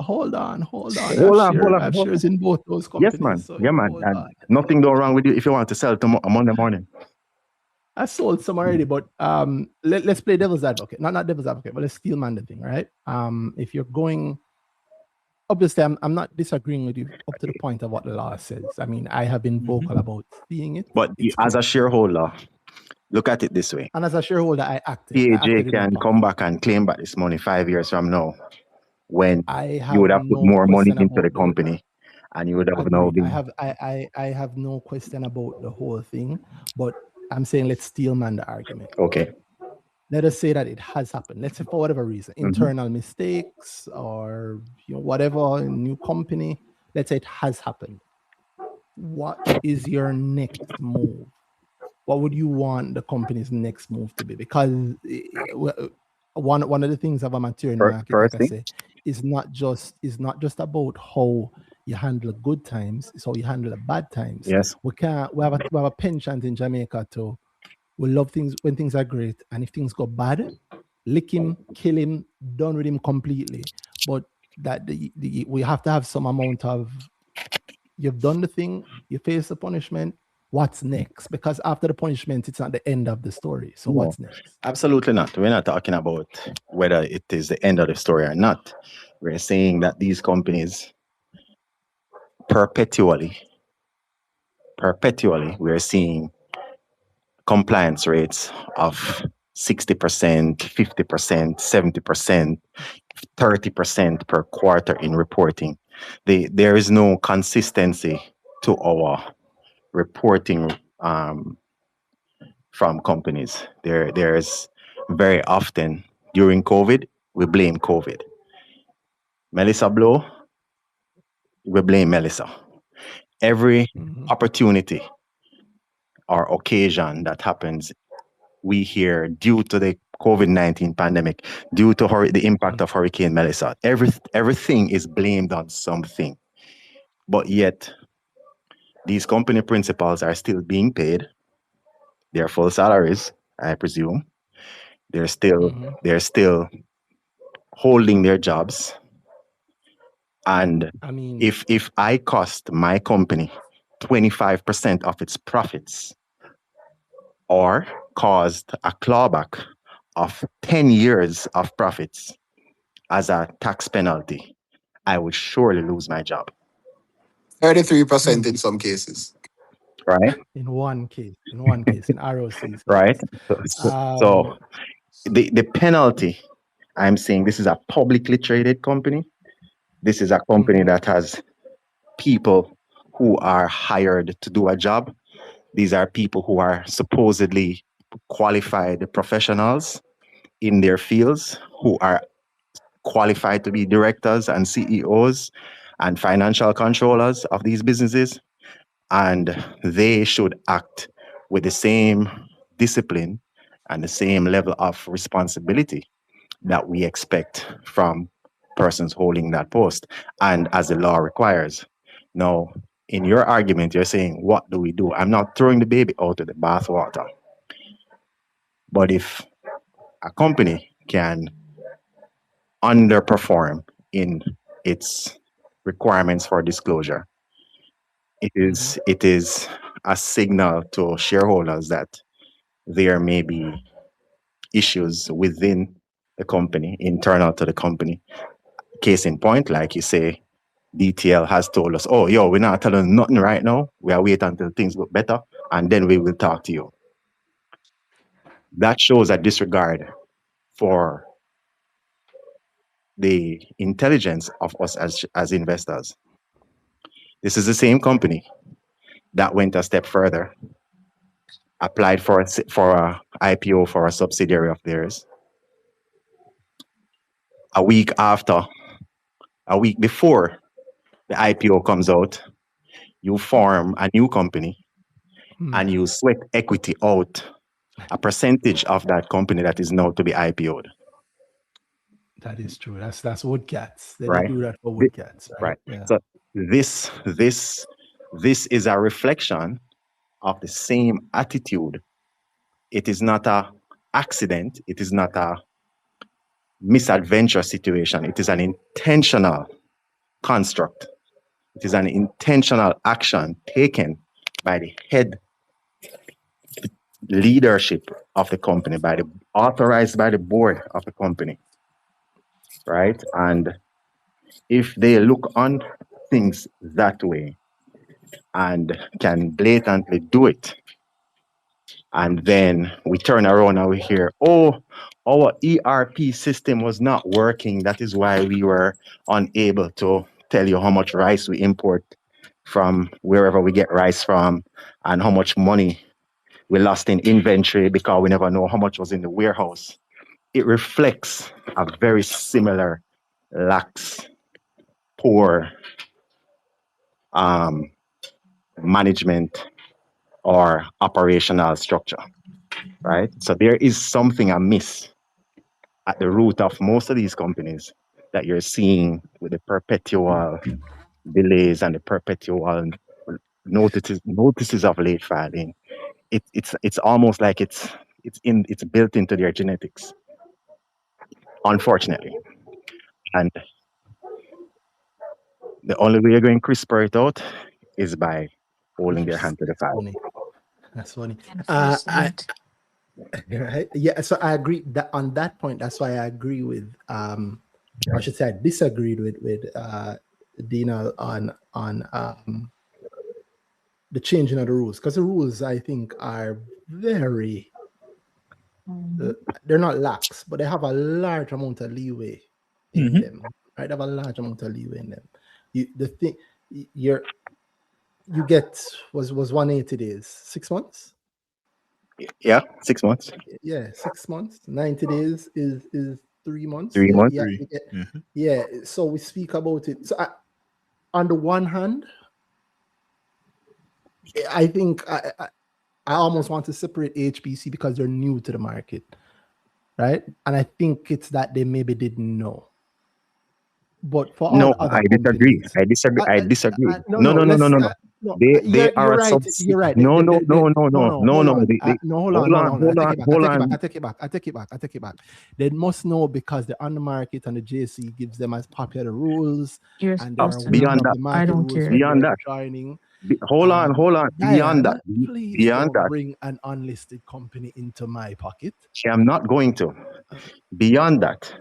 hold on. I have shares in both those companies. Yes, man. So yeah, man. And nothing go wrong with you if you want to sell tomorrow Monday morning. I sold some already, but let's play devil's advocate. Not devil's advocate, but let's steel man the thing, right? If you're going, obviously, I'm not disagreeing with you up to the point of what the law says. I mean, I have been vocal about seeing it. But as a shareholder, look at it this way. And as a shareholder, I acted. DAJ can come back and claim back this money 5 years from now, when you would have put more money into the company, and you would have now been. I have no question about the whole thing, but I'm saying let's steel man the argument. Okay. Let us say that it has happened. Let's say for whatever reason, internal mistakes or whatever, new company. Let's say it has happened. What is your next move? What would you want the company's next move to be? Because one of the things of a mature market, like I say, is not just about how you handle good times, it's how you handle the bad times. Yes. We have a penchant in Jamaica too. We love things when things are great, and if things go bad, lick him, kill him, done with him completely. But that we have to have some amount of, you've done the thing, you face the punishment. What's next? Because after the punishment, it's not the end of the story. So what's next? Absolutely not. We're not talking about whether it is the end of the story or not. We're saying that these companies perpetually, we're seeing compliance rates of 60%, 50%, 70%, 30% per quarter in reporting. There is no consistency to our reporting from companies. There's very often during COVID, we blame COVID. Melissa Blow, we blame Melissa. Every opportunity or occasion that happens, we hear due to the COVID-19 pandemic, due to the impact of Hurricane Melissa, everything is blamed on something. But yet, these company principals are still being paid their full salaries, I presume. They're still holding their jobs. And I mean, if I cost my company 25% of its profits, or caused a clawback of 10 years of profits as a tax penalty, I would surely lose my job. 33% in some cases. Right? In one case, in ROCs. Right? So the penalty, I'm saying this is a publicly traded company. This is a company that has people who are hired to do a job. These are people who are supposedly qualified professionals in their fields, who are qualified to be directors and CEOs and financial controllers of these businesses. And they should act with the same discipline and the same level of responsibility that we expect from persons holding that post and as the law requires. Now, in your argument, you're saying, what do we do? I'm not throwing the baby out of the bathwater. But if a company can underperform in its requirements for disclosure, it is a signal to shareholders that there may be issues within the company, internal to the company. Case in point, like you say, DTL has told us, oh, yo, we're not telling you nothing right now. We are waiting until things look better, and then we will talk to you. That shows a disregard for the intelligence of us as investors. This is the same company that went a step further, applied for a IPO for a subsidiary of theirs. A week before the IPO comes out, you form a new company and you sweat equity out, a percentage of that company that is now to be IPO'd. That is true. That's Woodcats. They Right. do that for Woodcats, right? Right. Yeah. So this is a reflection of the same attitude. It is not a accident. It is not a misadventure situation. It is an intentional construct. It is an intentional action taken by the head leadership of the company, authorized by the board of the company, right? And if they look on things that way and can blatantly do it, and then we turn around and we hear, oh, our ERP system was not working. That is why we were unable to tell you how much rice we import from wherever we get rice from and how much money we lost in inventory because we never know how much was in the warehouse. It reflects a very similar lax, poor management or operational structure, right? So there is something amiss at the root of most of these companies that you're seeing with the perpetual delays and the perpetual notices of late filing. It's almost like it's built into their genetics, unfortunately. And the only way you're going to CRISPR it out is by holding their hand to the fire. That's funny. Unfortunate. Right? Yeah, so I agree that on that point. That's why I agree with I should say I disagreed with Dina on the changing of the rules, because the rules I think are very they're not lax, but they have a large amount of leeway in them. Right? They have a large amount of leeway in them. You get was 180 days, 6 months. Yeah, 6 months. Yeah, 6 months. 90 days is 3 months. 3 months. Yeah. So we speak about it. So on the one hand, I think I almost want to separate HBC because they're new to the market, right? And I think it's that they maybe didn't know. But for all other I disagree. companies, I disagree. No. They are right. You're right. Hold on. I take it back. They must know because they're on the market and the JC gives them as popular rules, and they're beyond of that. the market I don't rules care. Beyond that. joining. Hold on. Beyond that. Please Beyond don't that. bring an unlisted company into my pocket. I'm not going to. Beyond that,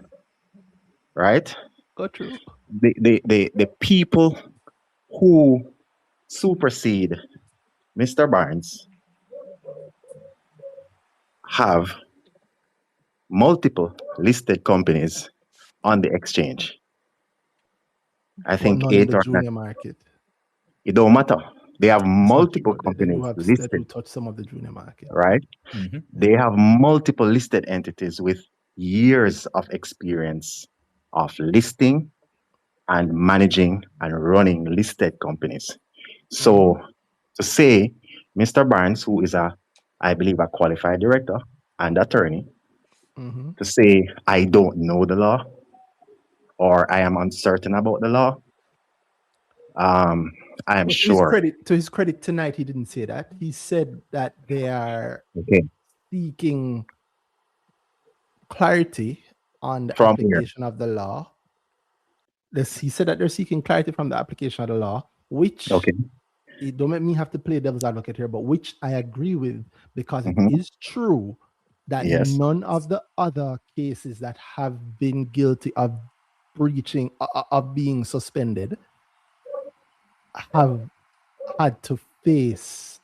right? Go through. The people who supersede Mr. Barnes have multiple listed companies on the exchange. I think none in 8 the or 9. junior market. It don't matter. They have It's not multiple true. They do companies have they do listed, touch some of the junior market. right? They have multiple listed entities with years of experience of listing and managing and running listed companies. So to say Mr. Barnes, who is I believe, a qualified director and attorney, Mm-hmm. to say I don't know the law or I am uncertain about the law, I am But sure. to his credit, tonight he didn't say that. He said that they are Okay. seeking clarity on the From here. application of the law. He said that they're seeking clarity from the application of the law, which Okay. it don't make me have to play devil's advocate here, but which I agree with, because it Mhm. is true that Yes. none of the other cases that have been guilty of breaching of being suspended have had to face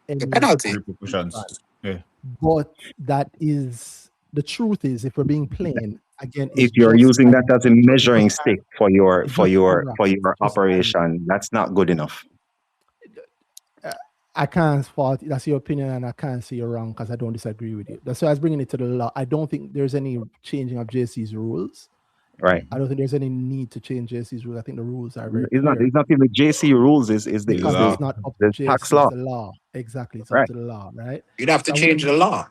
The any penalty. Repercussions. Yeah. but that is the truth. Is, if we're being plain again, If is you're just using that as a measuring just stick for your it's just paragraph. operation, that's not good enough. I can't fault. That's your opinion, and I can't say you're wrong because I don't disagree with you. That's why I was bringing it to the law. I don't think there's any changing of JC's rules. Right. I don't think there's any need to change JC's rules. I think the rules are very It's not clear. even JC rules is the Because law. it's not up to the JC, tax it's law. the law. Exactly, it's Right. up to the law, right? You'd have to So I change the wouldn't- law.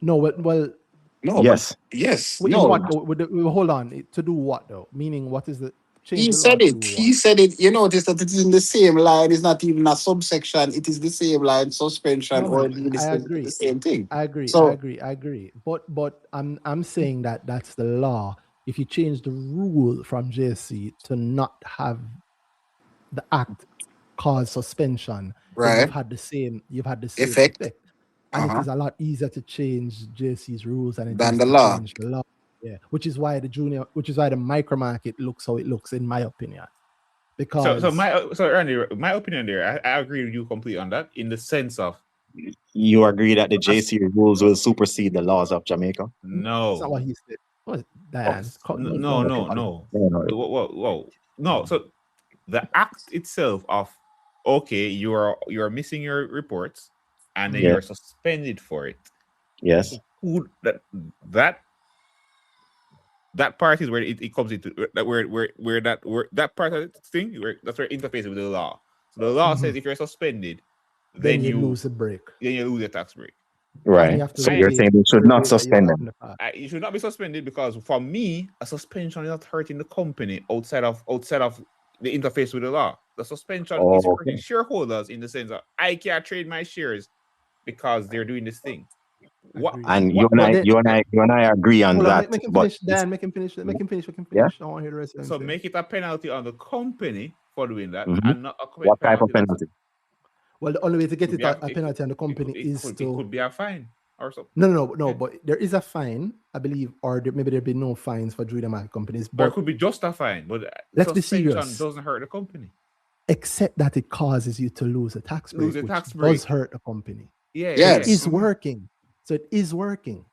No, well, No, Yes. but yes, in no. what though? Hold on. To do what though? Meaning, what is the change He the law said to it. do He what? said it. You notice that it is in the same line. It's not even a subsection. It is the same line, suspension, No, or man, I agree. the same thing. I agree. So I agree. But I'm saying that that's the law. If you change the rule from JC to not have the act cause suspension, then right, you've had the same effect. effect. And it Uh-huh. is a lot easier to change JC's rules than it Than is the to law. change the law. Yeah. Which is why the micro market looks how it looks, in my opinion. Because So Randy, my opinion there, I agree with you completely on that, in the sense of You agree that the JC rules will supersede the laws of Jamaica? that's no. not what he said. What is Dan? No. Whoa. No, so the act itself of, okay, you're missing your reports and then Yeah. you're suspended for it. Yes. Who that part is where it comes into that part of the thing that's where it interfaces with the law. So the law says if you're suspended, Then you lose a break. then you lose your tax break. And Right. you have to So pay you're saying they should the not rate that you suspend have them. in the past. You should not be suspended, because for me, a suspension is not hurting the company outside of the interface with the law. The suspension is hurting shareholders in the sense that I can't trade my shares because they're doing this thing. What? Agreed. And what- you and I agree on Hold on, that. make him but finish. Dan, make him finish. Make him finish. Yeah? I want to hear the rest of So him. make it a penalty on the company for doing that, Mhm. and not a What type of that's- penalty? Well, the only way to get could it be a penalty on the company is it to could be a fine or something. no. Yeah. But there is a fine, I believe, or maybe there'll be no fines for junior market companies. Or it But could be just a fine, but let's be suspension serious. doesn't hurt the company. Except that it causes you to lose a tax break, Lose a which tax does break. hurt the company. Yeah, So Yes. it is Mhm. working. So it is working.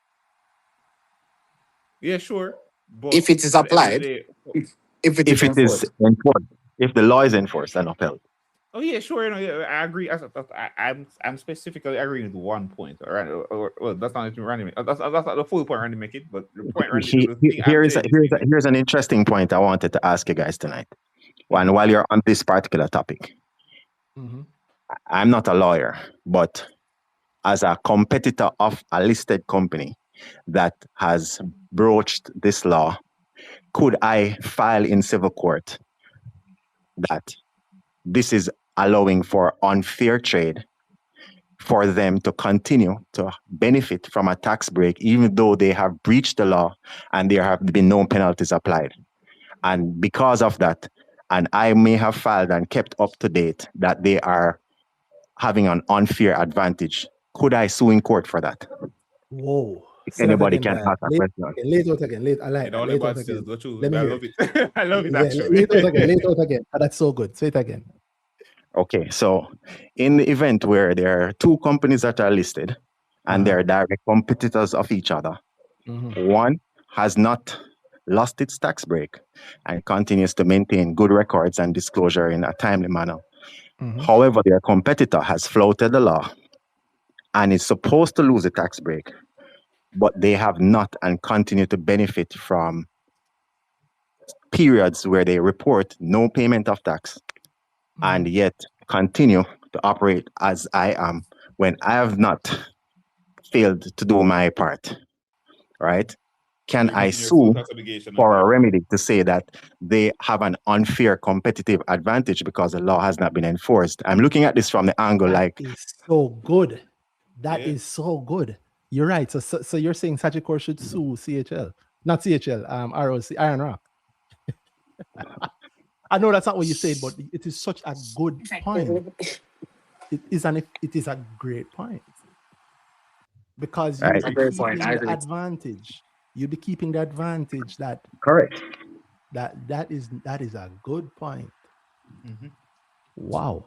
Yeah, sure. But If it is at the end of the applied, day- if it If is it is enforced. enforced, if the law is enforced and upheld. Oh yeah, sure. Yeah, I agree. I'm specifically agreeing with one point. All right. Well, that's not Randy. That's not the full point Randy make it, but the point Randy. The thing I'm saying is Here's an interesting point I wanted to ask you guys tonight. And while you're on this particular topic, Mhm. I'm not a lawyer, but as a competitor of a listed company that has broached this law, could I file in civil court that this is allowing for unfair trade for them to continue to benefit from a tax break, even though they have breached the law and there have been no penalties applied? And because of that, and I may have filed and kept up to date that they are having an unfair advantage, could I sue in court for that? Whoa. If Say that anybody again, can Dan. ask that question. Lay it out again. I like it that. all Lay it out about again. skills. Go through. Let me I hear love it. I love it Yeah, actually. lay it out again. Lay it out again. That's so good. Say it again. Okay, so in the event where there are two companies that are listed and they're direct competitors of each other, one has not lost its tax break and continues to maintain good records and disclosure in a timely manner, However, their competitor has flouted the law and is supposed to lose a tax break, but they have not and continue to benefit from periods where they report no payment of tax and yet continue to operate as I am when I have not failed to do my part, right? Can You're I meeting your full sue tax obligation for on a time. remedy to say that they have an unfair competitive advantage because the law has not been enforced? I'm looking at this from the angle That is so good. That is so good. You're right. So you're saying Sagicor should sue CHL, not CHL, ROC, Iron Rock. I know that's not what you said, but it is such a good point. It is a great point because you'll Right. be keeping the advantage. You'll be keeping the advantage that Correct. that is a good point. Wow.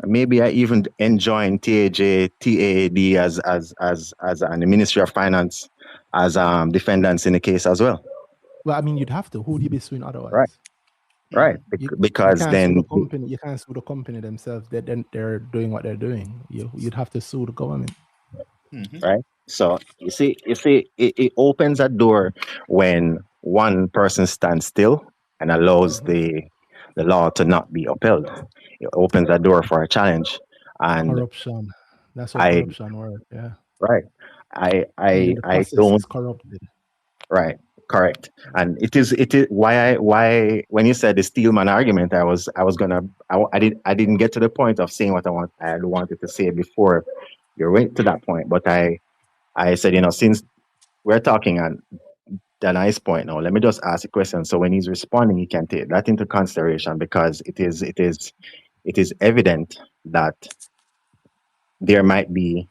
Maybe I even enjoin TAD as an Ministry of Finance as defendants in the case as well. Well, I mean, you'd have to. Who would you be suing otherwise? Right. Right. You Because can't then sue the company. You can't sue the company themselves. They're doing what they're doing. You'd have to sue the government. Right. So you see, it opens a door when one person stands still and allows the law to not be upheld. It opens a door for a challenge. And Corruption. That's what corruption works. Yeah. right. Meaning the I process don't is corrupted. right. Correct. And it is why when you said the Steelman argument, I didn't get to the point of saying what I wanted to say before you went to that point. But I said, since we're talking on the nice point now, let me just ask a question. So when he's responding, he can take that into consideration because it is evident that there might be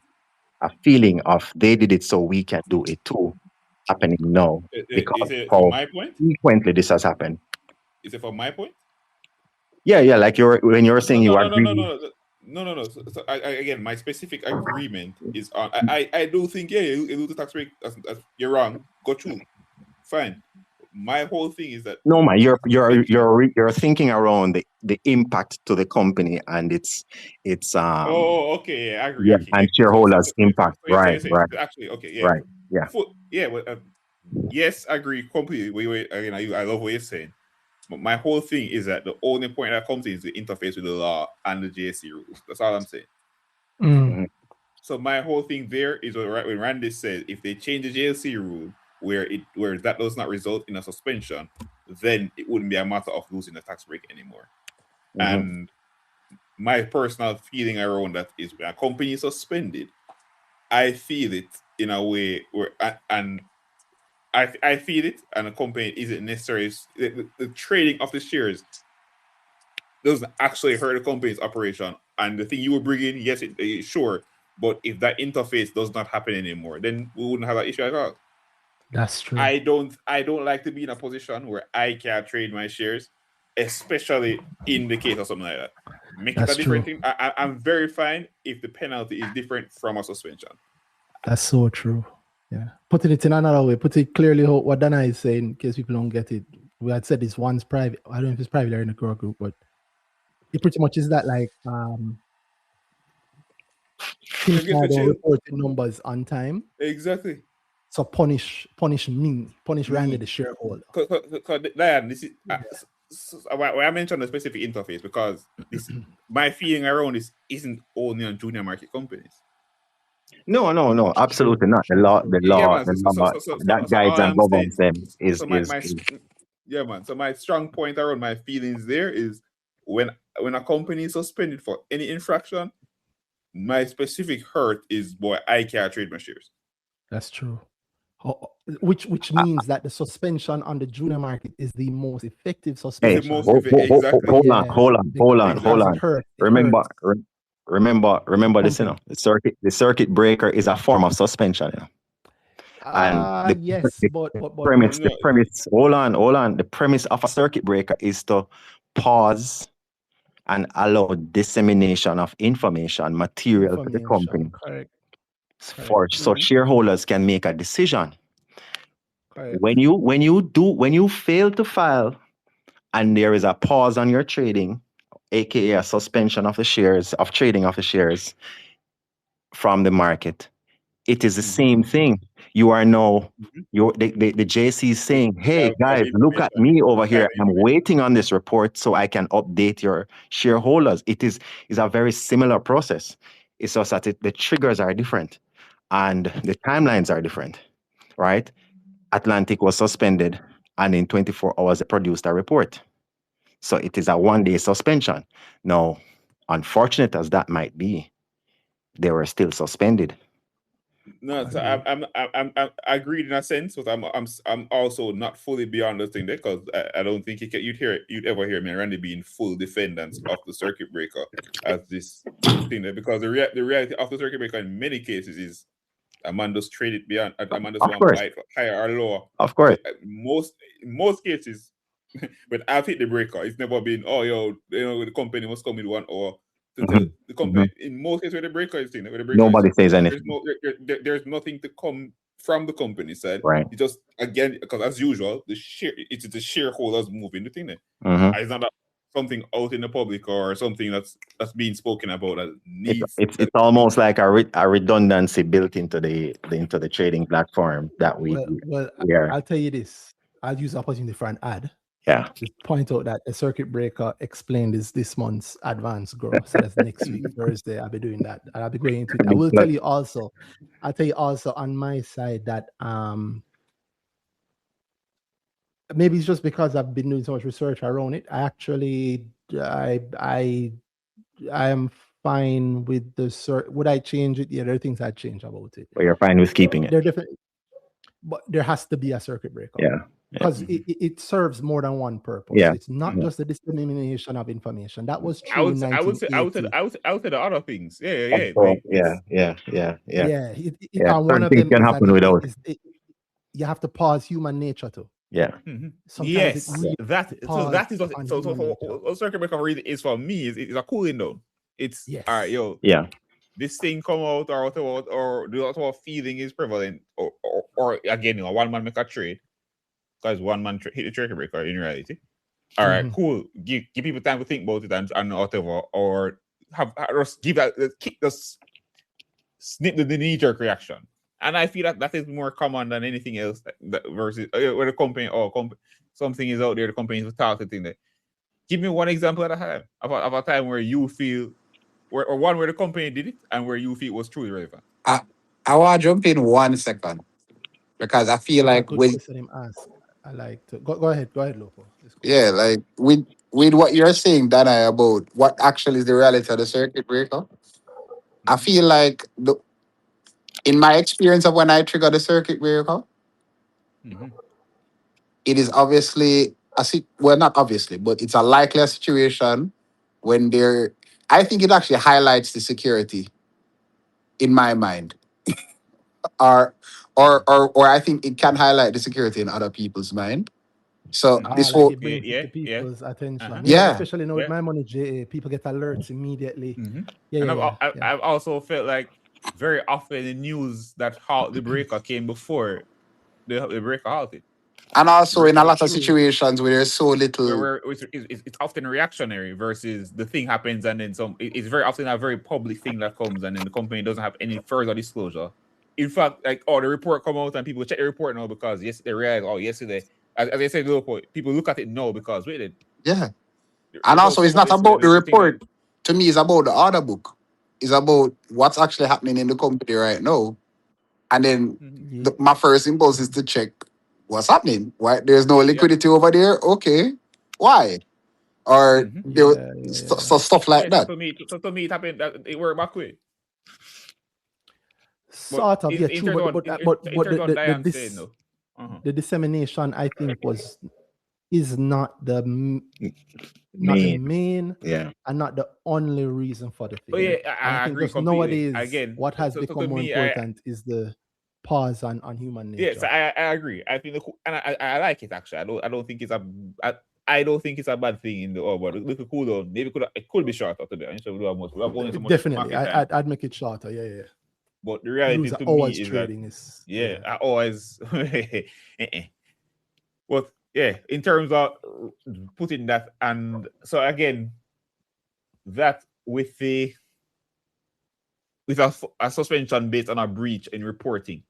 a feeling of they did it so we can do it too happening now Is because it for how my point? frequently this has happened. Is it for my point? Yeah, like when you're saying you agree. No. So again, my specific agreement is on. I do think you lose the tax rate. You're wrong. Go through. Fine. My whole thing is that No, man, you're thinking around the impact to the company and its okay, I agree. yeah, Okay, and so shareholders impact. you're Right. actually okay, yeah, Right. Yeah. Yes, I agree completely. Again, I love what you're saying. But my whole thing is that the only point that comes in is the interface with the law and the JSC rules. That's all I'm saying. So my whole thing there is when Randy said if they change the JSC rule where that does not result in a suspension, then it wouldn't be a matter of losing the tax break anymore. And my personal feeling around that is when a company is suspended, I feel it in a way where I feel it, and a company isn't necessarily the trading of the shares doesn't actually hurt the company's operation. And the thing you were bringing, yes, sure, but if that interface does not happen anymore, then we wouldn't have that issue at all. That's true. I don't like to be in a position where I can't trade my shares, especially in the case of something like that. Make it a different thing. I'm very fine if the penalty is different from a suspension. That's so true. Yeah. Putting it in another way, put it clearly what Dana is saying, in case people don't get it. We had said this one's private. I don't know if it's private or in the core group, but it pretty much is that like Tim don't report the numbers on time. Exactly. So punish Randy the shareholder. This is why I mentioned the specific interface because my feeling around this isn't only on junior market companies. No, absolutely not. The law that guides and governs them is. Yeah, man. So my strong point around my feelings there is when a company is suspended for any infraction, my specific hurt is I can't trade my shares. That's true. Which means that the suspension on the junior market is the most effective suspension. Hold on. Remember this, the circuit breaker is a form of suspension. And the premise. Hold on. The premise of a circuit breaker is to pause and allow dissemination of information, material to the company. Correct. So shareholders can make a decision. Correct. When you fail to file and there is a pause on your trading aka a suspension of the shares, of trading of the shares from the market. It is the same thing. You are now, the JC is saying, hey guys, look at me over here. I'm waiting on this report so I can update your shareholders. Is a very similar process. It's just that the triggers are different and the timelines are different, right? Atlantic was suspended and in 24 hours they produced a report. So it is a 1-day suspension. Now, unfortunate as that might be, they were still suspended. No, so I agreed in a sense, but I'm also not fully beyond the thing there because I don't think you'd ever hear me and Randy being full defendants of the circuit breaker as this thing there, because the reality of the circuit breaker in many cases is a man just trade it beyond, a man just want to buy it for higher or lower. Of course. So, in most cases, when I've hit the breaker, it's never been, the company must come in 1 hour to tell the company. In most cases, where the breaker is, Nobody says anything. There's nothing to come from the company side. Right. It just, again, because as usual, it's the shareholders moving the thing there. It's not something out in the public or something that's being spoken about that needs. It's almost like a redundancy built into the trading platform that we are. I'll tell you this. I'll use the opportunity for an ad. Yeah. To point out that the circuit breaker explained is this month's advance growth. So that's next week, Thursday. I'll be doing that. And I'll be going into it. I'll tell you also on my side that maybe it's just because I've been doing so much research around it. I am fine with the would I change it? Yeah, there are things I'd change about it. But you're fine with keeping it. They're different, but there has to be a circuit breaker. Yeah. Because it serves more than one purpose. Yeah. It's not just the dissemination of information. That was true in 1980. I would say the other things. Yeah. One of them can happen without. You have to pause human nature too. Yeah. Yes. That is what circuit breaker really is for me. Is a cooling down. It's all right, yo. Yeah. This thing come out or the feeling is prevalent or again, one man make a trade. Because one man hit the circuit breaker in reality. All right, cool. Give people time to think about it and whatever, or just give that just snip the knee-jerk reaction. And I feel that is more common than anything else. Versus where the company something is out there, the company is talking thing there. Give me one example of a time where you feel, where the company did it and where you feel was truly relevant. I want to jump in 1 second because I feel like with question him ask. I like to go ahead, Lopo. Yeah, like with what you're saying, Dana, about what actually is the reality of the circuit breaker. I feel like in my experience of when I trigger the circuit breaker, it is obviously not obviously, but it's a likely situation when I think it actually highlights the security in my mind. or I think it can highlight the security in other people's mind. So this whole it brings it to people's attention. Yeah, especially now with my money, JA, people get alerts immediately. I've also felt like very often in news that the breaker came before the breaker halted. And also in a lot of situations where there's so little, it's often reactionary versus the thing happens and then some. It's very often a very public thing that comes and then the company doesn't have any further disclosure. In fact, like the report come out and people check the report now because they realize yesterday. As I said, people look at it now because wait. Yeah. And also it's not about the report. To me, it's about the order book. It's about what's actually happening in the company right now. And then my first impulse is to check what's happening. Why there's no liquidity over there? Okay. Why? Or stuff like that. So to me, it happened that it worked back way. Sort of, true. But the dissemination, I think, is not the main and not the only reason for the thing. I agree think nowadays, again, what has become more important is the pause on human nature. Yes, I agree. I think I like it actually. I don't think it's I don't think it's a bad thing in the but look cool though. Maybe it could be shorter today. So we have only so much. Definitely, I'd make it shorter. Yeah. But the reality to me is that I always but in terms of putting that, and so again, that with a suspension based on a breach in reporting.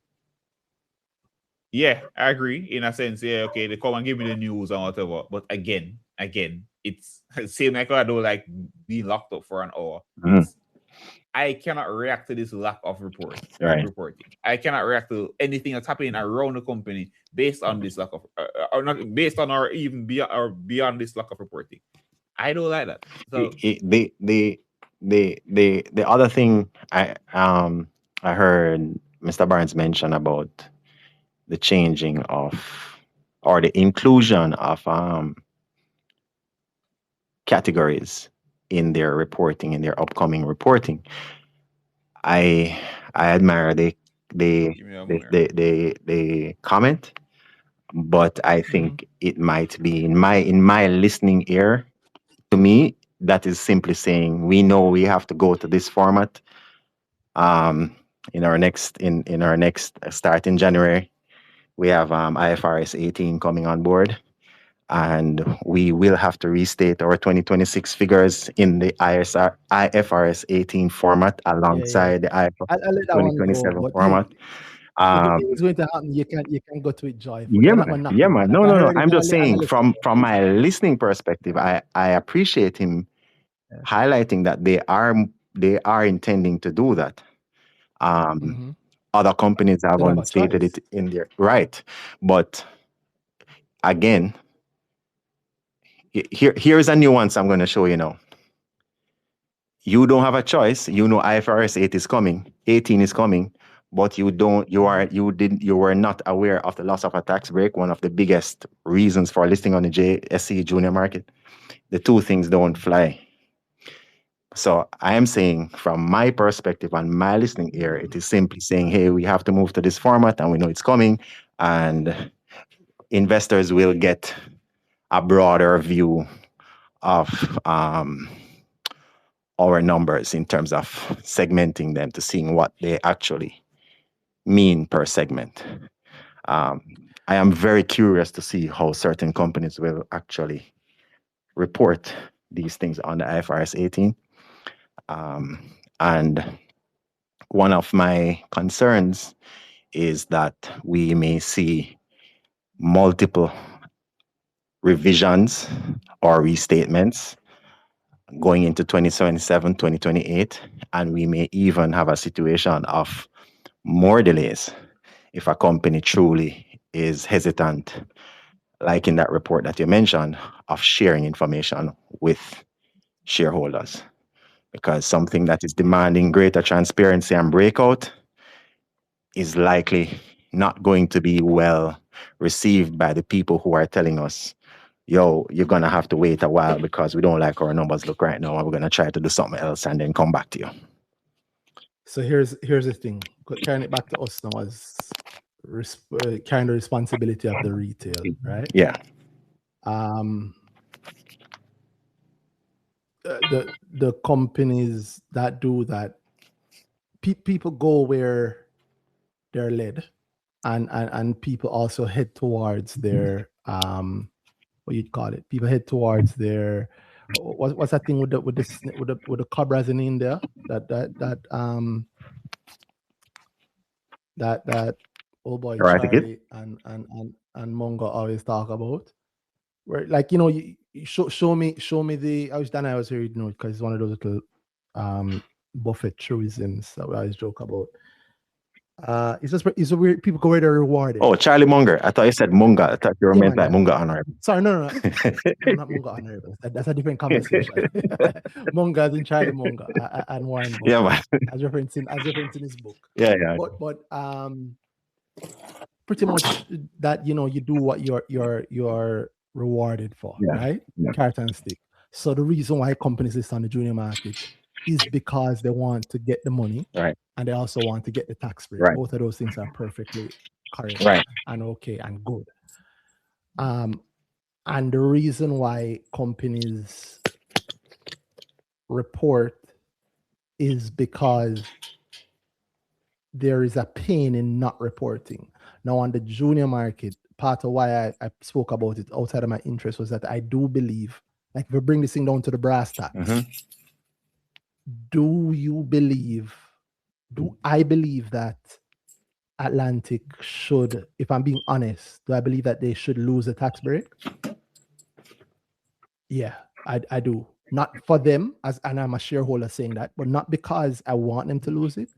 Yeah, I agree in a sense. Yeah, okay, they come and give me the news and whatever. But again, it's same like I don't like being locked up for an hour. It's I cannot react to this lack of reporting. I cannot react to anything that's happening around the company based on this lack of, or not based on, or even beyond this lack of reporting. I don't like that. So the other thing I heard Mr. Barnes mention about the changing of or the inclusion of categories in their reporting, in their upcoming reporting. I admire the comment, but I think it might be in my listening ear. To me, that is simply saying we know we have to go to this format. In our next start in January, we have IFRS 18 coming on board, and we will have to restate our 2026 figures in the IFRS 18 format alongside the I'll let that one go, 2027 but format. if it's going to happen, you can go to it joyful. Yeah, man. No. I'm just saying from my listening perspective, I appreciate him highlighting that they are intending to do that. Other companies haven't stated it in there, right? But again, here's a nuance I'm going to show you now. You don't have a choice. You know IFRS 18 is coming, but you were not aware of the loss of a tax break, one of the biggest reasons for listing on the JSE junior market. The two things don't fly. So I am saying, from my perspective and my listening ear, it is simply saying, hey, we have to move to this format, and we know it's coming, and investors will get a broader view of our numbers in terms of segmenting them to seeing what they actually mean per segment. I am very curious to see how certain companies will actually report these things on the IFRS 18. And one of my concerns is that we may see multiple revisions or restatements going into 2027, 2028, and we may even have a situation of more delays if a company truly is hesitant, like in that report that you mentioned, of sharing information with shareholders. Because something that is demanding greater transparency and breakout is likely not going to be well received by the people who are telling us, yo, you're going to have to wait a while because we don't like our numbers look right now, and we're going to try to do something else and then come back to you. So here's the thing. Carrying it back to us now as carrying the responsibility of the retail, right? Yeah. The companies that do that, people go where they're led, and people also head towards their what you'd call it. People head towards their what's that thing with the cobras in India that oh boy, Charlie and Mongo always talk about, where, like, you show me the, I was here, because it's one of those little Buffett truisms that we always joke about. It's weird, people go where they're rewarded. Oh, Charlie Munger. I thought you said Munga. I thought you were meant like Munga Honorable. Sorry, no, not Munga Honorable. That's a different conversation. Munga as in Charlie Munger and Warren Buffett. Yeah, man. As referenced in his book. Yeah. But pretty much that, you do what you're rewarded for, right? Yeah. Carrot and stick. So the reason why companies list on the junior market is because they want to get the money, right? And they also want to get the tax break. Right. Both of those things are perfectly correct, right, and okay and good. And the reason why companies report is because there is a pain in not reporting. Now, on the junior market, part of why I spoke about it outside of my interest was that I do believe, like, if we bring this thing down to the brass tacks, do I believe that Atlantic should, if I'm being honest, do I believe that they should lose a tax break? Yeah, I do. Not for them, and I'm a shareholder saying that, but not because I want them to lose it,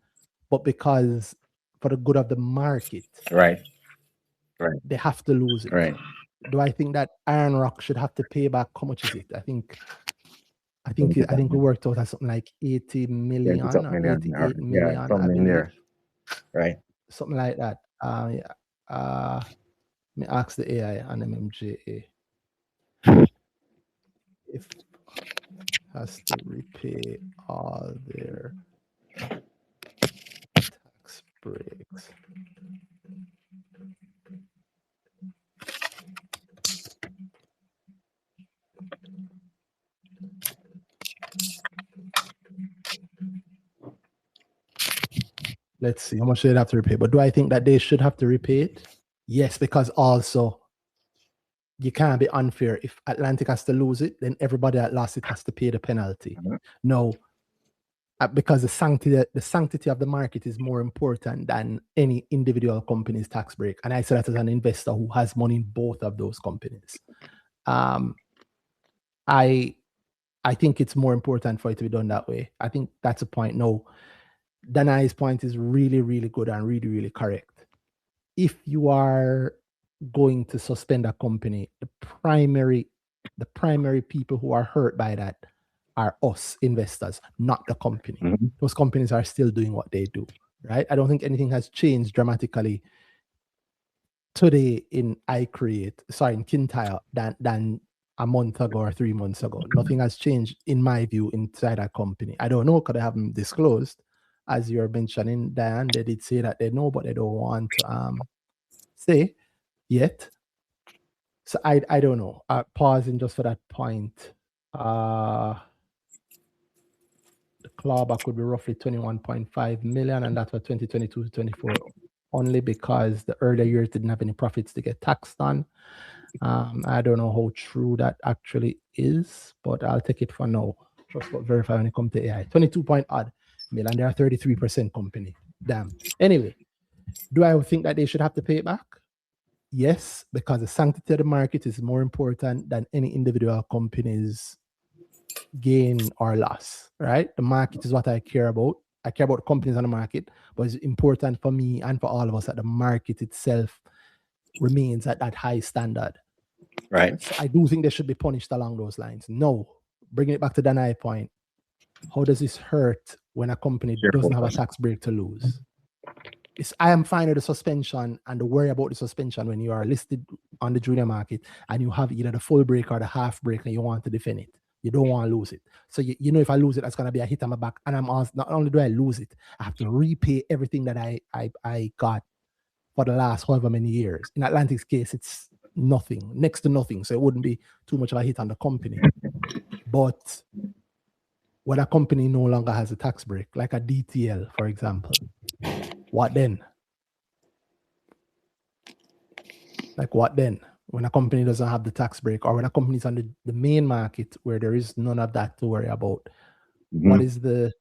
but because for the good of the market, Right. they have to lose it. Right. Do I think that Iron Rock should have to pay back? How much is it? I think we worked out at something like 80 million or 88 million, I something believe. there. Right. Something like that. Let me ask the AI and MMJA if has to repay all their tax breaks. Let's see how much they'd have to repay. But do I think that they should have to repay it? Yes, because also you can't be unfair. If Atlantic has to lose it, then everybody that lost it has to pay the penalty. No, because the sanctity of the market is more important than any individual company's tax break. And I say that as an investor who has money in both of those companies. I think it's more important for it to be done that way. I think that's a point. No, Danai's point is really, really good and really, really correct. If you are going to suspend a company, the primary people who are hurt by that are us investors, not the company. Those companies are still doing what they do, right? I don't think anything has changed dramatically today in Kintyre than a month ago or 3 months ago. Nothing has changed, in my view, inside that company. I don't know because they haven't disclosed. As you're mentioning, Dan, they did say that they know, but they don't want to say yet. So I don't know. Pausing just for that point. The clawback would be roughly 21.5 million, and that's for 2022 to 24, only because the earlier years didn't have any profits to get taxed on. I don't know how true that actually is, but I'll take it for now. Just got verify when it comes to AI. 22 point odd million. They are 33% company. Damn. Anyway, do I think that they should have to pay it back? Yes, because the sanctity of the market is more important than any individual company's gain or loss, right? The market is what I care about. I care about companies on the market, but it's important for me and for all of us that the market itself remains at that high standard. Right. So I do think they should be punished along those lines. No, bringing it back to Danai point, how does this hurt when a company doesn't have a tax break to lose? I am fine with the suspension and the worry about the suspension when you are listed on the junior market and you have either the full break or the half break and you want to defend it. You don't want to lose it. So you know if I lose it, that's going to be a hit on my back. And I'm asked, not only do I lose it, I have to repay everything that I got for the last however many years. In Atlantic's case, it's nothing, next to nothing. So it wouldn't be too much of a hit on the company. But when a company no longer has a tax break, like a DTL, for example, what then? Like what then? When a company doesn't have the tax break, or when a company is on the main market where there is none of that to worry about, what is the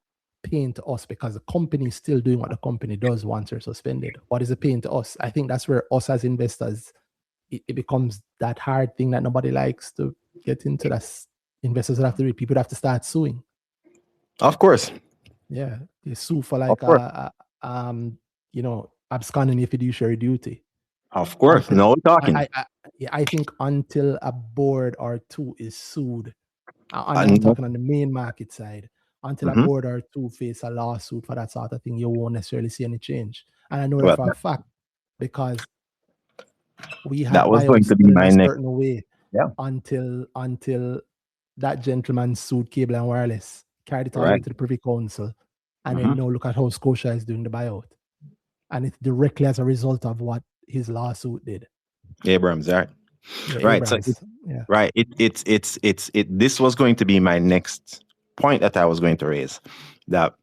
pain to us? Because the company is still doing what the company does once they're suspended. What is the pain to us? I think that's where us as investors, it becomes that hard thing that nobody likes to get into. That investors have to read. People have to start suing. Of course. Yeah, they sue for like absconding your fiduciary duty. Of course, no talking. I think until a board or two is sued, and I'm talking on the main market side, until a board or two face a lawsuit for that sort of thing, you won't necessarily see any change. And I know that for a fact because we had buyouts done in a certain way until that gentleman sued Cable and Wireless, carried it all the way to the Privy Council, and then now look at how Scotia is doing the buyout. And it's directly as a result of what his lawsuit did. Abrams, right? Yeah, right. Abrams. So right. This was going to be my next point that I was going to raise, that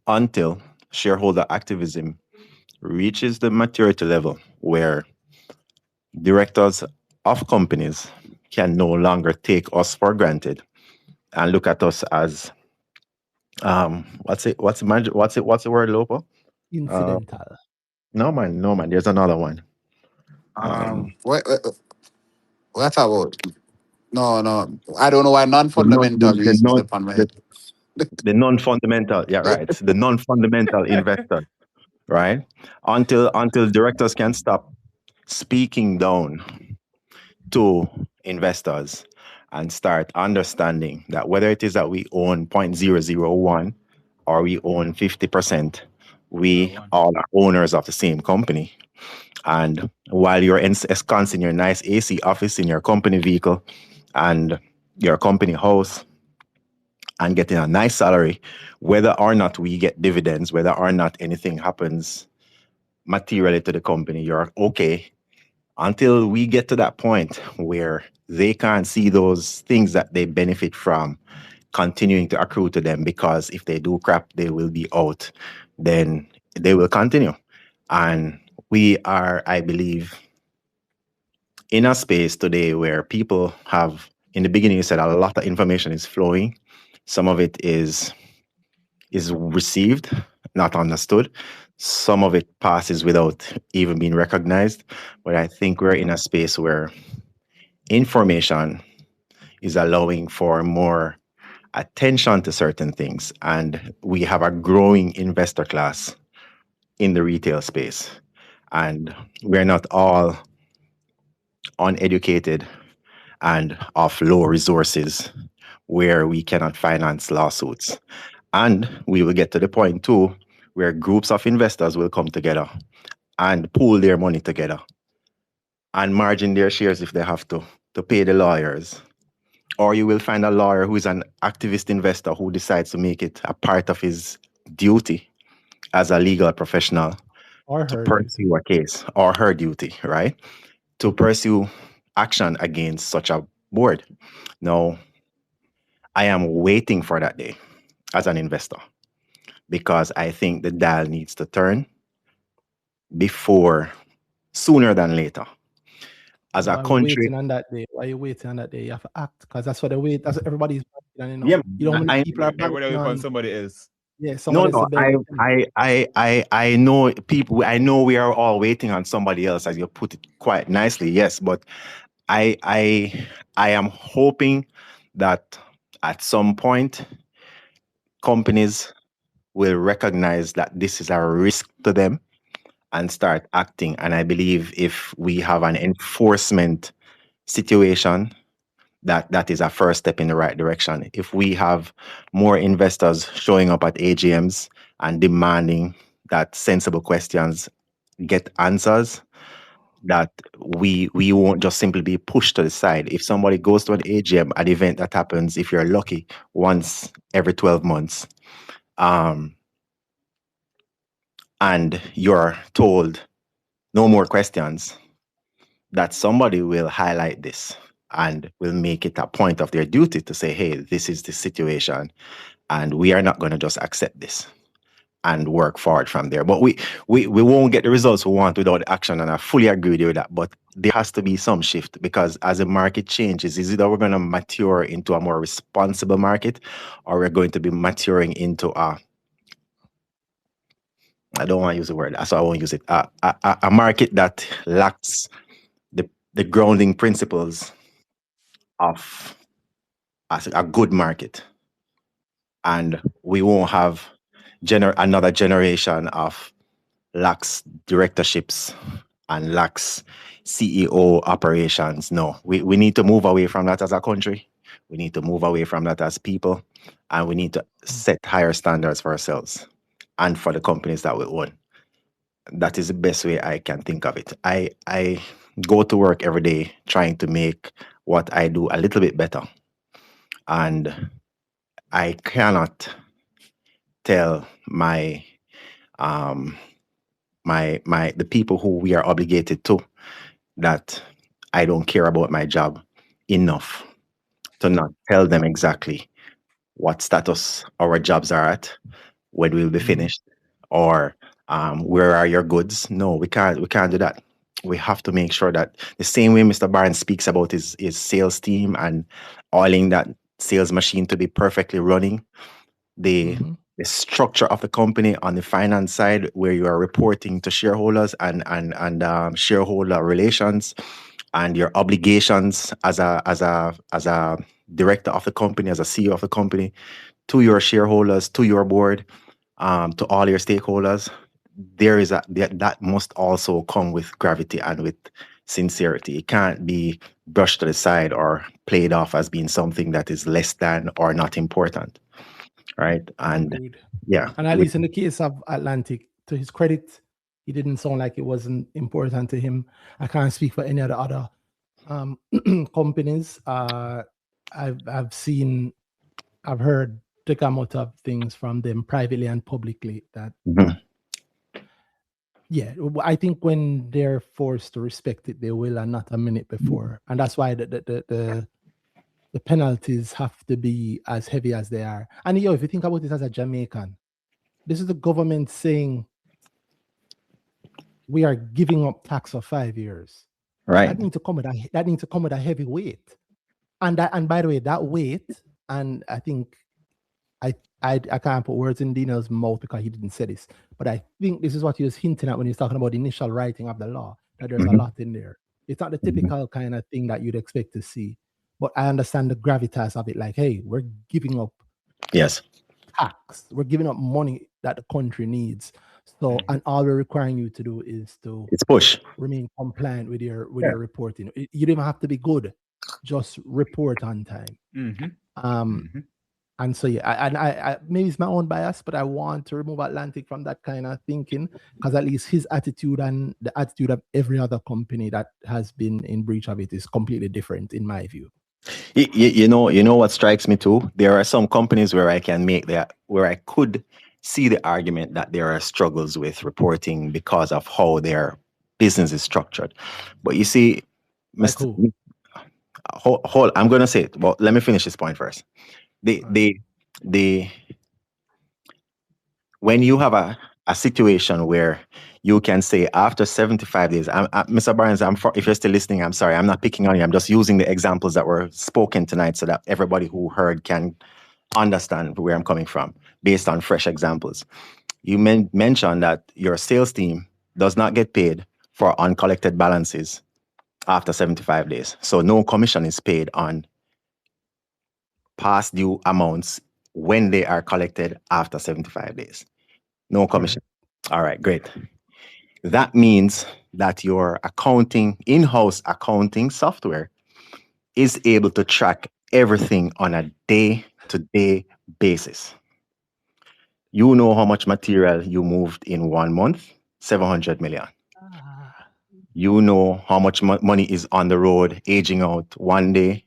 until shareholder activism reaches the maturity level where directors of companies can no longer take us for granted and look at us as What's the word, Lopo? Incidental. No man, no man. There's another one. Um, What about? No, no. I don't know why the non non-fundamental the is non upon my the, head. the non-fundamental. Yeah, right. The non-fundamental investor. Right. Until directors can stop speaking down to investors and start understanding that whether it is that we own 0.001 or we own 50%, we all are owners of the same company. And while you're ensconced in your nice AC office in your company vehicle and your company house and getting a nice salary, whether or not we get dividends, whether or not anything happens materially to the company, you're okay until we get to that point where they can't see those things that they benefit from continuing to accrue to them, because if they do crap, they will be out, then they will continue. And we are, I believe, in a space today where people have, in the beginning, you said a lot of information is flowing. Some of it is received, not understood. Some of it passes without even being recognized. But I think we're in a space where information is allowing for more attention to certain things. And we have a growing investor class in the retail space. And we're not all uneducated and of low resources where we cannot finance lawsuits. And we will get to the point too where groups of investors will come together and pool their money together and margin their shares if they have to pay the lawyers. Or you will find a lawyer who is an activist investor who decides to make it a part of his duty as a legal professional Or to her duty. pursue a case, or her duty, right? To pursue action against such a board. Now, I am waiting for that day as an investor because I think the dial needs to turn sooner than later. As a Why are we country, waiting on that day? Why are you waiting on that day? You have to act because that's what they wait. That's what everybody's banking on, yeah, You know how many I people are Everybody banking will find on? somebody else. Yeah, no, someone else to no, beg them. I know people. I know we are all waiting on somebody else, as you put it quite nicely. Yes, but I am hoping that at some point companies will recognize that this is a risk to them and start acting. And I believe if we have an enforcement situation, that is a first step in the right direction. If we have more investors showing up at AGMs and demanding that sensible questions get answers, that we won't just simply be pushed to the side. If somebody goes to an AGM, an event that happens, if you're lucky, once every 12 months, and you're told no more questions, that somebody will highlight this and will make it a point of their duty to say, hey, this is the situation, and we are not going to just accept this and work forward from there. But we won't get the results we want without action, and I fully agree with you with that. But there has to be some shift, because as the market changes, is either we're going to mature into a more responsible market, or we're going to be maturing into I don't want to use the word, so I won't use it, a market that lacks the grounding principles of a good market. And we won't have another generation of lax directorships and lax CEO operations. No, we need to move away from that as a country. We need to move away from that as people. And we need to set higher standards for ourselves and for the companies that we own. That is the best way I can think of it. I go to work every day trying to make what I do a little bit better. And I cannot tell my the people who we are obligated to that I don't care about my job enough to not tell them exactly what status our jobs are at, when we'll be finished, or where are your goods. No, we can't do that. We have to make sure that the same way Mr. Barnes speaks about his sales team and oiling that sales machine to be perfectly running, the Mhm. the structure of the company on the finance side, where you are reporting to shareholders and shareholder relations, and your obligations as a director of the company, as a CEO of the company, to your shareholders, to your board, to all your stakeholders. That must also come with gravity and with sincerity. It can't be brushed to the side or played off as being something that is less than or not important, right? And Agreed. yeah, And at least in the case of Atlantic, to his credit, he didn't sound like it wasn't important to him. I can't speak for any of the other companies. I've heard the gamut of things from them privately and publicly that Mhm. yeah, I think when they're forced to respect it, they will, and not a minute before. And that's why the penalties have to be as heavy as they are. And if you think about it as a Jamaican, this is the government saying we are giving up tax for 5 years. Right. That needs to come with a heavy weight. And by the way, that weight, and I think I can't put words in Dino's mouth because he didn't say this, but I think this is what he was hinting at when he's talking about the initial writing of the law, that there's a Mhm. lot in there. It's not the typical kind of thing that you'd expect to see, but I understand the gravitas of it. Like, hey, we're giving up Yes. tax, we're giving up money that the country needs. So, and all we're requiring you to do is to It's push. remain compliant with your Yeah. reporting. You don't even have to be good, just report on time. And so yeah, I maybe it's my own bias, but I want to remove Atlantic from that kind of thinking, because at least his attitude and the attitude of every other company that has been in breach of it is completely different in my view. You know what strikes me too? There are some companies where I could see the argument that there are struggles with reporting because of how their business is structured. But you see, Like Mr. who? I'm going to say it, but let me finish this point first. The when you have a situation where you can say after 75 days, Mr. Barnes, if you're still listening, I'm sorry, I'm not picking on you. I'm just using the examples that were spoken tonight so that everybody who heard can understand where I'm coming from based on fresh examples. You mentioned that your sales team does not get paid for uncollected balances after 75 days. So no commission is paid on past due amounts when they are collected after 75 days. No commission. All right, great. That means that your in-house accounting software is able to track everything on a day-to-day basis. You know how much material you moved in 1 month? 700 million. You know how much money is on the road, aging out 1 day,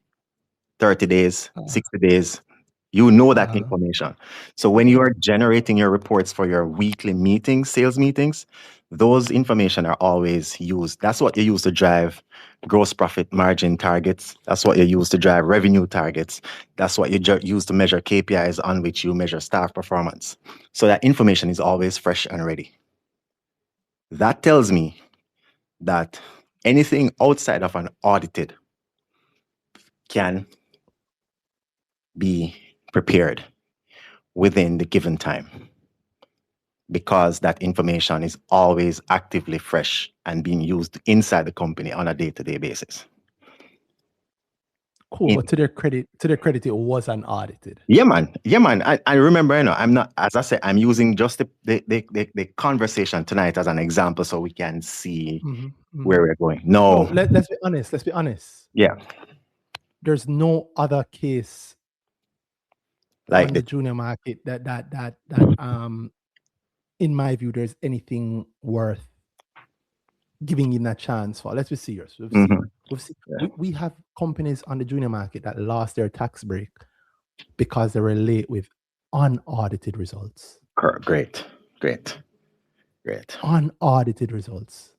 30 days, 60 days. You know that information. So when you are generating your reports for your weekly meetings, sales meetings, those information are always used. That's what you use to drive gross profit margin targets. That's what you use to drive revenue targets. That's what you use to measure KPIs on which you measure staff performance. So that information is always fresh and ready. That tells me that anything outside of an audited can be prepared within the given time, because that information is always actively fresh and being used inside the company on a day-to-day basis. Cool, but to their credit, it wasn't audited. Yeah, man. I remember, I'm not, as I said, I'm using just the conversation tonight as an example so we can see where we're going. No, let's be honest. Yeah. There's no other case Like on the junior market that in my view there's anything worth giving him a chance for. Let's be serious. We have companies on the junior market that lost their tax break because they were late with unaudited results. Great. Unaudited results.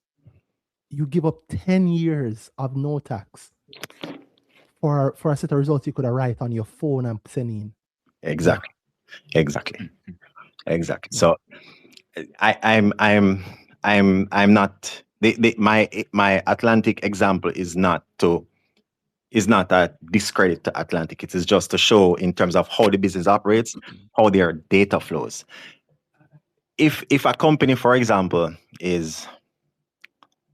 You give up 10 years of no tax for a set of results you could have write on your phone and send in. Exactly. So I'm not my Atlantic example is not to is not a discredit to Atlantic. It is just to show in terms of how the business operates, how their data flows. If a company, for example, is,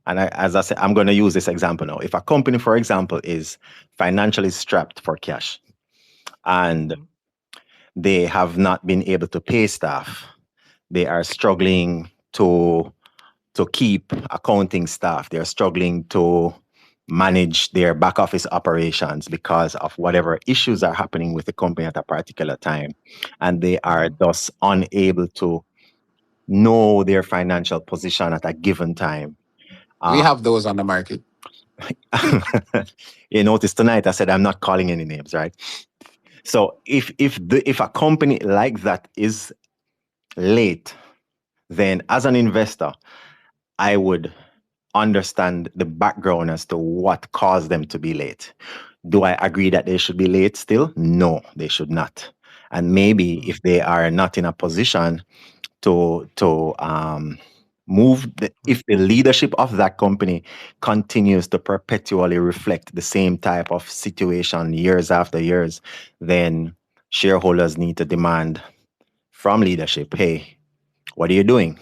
and as I said, I'm going to use this example now. If a company, for example, is financially strapped for cash and they have not been able to pay staff, they are struggling to keep accounting staff, they're struggling to manage their back office operations because of whatever issues are happening with the company at a particular time, and they are thus unable to know their financial position at a given time. We have those on the market. You notice tonight I said I'm not calling any names, right? So if a company like that is late, then as an investor, I would understand the background as to what caused them to be late. Do I agree that they should be late still? No, they should not. And maybe if they are not in a position to move, if the leadership of that company continues to perpetually reflect the same type of situation years after years, then shareholders need to demand from leadership, hey, what are you doing?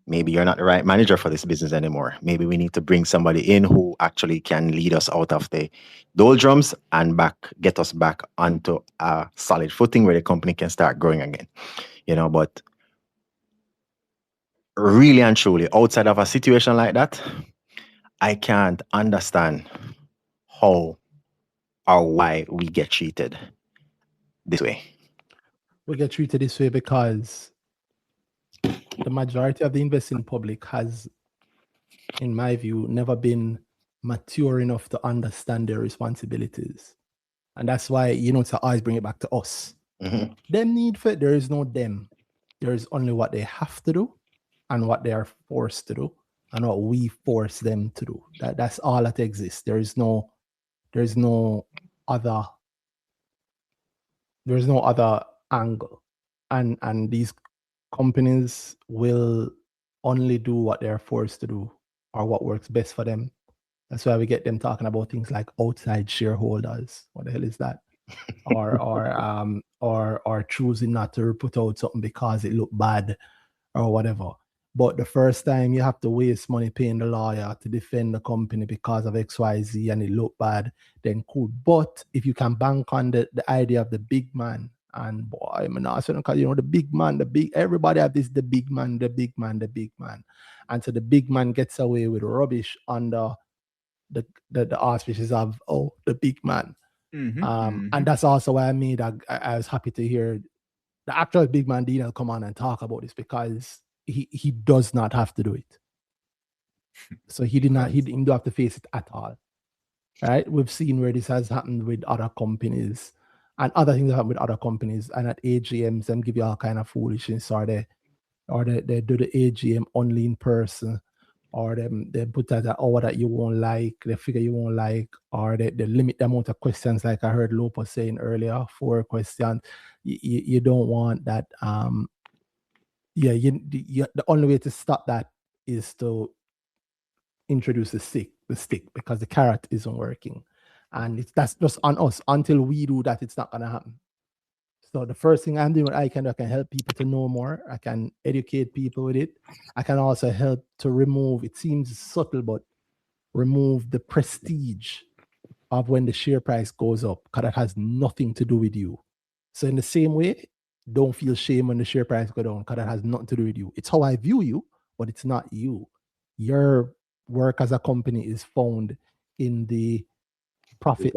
Maybe you're not the right manager for this business anymore. Maybe we need to bring somebody in who actually can lead us out of the doldrums and get us back onto a solid footing where the company can start growing again. But really and truly, outside of a situation like that, I can't understand how or why we get treated this way. We get treated this way because the majority of the investing public has, in my view, never been mature enough to understand their responsibilities. And that's why, to always bring it back to us. Mm-hmm. Them need for it, there is no them. There is only what they have to do and what they are forced to do and what we force them to do. That's all that exists. There's no other angle. And these companies will only do what they're forced to do or what works best for them. That's why we get them talking about things like outside shareholders. What the hell is that? or choosing not to put out something because it looked bad or whatever. But the first time you have to waste money paying the lawyer to defend the company because of XYZ and it looked bad, then cool. But if you can bank on the idea of the big man, and boy, I'm not saying because the big man, everybody have this, the big man. And so the big man gets away with rubbish under the auspices of the big man. And that's also why I was happy to hear the actual big man Dino come on and talk about this, because he does not have to do it. So he didn't have to face it at all. Right? We've seen where this has happened with other companies and other things happen with other companies, and at AGMs them give you all kind of foolishness, or they do the AGM only in person, or they put that hour that you won't like, they figure you won't like, or they limit the amount of questions, like I heard Lopo saying earlier, 4 questions. You don't want that. The only way to stop that is to introduce the stick, because the carrot isn't working. And that's just on us. Until we do that, it's not going to happen. So the first thing I'm doing, I can help people to know more. I can educate people with it. I can also help to remove, it seems subtle, but remove the prestige of when the share price goes up, because that has nothing to do with you. So in the same way, don't feel shame when the share price go down, because that has nothing to do with you. It's how I view you, but it's not you. Your work as a company is found in the profit.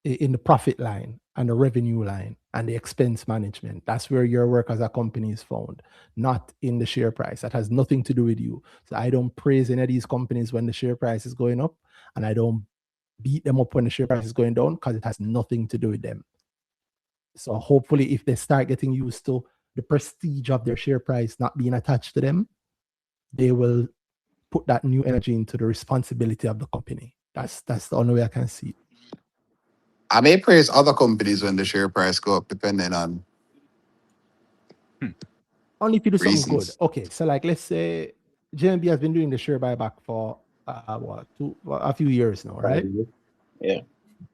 In the profit line and the revenue line and the expense management. That's where your work as a company is found, not in the share price. That has nothing to do with you. So I don't praise any of these companies when the share price is going up, and I don't beat them up when the share price is going down, because it has nothing to do with them. So hopefully, if they start getting used to the prestige of their share price not being attached to them, they will put that new energy into the responsibility of the company. That's the only way I can see it. I may praise other companies when the share price go up, depending on only if you do something reasons. good. Okay, so like let's say JMB has been doing the share buyback for a few years now, right? Yeah.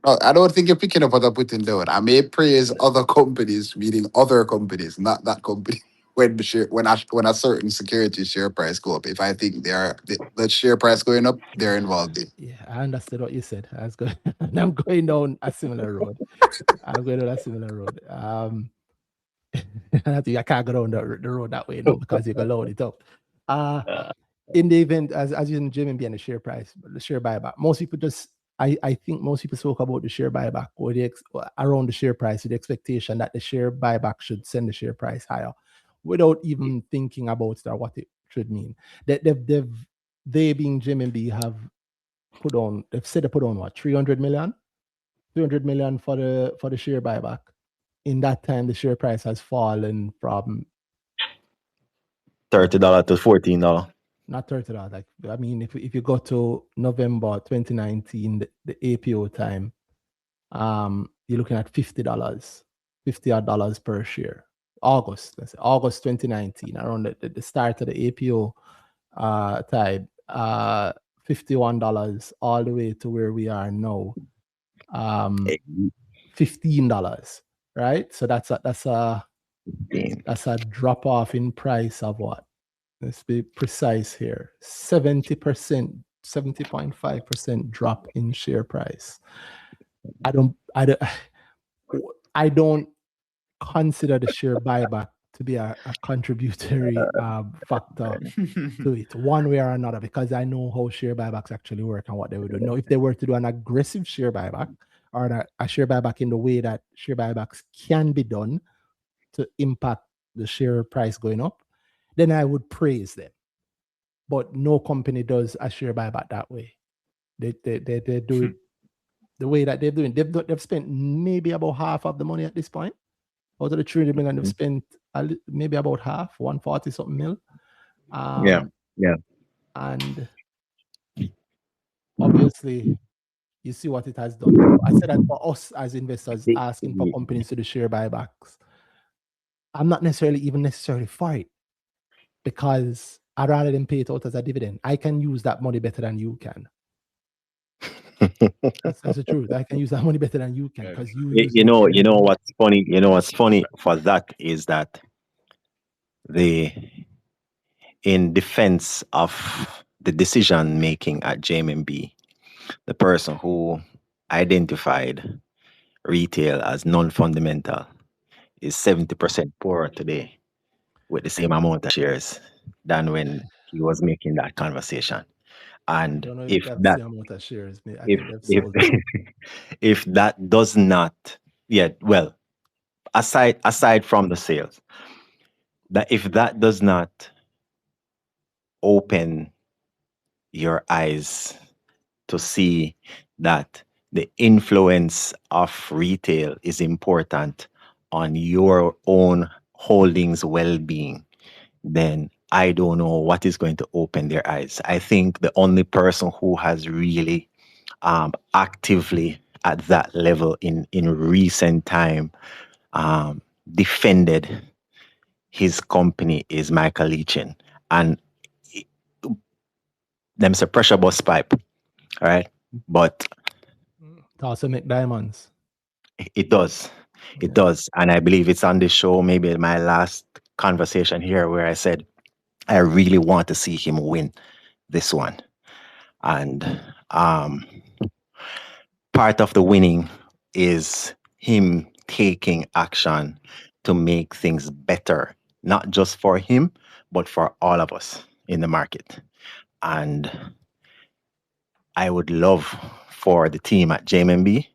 I don't think you're picking up what I'm putting down. I may praise other companies, meaning other companies, not that company. When the share, when a certain security share price go up, if I think the share price going up, they're involved in. Yeah, I understood what you said. I was going, and I'm going down a similar road. I'm going down a similar road. I think I can't go down the road that way, no, because you can load it up. Uh, In the event, as you in Jim and the share price, the share buyback, most people just, I think most people spoke about the share buyback or around the share price with the expectation that the share buyback should send the share price higher without even thinking about that, what it should mean. They being Jim and B have they've said they put on what, 300 million? 300 million for the share buyback. In that time, the share price has fallen from $30 to $14. not $30. Like, I mean, if you go to November 2019, the APO time, you're looking at $50, $50 per share. Let's say August 2019, around the start of the APO time, $51 all the way to where we are now, $15, right? So that's a drop off in price of what? Let's be precise here. 70%, 70.5% drop in share price. I don't consider the share buyback to be a contributory factor to it, one way or another, because I know how share buybacks actually work and what they would do. Now, if they were to do an aggressive share buyback or a share buyback in the way that share buybacks can be done to impact the share price going up, then I would praise them. But no company does a share buyback that way. They do it the way that they're doing. They've spent maybe about half of the money at this point. Out of the 300 million, they've spent maybe about half, 140 something mil. Yeah. And obviously, you see what it has done. I said that for us as investors asking for companies to do share buybacks, I'm not necessarily for it, because I'd rather than pay it out as a dividend. I can use that money better than you can. That's the truth. I can use that money better than you can, because You know what's funny? You know what's funny for that is that in defense of the decision making at JMB, the person who identified retail as non-fundamental is 70% poorer today with the same amount of shares than when he was making that conversation. I And don't know if if that's that the amount of shares. I if think they've if sold. if that does not, well, aside from the sales, that if that does not open your eyes to see that the influence of retail is important on your own holdings well-being, then I don't know what is going to open their eyes. I think the only person who has really actively at that level in recent time defended his company is Michael Leachin. And them's a pressure bus pipe, all right? But It also make diamonds. it does. It does. And I believe it's on this show, maybe my last conversation here, where I said, I really want to see him win this one. And part of the winning is him taking action to make things better, not just for him, but for all of us in the market. And I would love for the team at JMB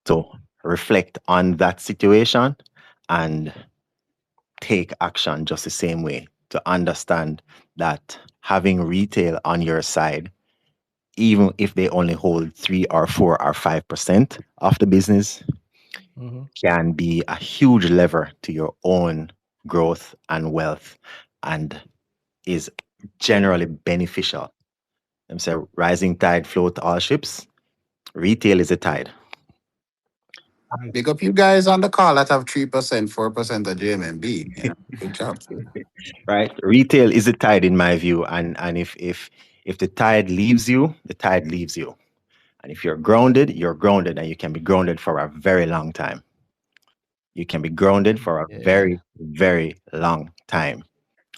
to reflect on that situation and take action just the same way, to understand that having retail on your side, even if they only hold 3 or 4 or 5% of the business, can be a huge lever to your own growth and wealth, and is generally beneficial. I'm saying rising tide float all ships. Retail is a tide. Big up you guys on the call that have 3%, 4% of JMB. Yeah, good job. Right? Retail is a tide in my view. And if If the tide leaves you, the tide leaves you. And if you're grounded, and you can be grounded for a very long time. You can be grounded for a Yeah. very, very long time.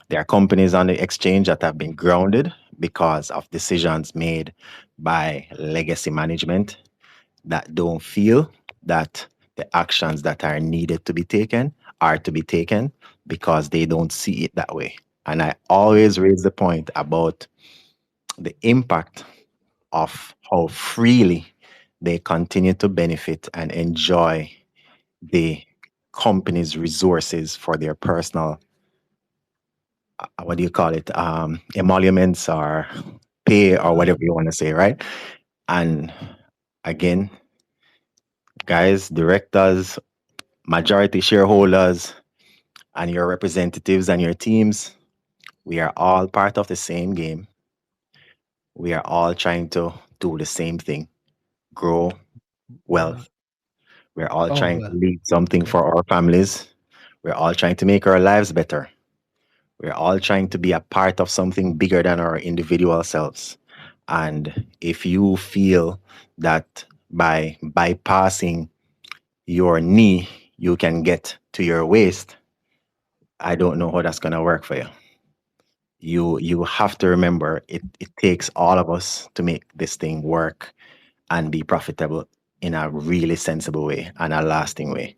There are companies on the exchange that have been grounded because of decisions made by legacy management that don't feel that the actions that are needed to be taken are to be taken because they don't see it that way. And I always raise the point about the impact of how freely they continue to benefit and enjoy the company's resources for their personal, what do you call it, emoluments or pay or whatever you want to say, right? And again, guys, directors, majority shareholders, and your representatives and your teams, we are all part of the same game. We are all trying to do the same thing, grow Mm. wealth. We're all Oh trying to well. leave something Yeah. for our families. We're all trying to make our lives better. We're all trying to be a part of something bigger than our individual selves. And if you feel that by bypassing your knee, you can get to your waist, I don't know how that's going to work for you. You have to remember it takes all of us to make this thing work and be profitable in a really sensible way and a lasting way.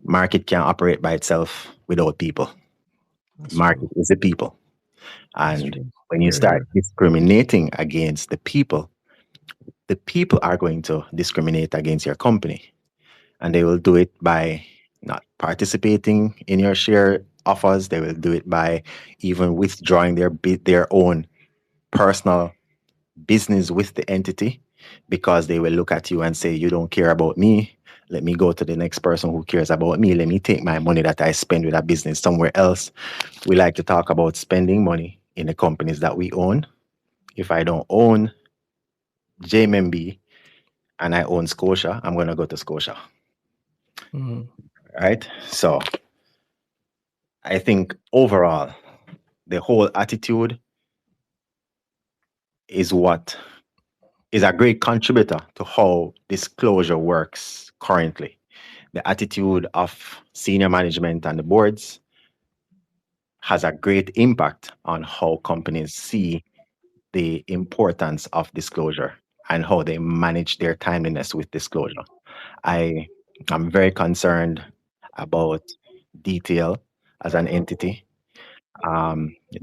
Market can't operate by itself without people. That's Market true. is the people. That's And true. when you Here, start here. discriminating against the people are going to discriminate against your company. And they will do it by not participating in your share offers. They will do it by even withdrawing their own personal business with the entity because they will look at you and say, you don't care about me. Let me go to the next person who cares about me. Let me take my money that I spend with a business somewhere else. We like to talk about spending money in the companies that we own. If I don't own JMB and I own Scotia, I'm going to go to Scotia. Mm. Right? So I think overall, the whole attitude is what is a great contributor to how disclosure works currently. The attitude of senior management and the boards has a great impact on how companies see the importance of disclosure and how they manage their timeliness with disclosure. I am very concerned about detail as an entity.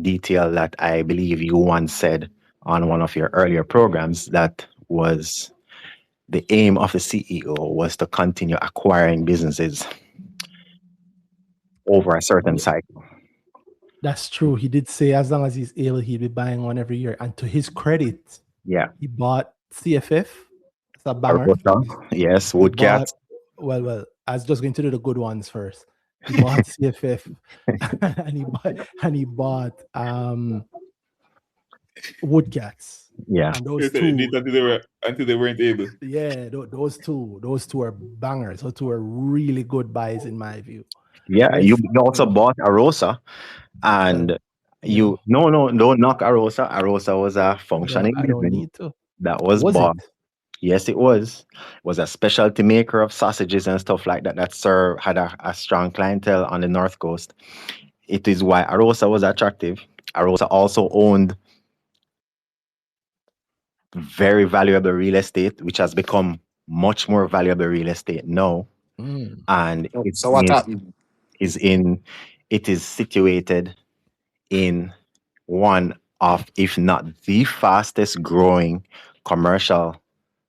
Detail that I believe you once said on one of your earlier programs that was the aim of the CEO was to continue acquiring businesses over a certain Yeah, cycle. that's true. He did say as long as he's able, he'd be buying one every year. And to his credit, Yeah. he bought CFF. It's a banger. Arosa, yes, He bought, Woodcats. well, I was just going to do the good ones first. He bought CFF and he bought Woodcats. Yeah. And They those said they did two, until they weren't able. yeah, those two are bangers. Those two are really good buys in my view. Yeah. You Rest, also bought Arosa well, and no, no, don't knock Arosa. Arosa was a functioning I don't business need to. that was Was it? bought. Yes, it was. Was a specialty maker of sausages and stuff like that that had a strong clientele on the North Coast. It is why Arosa was attractive. Arosa also owned very valuable real estate, which has become much more valuable real estate now. Mm. And So what happened? is in it is situated in one of, if not the fastest growing commercial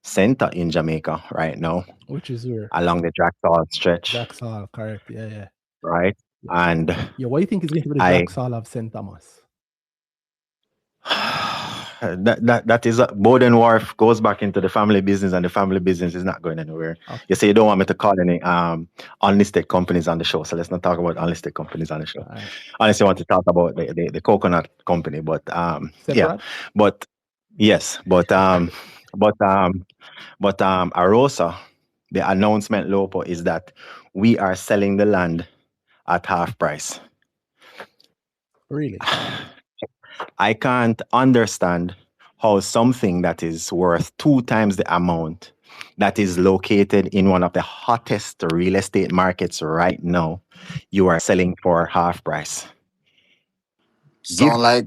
center in Jamaica right now, Which is where along the Jackdaw stretch, Draxall, correct? Yeah. right? And Yeah, what do you think is going to be the I Draxall of St. Thomas? that is Bowden Wharf goes back into the family business, and the family business is not going anywhere. Okay. You say you don't want me to call any unlisted companies on the show, so let's not talk about unlisted companies on the show. All right. Unless you want to talk about the coconut company, but yeah, Separate? but yes, but Arosa, the announcement, Lopo, is that we are selling the land at half price. Really? I can't understand how something that is worth 2 times the amount, that is located in one of the hottest real estate markets right now, you are selling for half price. Give, Sound like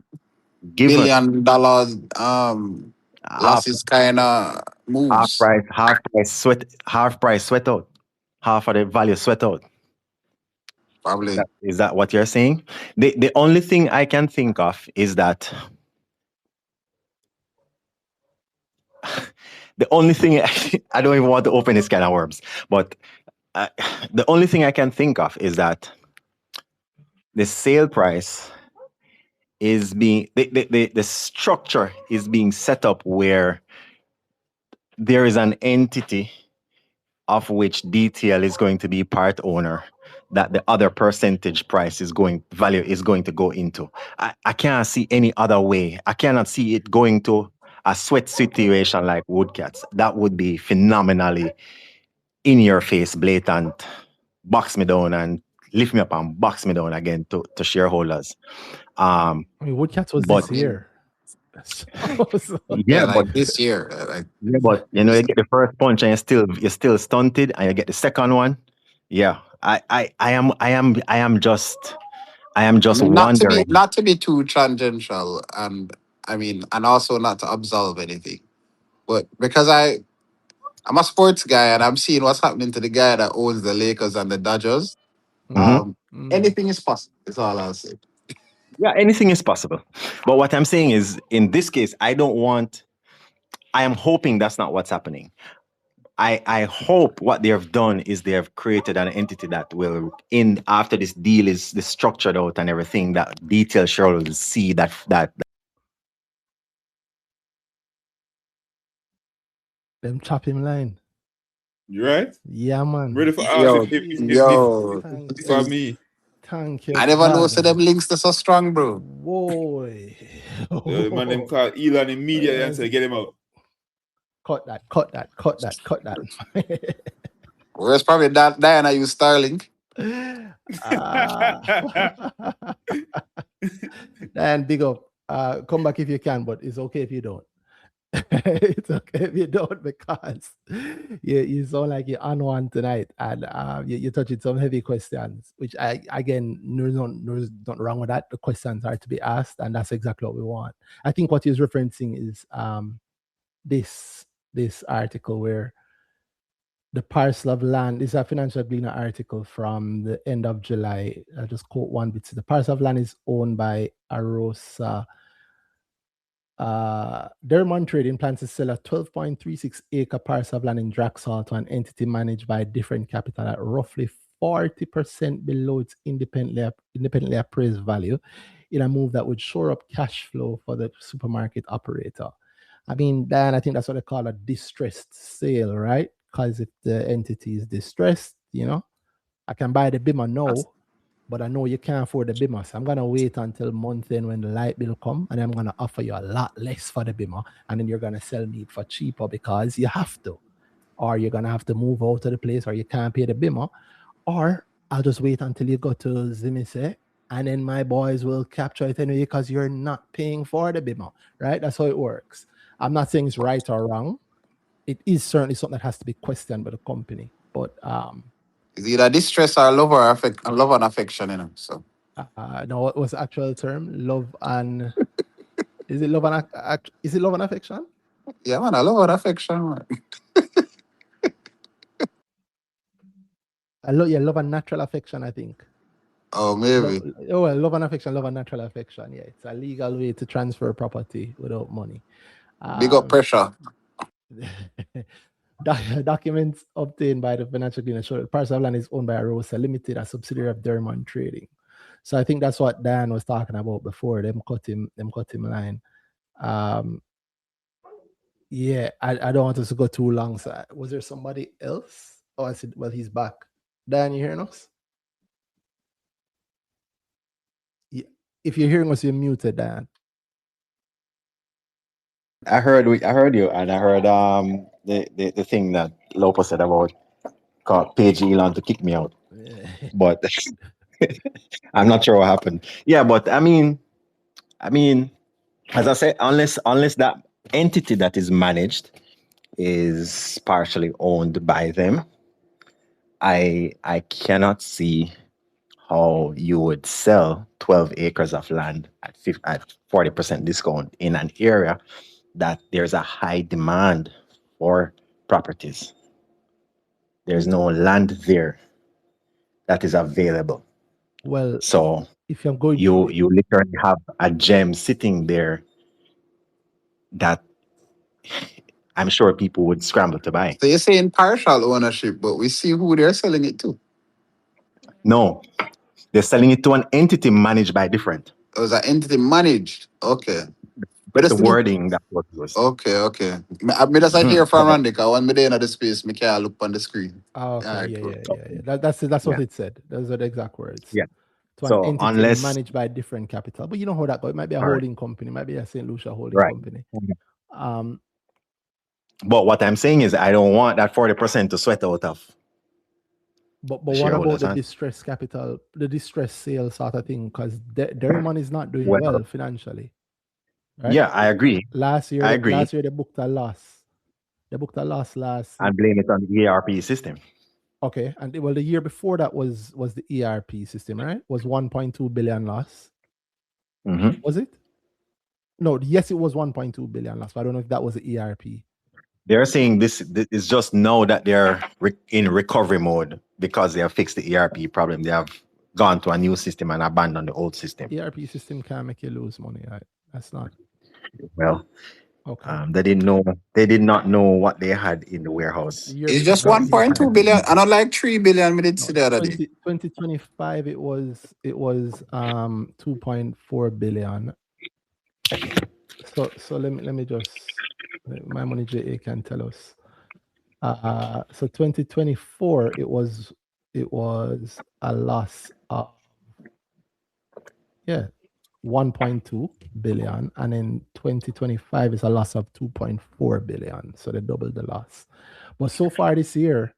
given $1 billion half losses kind of moves. half price sweat out, half of the value sweat out. Probably. Is that what you're saying? The only thing I can think of is that the only thing I don't even want to open this can of worms, but the only thing I can think of is that the sale price is being the structure is being set up where there is an entity of which DTL is going to be part owner, that the other percentage price value is going to go into. I can't see any other way. I cannot see it going to a sweat situation like Woodcats. That would be phenomenally in your face, blatant, box me down and lift me up and box me down again to shareholders. I mean, Woodcats was But this year. So- yeah, but like this year. you get the first punch and you're still stunted, and you get the second one. Yeah, I am just I mean, wondering. not to be too tangential, and I mean, and also not to absolve anything, but because I'm a sports guy and I'm seeing what's happening to the guy that owns the Lakers and the Dodgers. Mhm. Anything is possible. That's all I'll say. Yeah, anything is possible. But what I'm saying is, in this case, I am hoping that's not what's happening. I hope what they have done is they have created an entity that will, after this deal is structured out and everything, that detailed shareholders see that Them chop him line. You right? Yeah, man. Ready for Yo, Thank for you. me. Thank you. I never know God. so them links are so strong, bro. Boy. The man them call Elon immediately and say, get him out. Cut that. Whereas probably that Diana use Starlink. And big up. Come back if you can, but it's okay if you don't. It's okay if you don't, because you sound like you're on one tonight, and you're touching some heavy questions, which again, there's nothing wrong with that. The questions are to be asked, and that's exactly what we want. I think what he's referencing is this article where the parcel of land, this is a Financial Gleaner article from the end of July. I'll just quote one bit. The parcel of land is owned by Arosa. Dermont Trading plans to sell a 12.36 acre parcel of land in Draxall to an entity managed by Different Capital at roughly 40% below its independently appraised value, in a move that would shore up cash flow for the supermarket operator. I mean, Dan, I think that's what they call a distressed sale, right? Because if the entity is distressed, I can buy the BIMA now, but I know you can't afford the BIMA. So I'm going to wait until month end when the light bill come, and I'm going to offer you a lot less for the BIMA, and then you're going to sell me it for cheaper because you have to. Or you're going to have to move out of the place, or you can't pay the BIMA. Or I'll just wait until you go to Zimise, and then my boys will capture it anyway because you're not paying for the BIMA, right? That's how it works. I'm not saying it's right or wrong. It is certainly something that has to be questioned by the company. But It's either distress or love and affection, So no, what was the actual term? Love and is it love and affection? yeah, man, I love and affection, man. Love and natural affection, I think. Oh, maybe. Love and affection, love and natural affection. Yeah, it's a legal way to transfer property without money. Big up pressure. Documents obtained by the Financial Gleaner show that the parcel of land is owned by Arosa Limited, a subsidiary of Dermont Trading. So I think that's what Dan was talking about before. Them cut him line. Yeah, I don't want us to go too long. So was there somebody else? Oh, I said, well, he's back. Dan, you hearing us? Yeah. If you're hearing us, you're muted, Dan. I heard you, and I heard the thing that Lopo said about Page Elon to kick me out, but I'm not sure what happened. Yeah, but I mean, as I said, unless that entity that is managed is partially owned by them. I cannot see how you would sell 12 acres of land at 40% discount in an area that there's a high demand for properties. There's no land there that is available. Well, So if you're going you to, you literally have a gem sitting there that I'm sure people would scramble to buy. So you're saying partial ownership, but we see who they're selling it to. No, they're selling it to an entity managed by different. It was an entity managed. Okay. But That's the it's the wording that was used. okay. Me just hear from Randy, because when me there in the space, me can't look on the screen. okay, Alright, yeah, cool. That's Yeah. what it said. Those are the exact words. Yeah. To an So entity unless managed by different capital, but you know how that goes. It might be a All right. holding company, it might be a St. Lucia holding Right. company. But what I'm saying is I don't want that 40% to sweat out of. But The what about shareholders, the huh? distress capital, the distress sale sort of thing? Because Derryman is not doing Well, well financially, right? yeah, I agree. Last year, I agree. last year they booked a loss. They booked a loss last. And blame it on the ERP system. Okay, and well, the year before that was the ERP system, right? Was 1.2 billion loss. Mhm. Was it? No, yes, it was 1.2 billion loss. But I don't know if that was the ERP. They're saying this is just now that they're in recovery mode because they have fixed the ERP problem. They have gone to a new system and abandoned the old system. ERP system can't make you lose money, right? That's not Well, okay. they didn't know. They did not know what they had in the warehouse. The year It's before just that, 1.2 billion. I don't like 3 billion we did no, see the other day. 2025 it was 2.4 billion. So let me just, my money JA can tell us. So 2024 it was a loss of 1.2 billion, and in 2025 is a loss of 2.4 billion. So they doubled the loss. But so far this year,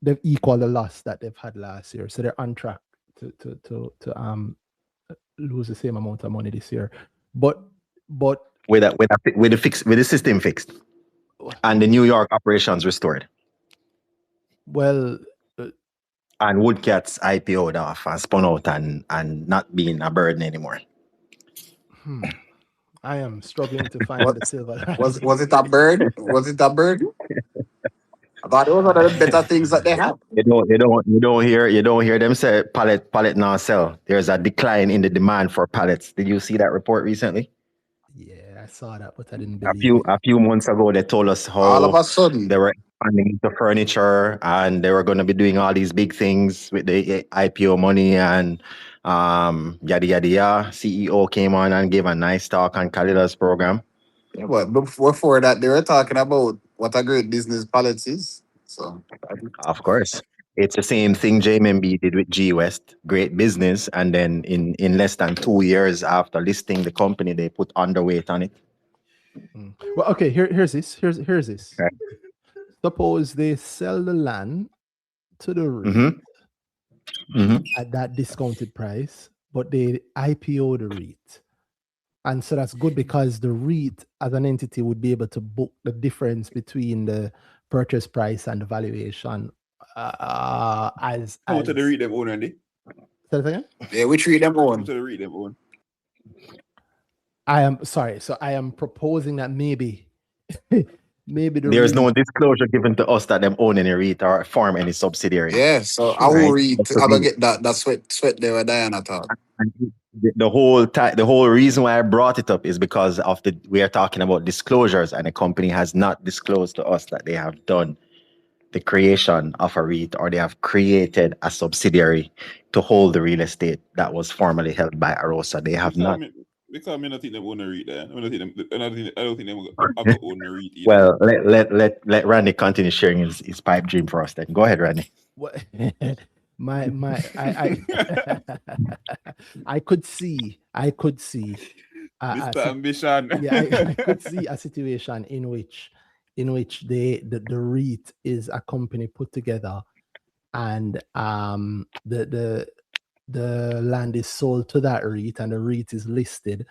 they've equaled the loss that they've had last year. So they're on track to lose the same amount of money this year. But with the system fixed and the New York operations restored. Well, and Woodcats IPO'd off and spun out and not being a burden anymore. I am struggling to find the silver lining. Was it a bird? Was it a bird? I thought those are the better things that they have. You don't hear them say pallet now sell. There's a decline in the demand for pallets. Did you see that report recently? Yeah, I saw that, but I didn't believe A few months ago they told us how All of a sudden they were expanding into furniture and they were going to be doing all these big things with the IPO money and yada yada yada. CEO came on and gave a nice talk on Kalila's program. Yeah, but before that, they were talking about what a great business policy is. So, Of course. It's the same thing JMB did with G West. Great business. And then in less than 2 years after listing the company, they put underweight on it. Well, okay, here's this. Here's this. Okay. Suppose they sell the land to the REIT at that discounted price, but they IPO the REIT. And so that's good because the REIT as an entity would be able to book the difference between the purchase price and the valuation as How to the read them own, Andy? Say that again? yeah, we treat them How on. to the read them own? I am sorry. So I am proposing that maybe maybe the There's no REIT, disclosure given to us that them own any REIT or form any subsidiary. Yeah, so I will read. I will get that sweat there with Diana talk. And the whole reason why I brought it up is because of we are talking about disclosures, and the company has not disclosed to us that they have done the creation of a REIT or they have created a subsidiary to hold the real estate that was formerly held by Arosa. They have not. Because I don't think them own a REIT there. I don't think them have got own a REIT either. Well, let Randy continue sharing his pipe dream for us then. Go ahead, Randy. what I could see Mr. Ambition. I could see a situation in which the REIT is a company put together and the land is sold to that REIT and the REIT is listed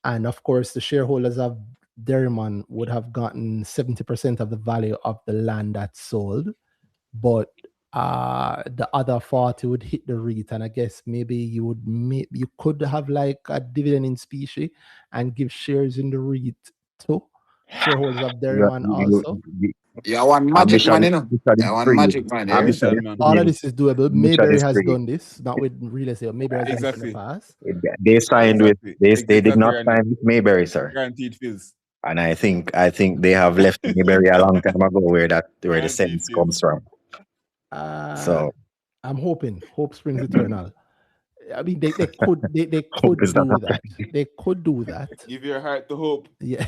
And of course, the shareholders of Derrimon would have gotten 70% of the value of the land that's sold, but the other 40 would hit the REIT. And I guess maybe you could have like a dividend in specie and give shares in the REIT to shareholders of Derrimon also. Yeah, one magic man, you know. Yeah, one magic man. Yeah. Ambition, man. All of this is doable. Mayberry has free. done this, not with real estate. Mayberry has done this in the Exactly. past. They signed Exactly. with they did not Exactly. sign with Mayberry, sir. Guaranteed fees. And I think they have left Mayberry a long time ago where the Guaranteed sense fees. comes from. So I'm hoping hope springs eternal. I mean, they could Hope is not do that. They could do that. Give your heart to hope. Yeah,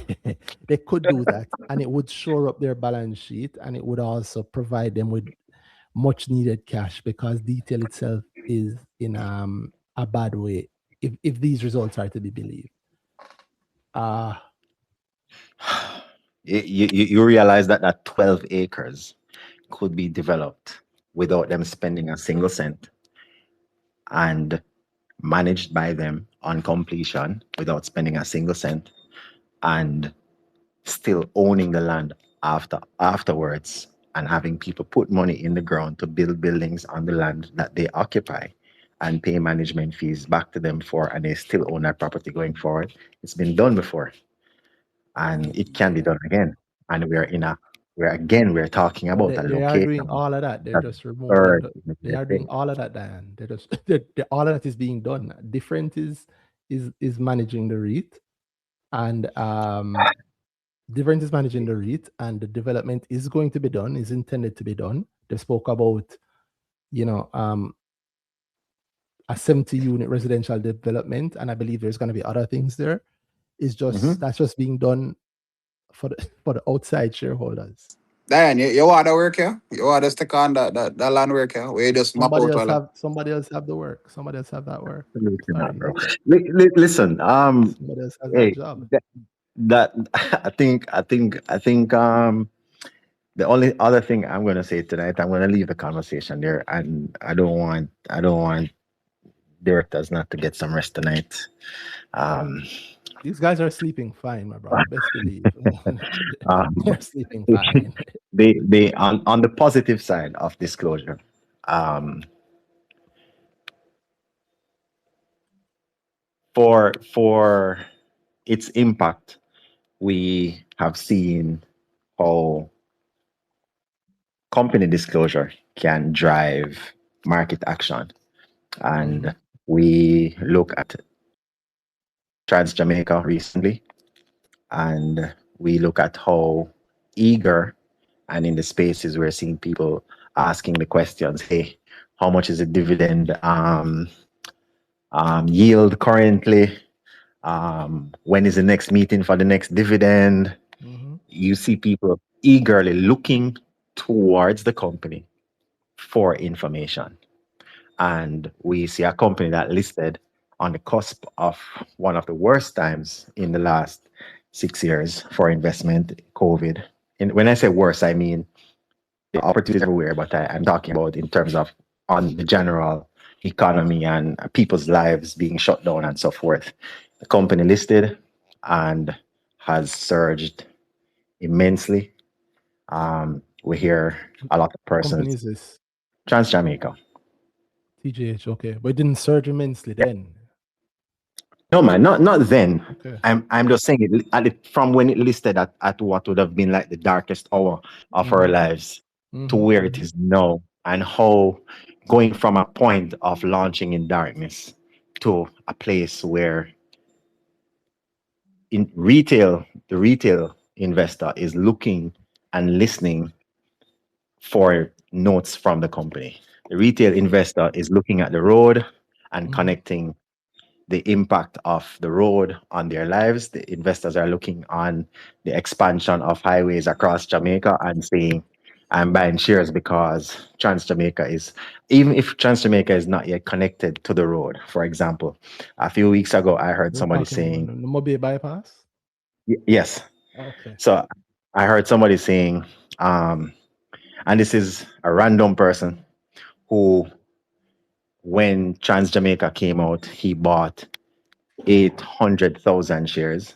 they could do that, and it would shore up their balance sheet, and it would also provide them with much needed cash, because detail itself is in a bad way if these results are to be believed. you realize that 12 acres could be developed without them spending a single cent, and managed by them on completion without spending a single cent, and still owning the land afterwards, and having people put money in the ground to build buildings on the land that they occupy and pay management fees back to them for, and they still own that property going forward. It's been done before, and it can be done again. And we're talking about a They are location. doing all of that. They're just removing. third They are doing all of that, Diane. They're just all of that is being done. Different is managing the REIT, and different is managing the REIT, and the development is going to be done. Is intended to be done. They spoke about, a 70-unit residential development, and I believe there's going to be other things there. It's just that's just being done for the outside shareholders. Diane, you want to work here? You want to stick on the land work here? Where you just map out all that? Somebody else have the work. Somebody else have that work. Absolutely not, Sorry, bro. okay. Listen, Somebody else has that job. that I think the only other thing I'm going to say tonight, I'm going to leave the conversation there, and I don't want directors not to get some rest tonight. These guys are sleeping fine, my brother. Best believe. They're sleeping fine. They on the positive side of disclosure, for its impact, we have seen how company disclosure can drive market action, and we look at Trans Jamaica recently, and we look at how eager, and in the spaces we're seeing people asking the questions, hey, how much is the dividend yield currently? When is the next meeting for the next dividend? You see people eagerly looking towards the company for information. And we see a company that listed on the cusp of one of the worst times in the last 6 years for investment, COVID. And when I say worse, I mean the opportunities everywhere, but I'm talking about in terms of on the general economy and people's lives being shut down and so forth. The company listed and has surged immensely. We hear a lot of What company persons. is this? Trans Jamaica. TGH, okay. But it didn't surge immensely then. No, man, not then. Okay. I'm just saying it from when it listed at what would have been like the darkest hour of our lives to where it is now, and how going from a point of launching in darkness to a place where the retail investor is looking and listening for notes from the company. The retail investor is looking at the road and connecting the impact of the road on their lives. The investors are looking on the expansion of highways across Jamaica and saying, I'm buying shares because Trans Jamaica is, even if Trans Jamaica is not yet connected to the road. For example, a few weeks ago, I heard somebody saying, the Mobile bypass? Yes. Okay. So I heard somebody saying, and this is a random person who, when Trans Jamaica came out, he bought 800,000 shares,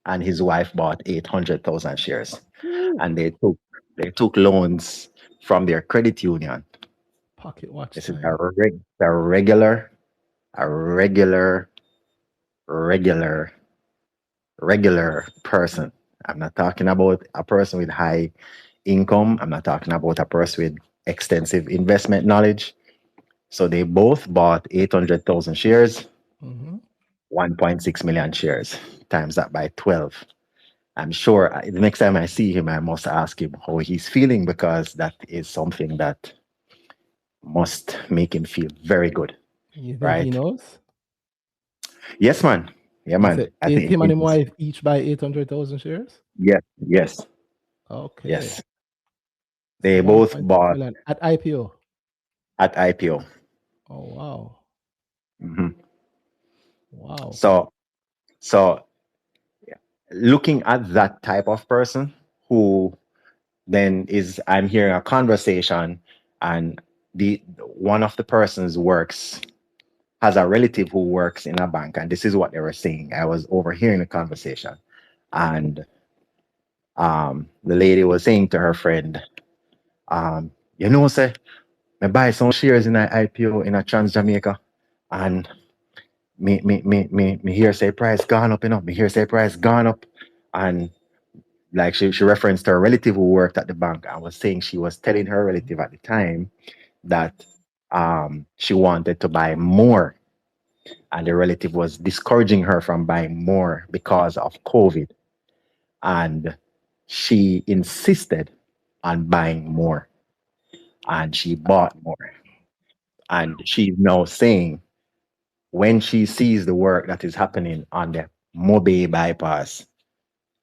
and his wife bought 800,000 shares, Ooh, and they took loans from their credit union. pocket watch This is time. a regular, regular, regular person. I'm not talking about a person with high income. I'm not talking about a person with extensive investment knowledge. So they both bought 800,000 shares, Mm-hmm. 1.6 million shares, times that by 12. I'm sure the next time I see him, I must ask him how he's feeling, because that is something that must make him feel very good, You think he right? knows? Yes, man. Yeah, He man. said I think him and his he's, wife each buy 800,000 shares. yes, yes, Okay, yes. so They both 1.6 bought million at IPO. at IPO. Oh wow, Mhm. wow. So, so looking at that type of person who then is, I'm hearing a conversation, and the one of the persons works, has a relative who works in a bank, and this is what they were saying. I was overhearing the conversation, and the lady was saying to her friend, say, I buy some shares in an IPO in a Trans Jamaica, and me hear say price gone up, me hear say price gone up, and like she referenced her relative who worked at the bank, and was saying she was telling her relative at the time that she wanted to buy more, and the relative was discouraging her from buying more because of COVID, and she insisted on buying more, and she bought more, and she's now saying when she sees the work that is happening on the Mobe bypass,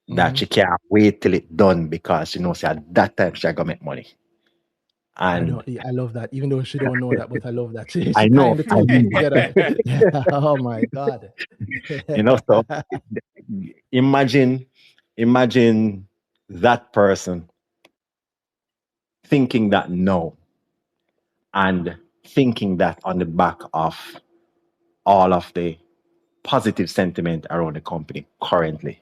that Mm-hmm. she can't wait till it done, because she knows at that time she gonna make money. I know. And I love that. Even though she don't know that, but I love that. She I tying know, the I two things know, together. Yeah. Oh my god. so imagine, imagine that person thinking that no, and thinking that on the back of all of the positive sentiment around the company currently,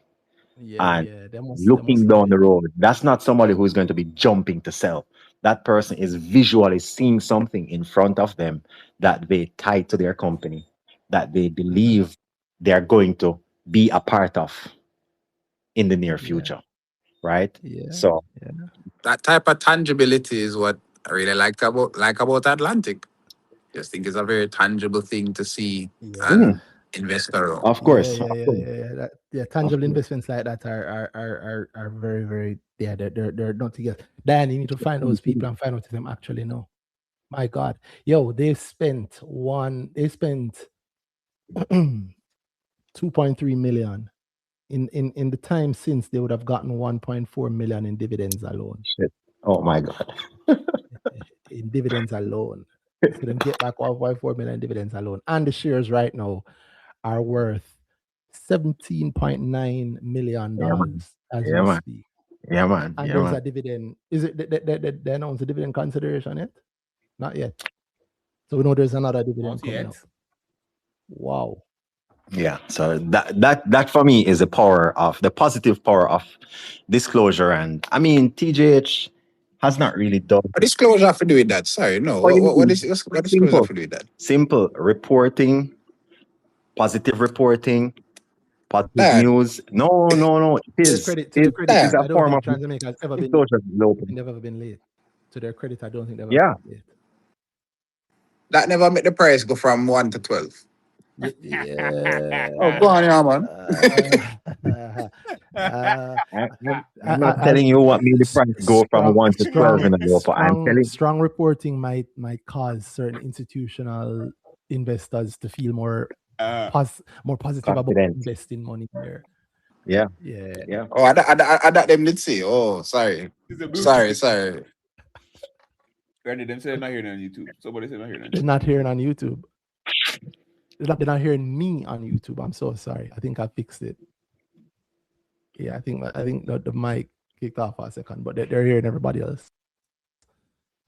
Yeah, and yeah. They must looking love down it. the road, that's not somebody who's going to be jumping to sell. That person is visually seeing something in front of them that they tie to their company, that they Uh-huh. believe they're going to be a part of in the near Yeah, future, right? yeah, So, yeah, That type of tangibility is what I really like about Atlantic. Just think it's a very tangible thing to see yeah. and mm, invest around. of Yeah, course, yeah, of yeah, course, yeah, yeah. Yeah, of tangible course. investments like that are very, very, yeah, they're not together. Dan, you need to find those people and find out if them actually know. My God. Yo, they spent 2.3 million in the time since they would have gotten 1.4 million in dividends alone. Shit. Oh my God. In dividends alone. So them get back 1.4 million dividends alone. And the shares right now are worth $17.9 million Yeah, man. as Yeah, we man. speak. Yeah, man. And Yeah, there's a man. dividend. Is it they announced a dividend consideration yet? Not yet. So we know there's another dividend Not coming yet. up. Wow. Yeah. So that for me is the power of the positive power of disclosure. And I mean, TJH has not really done. What disclosure have to do with that? Sorry, no. What What do you what, what mean? is what disclosure have Simple, to do with that? simple reporting, positive reporting, positive Dan, news. No, no, no. It To their is. credit, to their It is credit, Dan, a I don't form think of Transamerica has ever been disclosure. Global. they've ever been late. To their credit, I don't think they've ever Yeah. been late. that never made the price go from 1 to 12. Oh, Yeah. go on, yeah, man. Uh, I'm not telling you what made the price go from strong, 1 to 12 in strong, a row, but I'm telling. strong reporting might cause certain institutional investors to feel more Uh, more positive about Confident. investing money there. Yeah. Yeah. Yeah. Oh, I that them did say. Oh, sorry. it's a blue Sorry, ticket. sorry. Granted, them said not hearing on YouTube. Somebody said not hearing on They're YouTube. not hearing on YouTube. They're not hearing me on YouTube. I'm so sorry. I think I fixed it. Yeah, I think the mic kicked off for a second, but they're hearing everybody else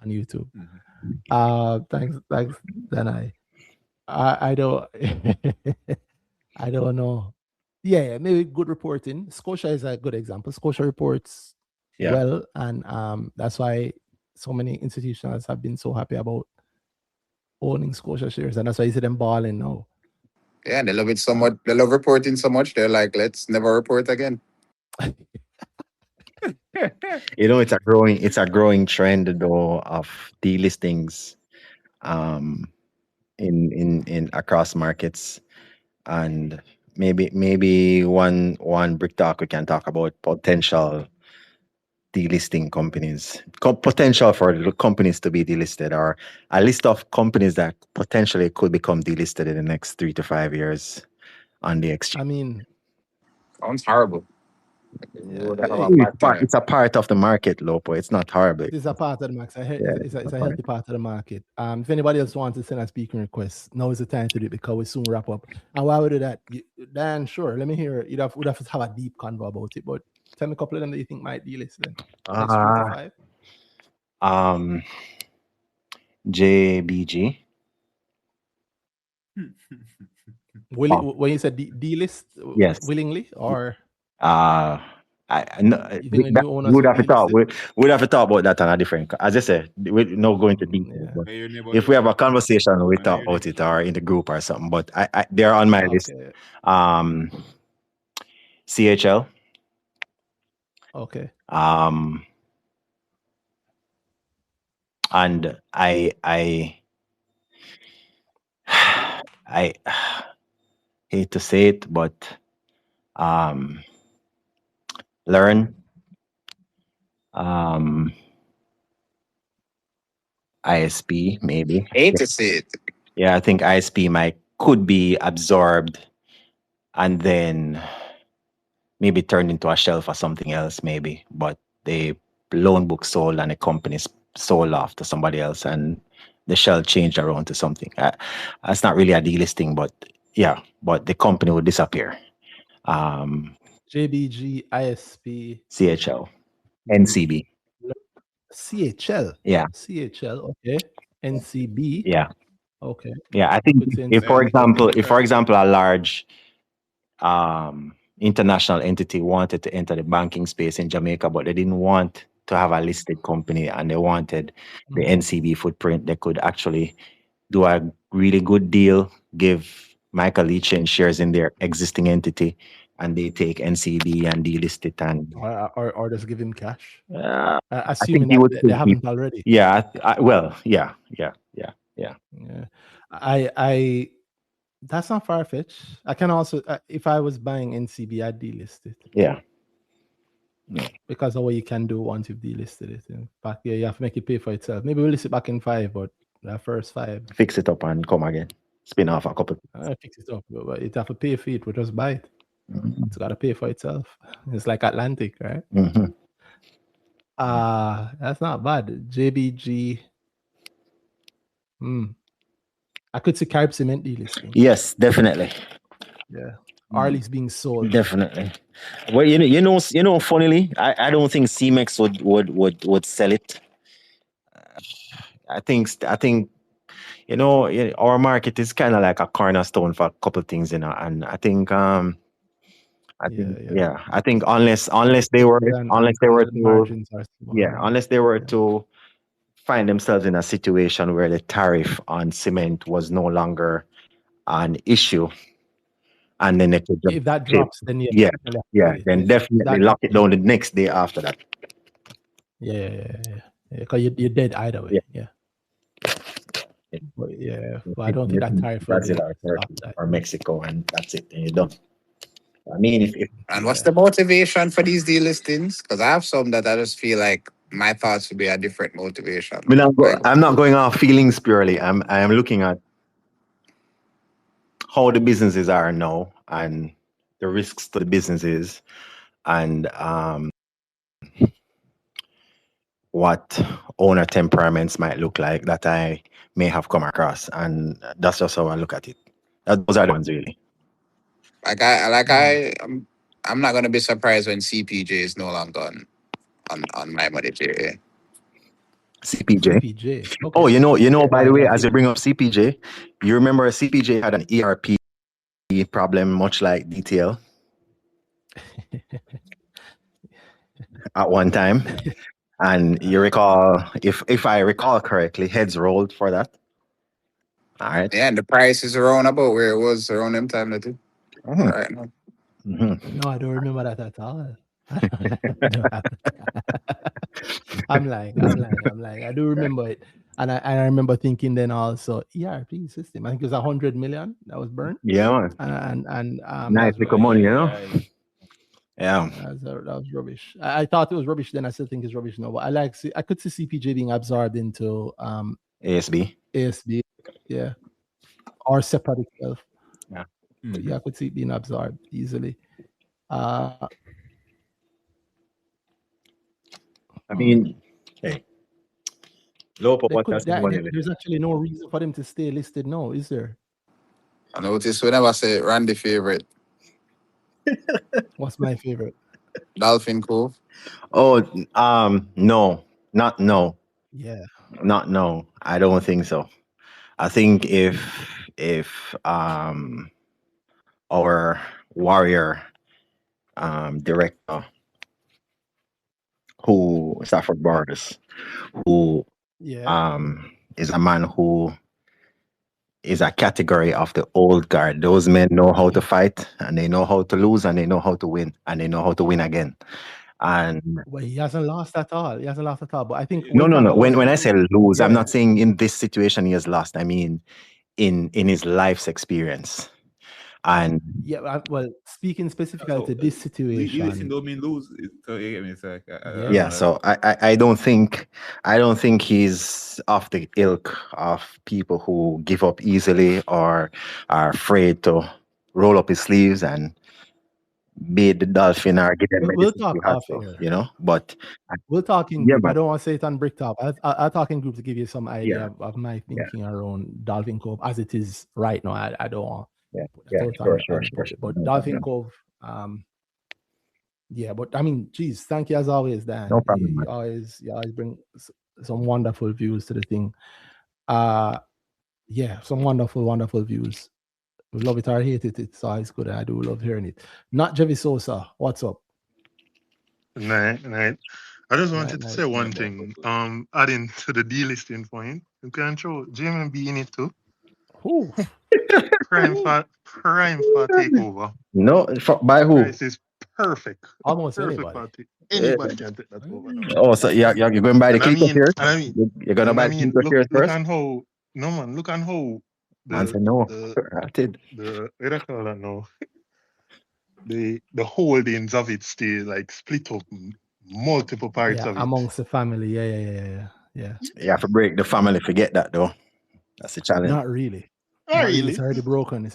on YouTube. Mhm. Thanks, Danai. I don't. I don't know. Yeah, maybe good reporting. Scotia is a good example. Scotia reports Yeah. well, and that's why so many institutions have been so happy about owning Scotia shares, and that's why you see them balling now. Yeah, they love it so much. They love reporting so much. They're like, let's never report again. You know, it's a growing trend though of delistings in across markets. And maybe one brick talk we can talk about potential delisting companies, potential for the companies to be delisted, or a list of companies that potentially could become delisted in the next 3 to 5 years on the exchange. I mean, Sounds horrible. yeah, It's a part of the market, Lopo. It's not horrible. it is a part of the market. Yeah, It's a healthy part of the market. If anybody else wants to send a speaking request, now is the time to do it because we soon wrap up. And why we do that? Dan, sure. Let me hear. We'd have to have a deep convo about it. But tell me a couple of them that you think might delist then. Next 3 to 5. JBG. When you said delist, Yes. willingly or I you think the new owners would will have to talk. delist it? We'd have to talk about that on a different. As I said, we're not going to detail. Yeah. But if we have a conversation, we talk about it or in the group or something. But they're on my list. Okay. CHL. Okay. And I hate to say it, but learn. ISP maybe. Hate to see it. Yeah, I think ISP could be absorbed and then maybe turned into a shelf or something else, maybe. But the loan book sold and the company sold off to somebody else, and the shell changed around to something. That's not really a delisting, but yeah, but the company would disappear. JBG, ISP, CHL, NCB. CHL. Yeah. CHL. Okay. NCB. Yeah. Okay. Yeah, I think if for example, a large international entity wanted to enter the banking space in Jamaica, but they didn't want to have a listed company and they wanted the NCB footprint, they could actually do a really good deal, give Michael Leachin shares in their existing entity, and they take NCB and delist it, and or just give him cash. I Assuming think that they haven't already. Yeah. Yeah. I that's not far fetched. I can also, if I was buying NCB, I'd delist it. Yeah. Because of what you can do once you've delisted it. Back here, you have to make it pay for itself. Maybe we'll list it back in 5, but the first 5. Fix it up and come again. Spin off a couple. Fix it up, but it have to pay for it. We just buy it. It's got to pay for itself. It's like Atlantic, right? That's not bad. JBG. I could see Carib Cement delisting. Yes, definitely. Yeah. Arley's being sold. Definitely. Well, you know, funnily, I don't think CMEX would sell it. I think our market is kind of like a cornerstone for a couple of things, and I think I think unless they were to find themselves in a situation where the tariff on cement was no longer an issue, and then they could just if that drops, then then definitely lock it down the next day after that. Because you're dead either way. But I don't think that tariff Brazil or Mexico, and that's it. And you're done. I mean, and what's the motivation for these delistings? Because I have some that I just feel like my thoughts would be a different motivation. I'm not going off feelings purely. I am looking at how the businesses are now and the risks to the businesses, and what owner temperaments might look like that I may have come across, and that's just how I look at it. Those are the ones really. I'm not gonna be surprised when CPJ is no longer on my money. CPJ. Okay. Oh, you know. By the way, as you bring up CPJ, you remember CPJ had an ERP problem, much like detail at one time. And you recall, if I recall correctly, heads rolled for that. All right. Yeah, and the price is around about where it was around them time that too. Mhm. Right now. Mhm. No, I don't remember that at all. I don't have I'm lying. I do remember it. And I remember thinking then also, ERP system. I think it was 100 million that was burnt. Yeah, man. And that Nice was little rubbish. money, you know? Aye. Yeah. That was rubbish. I thought it was rubbish then. I still think it's rubbish now. But I could see CPJ being absorbed into ASB. ASB. Yeah. Or separate itself. Yeah. But yeah, I could see it being absorbed easily. I mean, hey. Low podcasting money. There's actually no reason for them to stay listed now, is there? I noticed whenever I say Randy favorite, What's my favorite? Dolphin Cove. Oh, no. Not no. Yeah. Not no. I don't think so. I think if our warrior director who Stafford Borders, who Yeah. is a man who is a category of the old guard. Those men know how to fight, and they know how to lose, and they know how to win, and they know how to win again. And Well, he hasn't lost at all. But I think no, we'll no, talk no. about When I say lose, I'm Yeah. not saying in this situation he has lost. I mean in his life's experience. And Yeah, well, speaking specifically So, to this Listen situation, don't mean lose. So you get me? It's like, yeah, so I don't think he's of the ilk of people who give up easily or are afraid to roll up his sleeves and beat the dolphin or give them we'll medicine if talk he has off to, air. you know. But We'll talk in yeah, group. I man. don't want to say it on BrickTalk. I'll talk in group to give you some idea Yeah. of my thinking around Dolphin Cove as it is right now. I don't want Yeah, to put that out on the sure. pulpit. But No Dolphin problem. Cove, yeah, but I mean, geez, thank you as always, Dan. No problem, You man. always bring some wonderful views to the thing. Yeah, some wonderful views. We love it or hate it. It's always good. I do love hearing it. Not Jevi Sosa. What's up? Night. I just wanted to Night. say one thing. Adding to the delisting point, you can throw JMB in it too. Ooh. Prime for takeover. No, by who? Price is perfect. Almost Perfect anybody. for anybody can take that over now. Oh, so you're going by the And I Clipper mean, shares? and I mean, You're gonna buy the Clipper shares look first? on how no man, look on how Man the said no. the Ratted. the what do you call that now? The holdings of it still like split up multiple parts of it. Amongst the family. Yeah. You have to break the family. Forget that though. That's the challenge. Not really. Not really. It's already broken.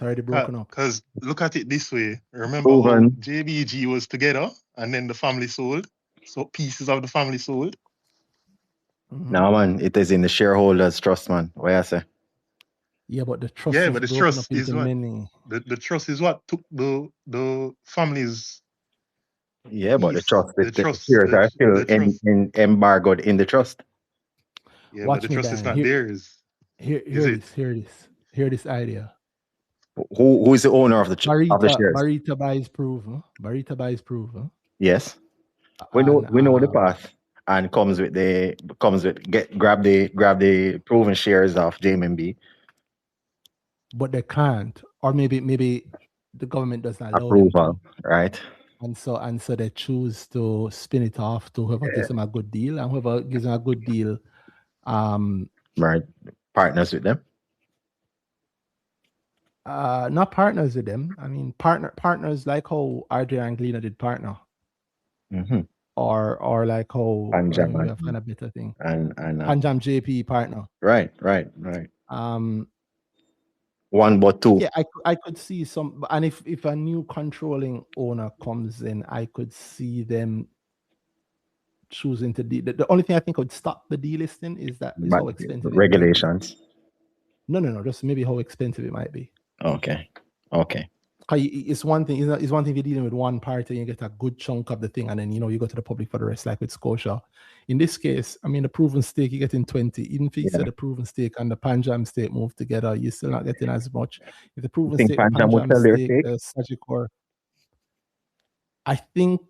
Up. Because look at it this way. Remember Proven. how JBG was together and then the family sold? So pieces of the family sold? Mhm. No, man. It is in the shareholders' trust, man. What I say? Yeah, but the trust Yeah, is but the broken trust up into is what? many. The trust is what took the families. Yeah, but the piece. trust, the shares are still in embargoed in the trust. Yeah, Watch but the me, trust Dan. is not theirs. Hear this idea. Who is the owner of the shares? Barita buys proof. Huh? Yes. We know the path, and grab the proven shares of JMB. But they can't, or maybe the government doesn't allow Approval, them to. right? And so they choose to spin it off to whoever gives them a good deal, and whoever gives them a good deal, right, partners with them. Not partners with them. I mean, partners like how RJ and Glena did partner, or like how we have kind of better thing. And Panjam JP partner. Right. One but two. Yeah, I could see some, and if a new controlling owner comes in, I could see them choosing to the only thing I think would stop the delisting is how expensive regulations. No, just maybe how expensive it might be. Okay. It's one thing. It's one thing if you're dealing with one party and you get a good chunk of the thing, and then you go to the public for the rest, like with Scotia. In this case, I mean, the proven stake you get in 20. Even if you Yeah. say the proven stake and the Panjam stake move together, you're still not getting as much. If the proven think stake, the Panjam would Panjam sell their stake, stake? the Sagicor, I think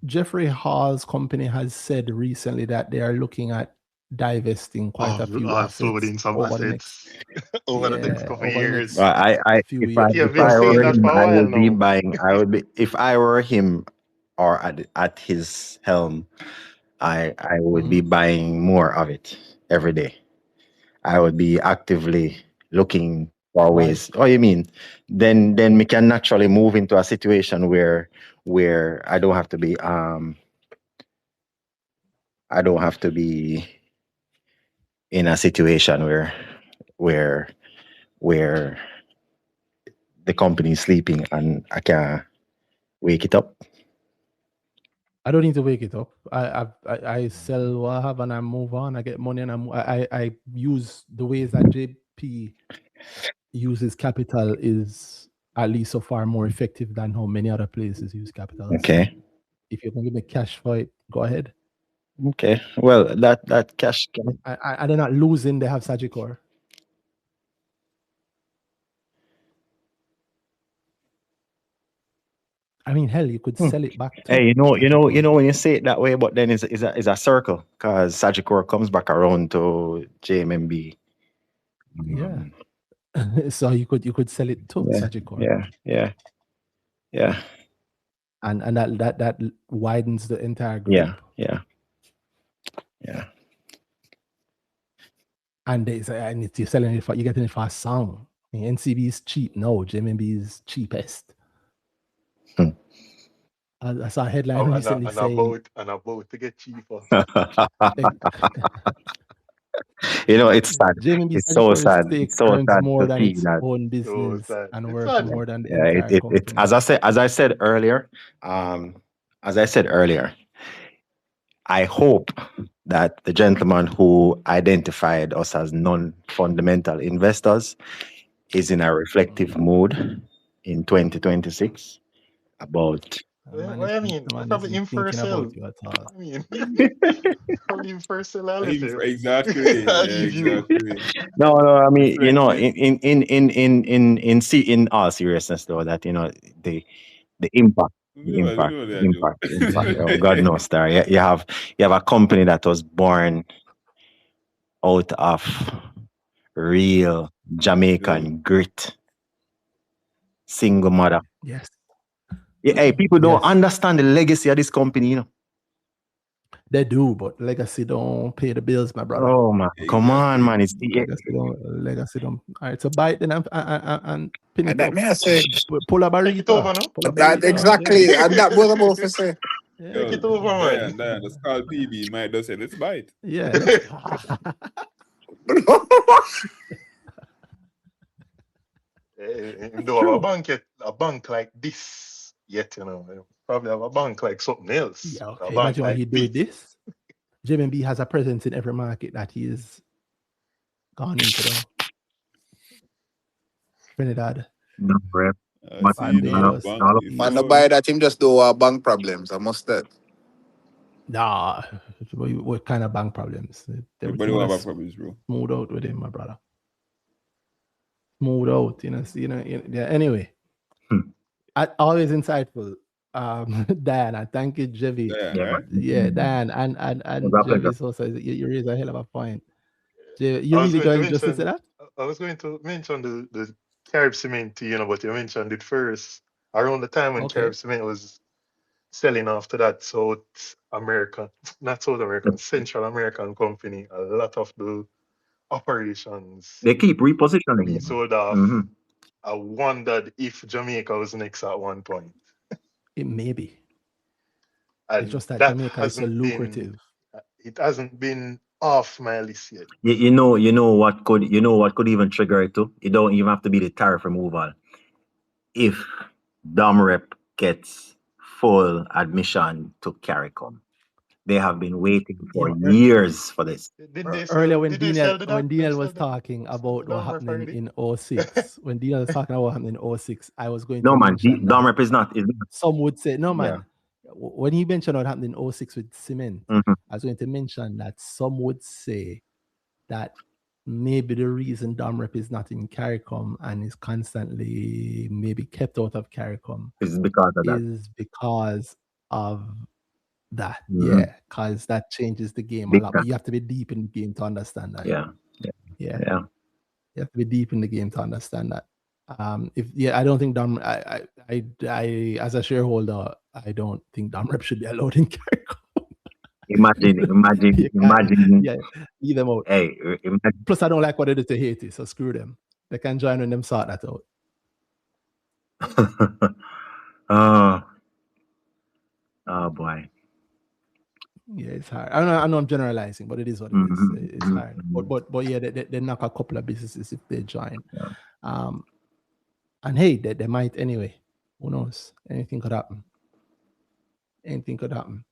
Jeffrey Hall's company has said recently that they are looking at divesting quite a few assets Offloading some over the next assets over the next couple of over the years. next few years. You've If been I saying were that him, for a I while would be now. buying. I would be if I were him or at his helm. I would be buying more of it every day. I would be actively looking for Why? ways. Oh, you mean then we can naturally move into a situation where I don't have to be in a situation where where the company is sleeping and I can wake it up. I don't need to wake it up. I sell what I have and I move on. I get money and I use the ways that JP uses capital is at least so far more effective than how many other places use capital. Okay. So if you can give me cash for it, go ahead. Okay. Well, that cash can. And they're not losing. They have Sagicor. I mean, hell, you could sell it back to. Hey, you know Sagicor. when you say it that way, but then it's a circle because Sagicor comes back around to JMB. Yeah. So you could sell it to Sagicor. Yeah. And that widens the entire group. Yeah. And you're selling it you're getting it for a song. I mean, NCB is cheap. No, JMB is cheapest. I saw a headline recently saying about to get cheaper. It's sad. JMB It's so sad. stake It's so earns sad more to than see its that. own business and It's worth sad. more than the Yeah, entire company. as I said earlier, I hope that the gentleman who identified us as non-fundamental investors is in a reflective mood in 2026 about. What I mean, probably in first sell. I mean, probably in first sell. Exactly. I'll Yeah, leave you. exactly. No, I mean, Reflective. in all seriousness though, that the impact. We know that, Joe. The impact. Oh, God knows, Star. You have a company that was born out of real Jamaican grit, single mother. Yes. Hey, people don't understand the legacy of this company, They do, but legacy don't pay the bills, my brother. Oh man, come on, man! It's legacy don't. All right, so buy it then and pin it That up. may I say. Pull a Take it over, barita. no? Pull a That barita. exactly, and that was about to say. Take it over, man. Diane, let's call PB. Might just say, let's buy it. Yeah. Do a bank like this yet, probably have a bank like something else. Yeah, okay. A bank Imagine like what he do with this. JMB has a presence in every market that he is gone into the Trinidad. no, rep. Man, no buy that him just do bank problems. I must that. Nah, what kind of bank problems? Everybody will have problems, bro. Smooth out with him, my brother. Smooth out, yeah. Anyway, always insightful. Dan, thank you, Jevi. Dan, and Jevi Sosa, you raise a hell of a point. You really going just to say that? I was going to mention the Carib Cement, but you mentioned it first around the time when Carib Cement was selling after that Central American company. A lot of the operations they keep repositioning being sold off. I wondered if Jamaica was next at one point. It may be. And it's just that Jamaica is so lucrative. It hasn't been off my list yet. You know what could even trigger it too? You don't even have to be the tariff removal. If DomRep gets full admission to CARICOM. They have been waiting for Yeah, years for this. Did they earlier sell? Did they sell the when them Daniel sell was the talking sell the about what Dom rep happening already? in '06, when Daniel was talking about what happened in '06, I was going No to man, mention Dom that rep is not. some would say, no Yeah. man, when he mentioned what happened in '06 with cement, Mhm. I was going to mention that some would say that maybe the reason Domrep is not in CARICOM and is constantly maybe kept out of CARICOM It's because of that. is because of that. Mhm. Yeah, because that changes the game a Big lot. time. But you have to be deep in the game to understand that. Yeah. Yeah. Yeah. You have to be deep in the game to understand that. I don't think I as a shareholder, I don't think Domrep should be allowed in CARICOM. Imagine. Yeah, leave them out. Hey, imagine. Plus, I don't like what they did to Haiti, so screw them. They can join when them sort that out. Oh boy. Yeah, it's hard. I know I'm generalizing, but it is what it is. It's hard. But yeah, they knock a couple of businesses if they join. Yeah. And hey, they might anyway. Who knows? Anything could happen. Anything could happen.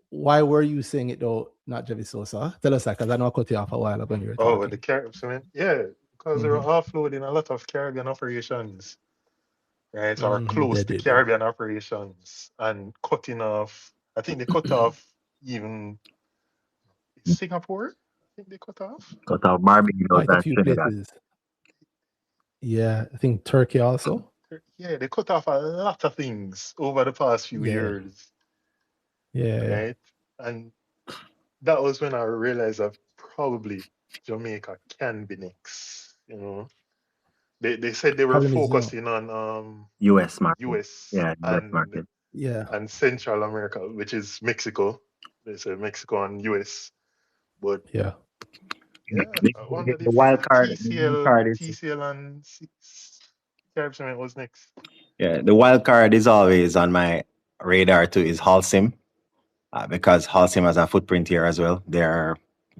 Why were you saying it though, not Javi Sosa? Tell us that, because I know I cut you off a while ago when you were Oh, with talking. the Caribbean cement? Yeah, because they were offloading a lot of Caribbean operations, right? Or close to They did. Caribbean operations and cutting off. I think they cut off even Singapore. I think they cut off. Cut off Barbados Quite a and few Trinidad. places. Yeah, I think Turkey also. Yeah, they cut off a lot of things over the past few years. Yeah. Right? And that was when I realized that probably Jamaica can be next. You know, they said they were Problem is, focusing on US market. US Yeah, US market. and Central America, which is Mexico. They said Mexico and US. But yeah, I wonder The if wild card is TCL and Caribbean was next. yeah, the wild card is always on my radar too is Holcim, because Holcim has a footprint here as well. They're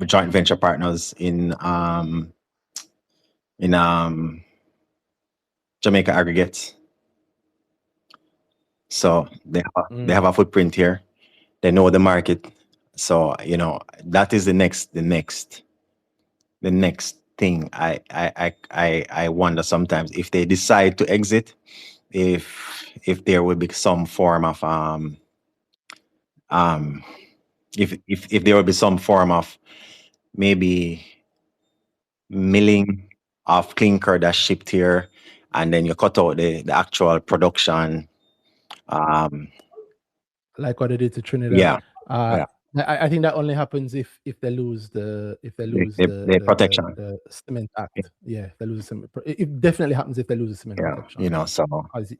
joint venture partners in Jamaica Aggregates. So they have a footprint here. They know the market. So that is the next thing. I wonder sometimes if they decide to exit, if there will be some form of if there will be some form of maybe milling of clinker that's shipped here, and then you cut out the actual production. Like what they did to Trinidad. Yeah. I think that only happens if they lose the protection. the cement act. Yeah, if they lose the cement. It definitely happens if they lose the cement protection. So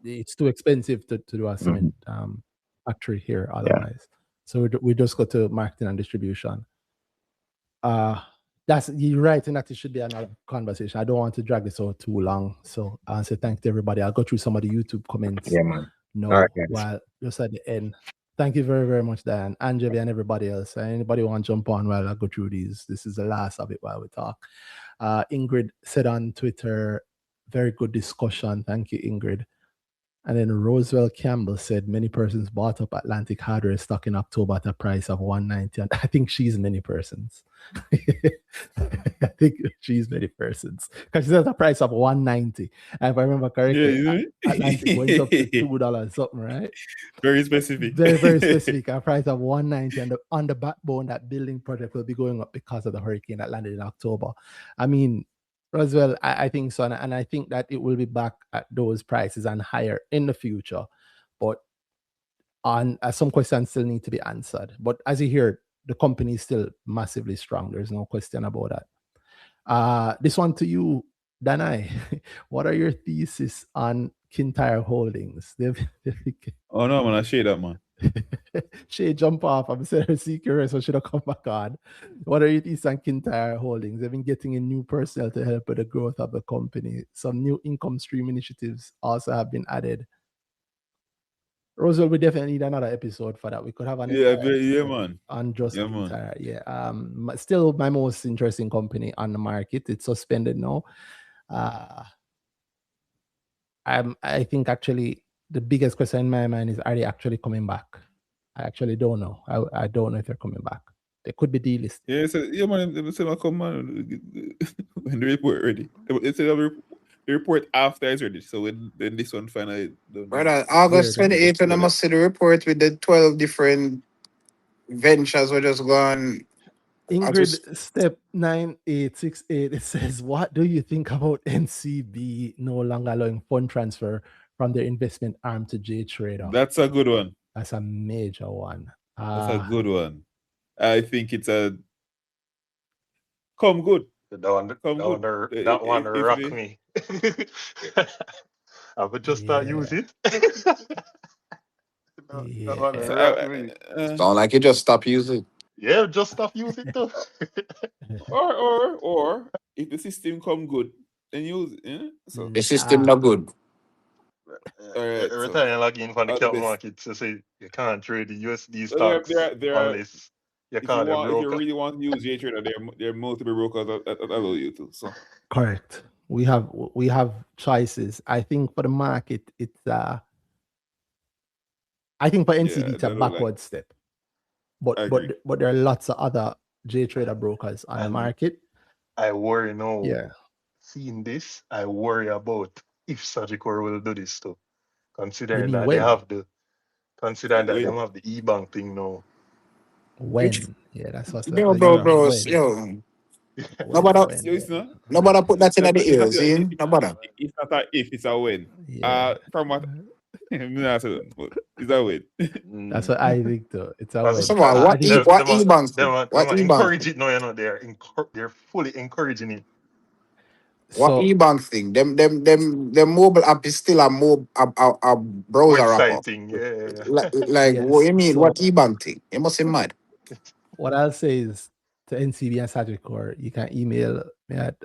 it's too expensive to do a cement factory here otherwise. So we just go to marketing and distribution. You're right, and that it should be another conversation. I don't want to drag this out too long. So I'll say thank you to everybody. I'll go through some of the YouTube comments. Yeah, man. No, All right, while just at the end. Thank you very, very much, Dan, Angela, and everybody else. Anybody want to jump on while I go through these? This is the last of it while we talk. Ingrid said on Twitter, very good discussion. Thank you, Ingrid. And then Roswell Campbell said many persons bought up Atlantic Hardware stock in October at a price of $190. And I think she's many persons. I think she's many persons. Because she said a price of $190. And if I remember correctly, Atlantic went up to $2 something, right? Very specific. Very, very specific. A price of $190. And on the backbone, that building project will be going up because of the hurricane that landed in October. I mean, Roswell, I think so, and I think that it will be back at those prices and higher in the future. But some questions still need to be answered. But as you hear, the company is still massively strong. There's no question about that. This one to you, Danai. What are your thesis on Kintyre Holdings? Oh no, man, I share that, man. She jump off. I'm saying secret, so should have come back on. What are your thesis on Kintyre Holdings? They've been getting in new personnel to help with the growth of the company. Some new income stream initiatives also have been added. Roswell, we definitely need another episode for that. We could have an man. On just Kintyre. Yeah. Still my most interesting company on the market. It's suspended now. I think actually the biggest question in my mind is, are they actually coming back? I actually don't know. I don't know if they're coming back. They could be delisted. Yeah, so, yeah, man. They say, come man, when the report ready. They say the report after it's ready. So when this one finally done. Brother, August Where 28th, when I must see the report with the 12 different ventures were just gone. Ingrid step 9868, it says, what do you think about NCB no longer allowing fund transfer from their investment arm to JTrader? That's a good one. That's a major one. That's a good one. I think it's a come good. That one rock me. I would just start use it. That one rock me. Sound like you just stop using. Yeah, just stop using it too. or if the system come good, then use it. Yeah? So The system not good. Alright, Every so time you log in from the all the capital best. market, to say you can't trade the USD Well, stocks there are unless you if you call a want, if you broker. really want to use JTrader, there are multiple brokers that allow you to. So Correct. We have choices. I think for the market, it's I think for NCB it's a I don't like. backward step. But I agree. but there are lots of other JTrader brokers on the And market. I worry now. Yeah. Seeing this, I worry about if Sagicor will do this too. You Considering mean that when? they have the they When? have the e-bank thing now. When? Yeah, that's what's Yo, you bro, mean bros. when? Yo, When? So it's not. nobody put that in That's the it's not, ears, eh? Nobody. it's not a if, it's a when. Yeah. From what I'm not saying, but it's a when. That's what I think too. It's a Because when. Someone, I what think what e-bank thing? them What e-bank encourage thing? it now, you know, they're fully encouraging it. What so. e-bank thing? Them mobile app is still a browser wrapper. Website thing, yeah. Like what Yes. you mean? So What e-bank thing? You must be mad. what I'll say is to NCB and Sagicor, you can email me at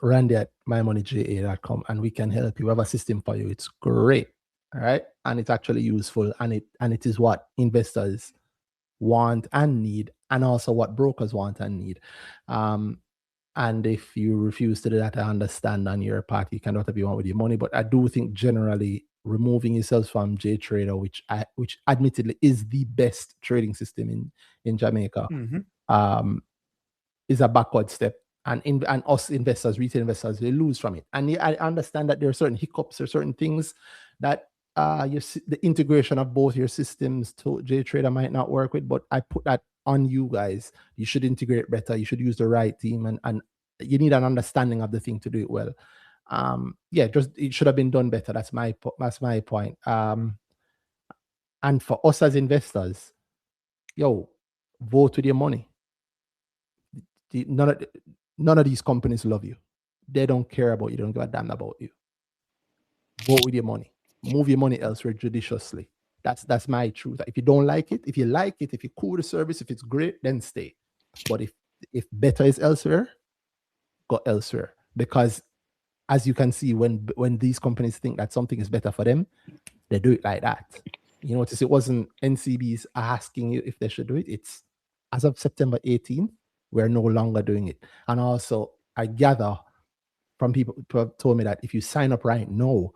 randy@mymoneyja.com and we can help you. We have a system for you. It's great. All right. And it's actually useful. And it is what investors want and need, and also what brokers want and need. And if you refuse to do that, I understand on your part, you can do whatever you want with your money. But I do think generally removing yourselves from JTrader, which admittedly is the best trading system in Jamaica, is a backward step. And us investors, retail investors, they lose from it. And I understand that there are certain hiccups or certain things that the integration of both your systems to JTrader might not work with, but I put that on you guys. You should integrate better. You should use the right team, and you need an understanding of the thing to do it well. Just it should have been done better. That's my point. And for us as investors, vote with your money. None of these companies love you. They don't care about you. They don't give a damn about you. Vote with your money. Move your money elsewhere judiciously. That's my truth. If you don't like it, if you like it, if you cool the service, if it's great, then stay. But if better is elsewhere, go elsewhere. Because as you can see, when these companies think that something is better for them, they do it like that. You notice it wasn't NCBs asking you if they should do it. It's as of September 18th, we're no longer doing it. And also, I gather from people who have told me that if you sign up right now,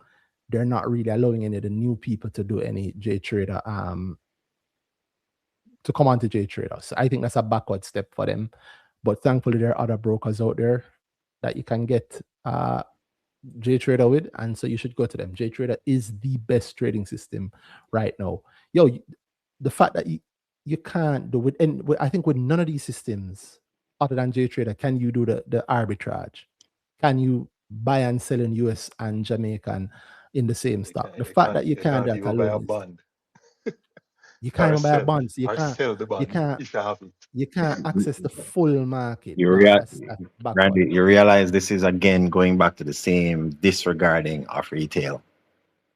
they're not really allowing any of the new people to do any JTrader, to come onto JTrader. So I think that's a backward step for them. But thankfully, there are other brokers out there that you can get JTrader with, and so you should go to them. JTrader is the best trading system right now. The fact that you can't do it, and I think with none of these systems other than JTrader can you do the arbitrage. Can you buy and sell in US and Jamaican in the same stock? The fact that you can't do that even buy a alone bond. you can't even buy a bond. So Or sell the bond if you have it. You can't access the full market. That's backward. Randy, you realize this is again going back to the same disregarding of retail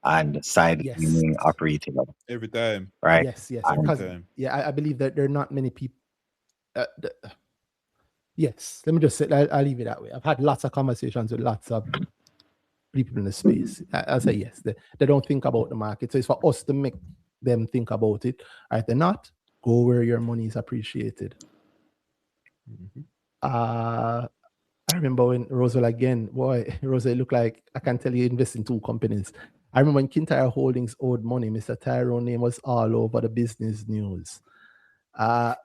and side leaning of retail. Every time. Right? Yes. And Because I believe that there are not many people. Yes, let me just say, I'll leave it that way. I've had lots of conversations with lots of people in the space. I'll say yes. They don't think about the market. So it's for us to make them think about it. Or if they're not, go where your money is appreciated. I remember when Roswell again, boy, Roswell looked like, I can tell you invest in two companies. I remember when Kintyre Holdings owed money, Mr. Tyrone name was all over the business news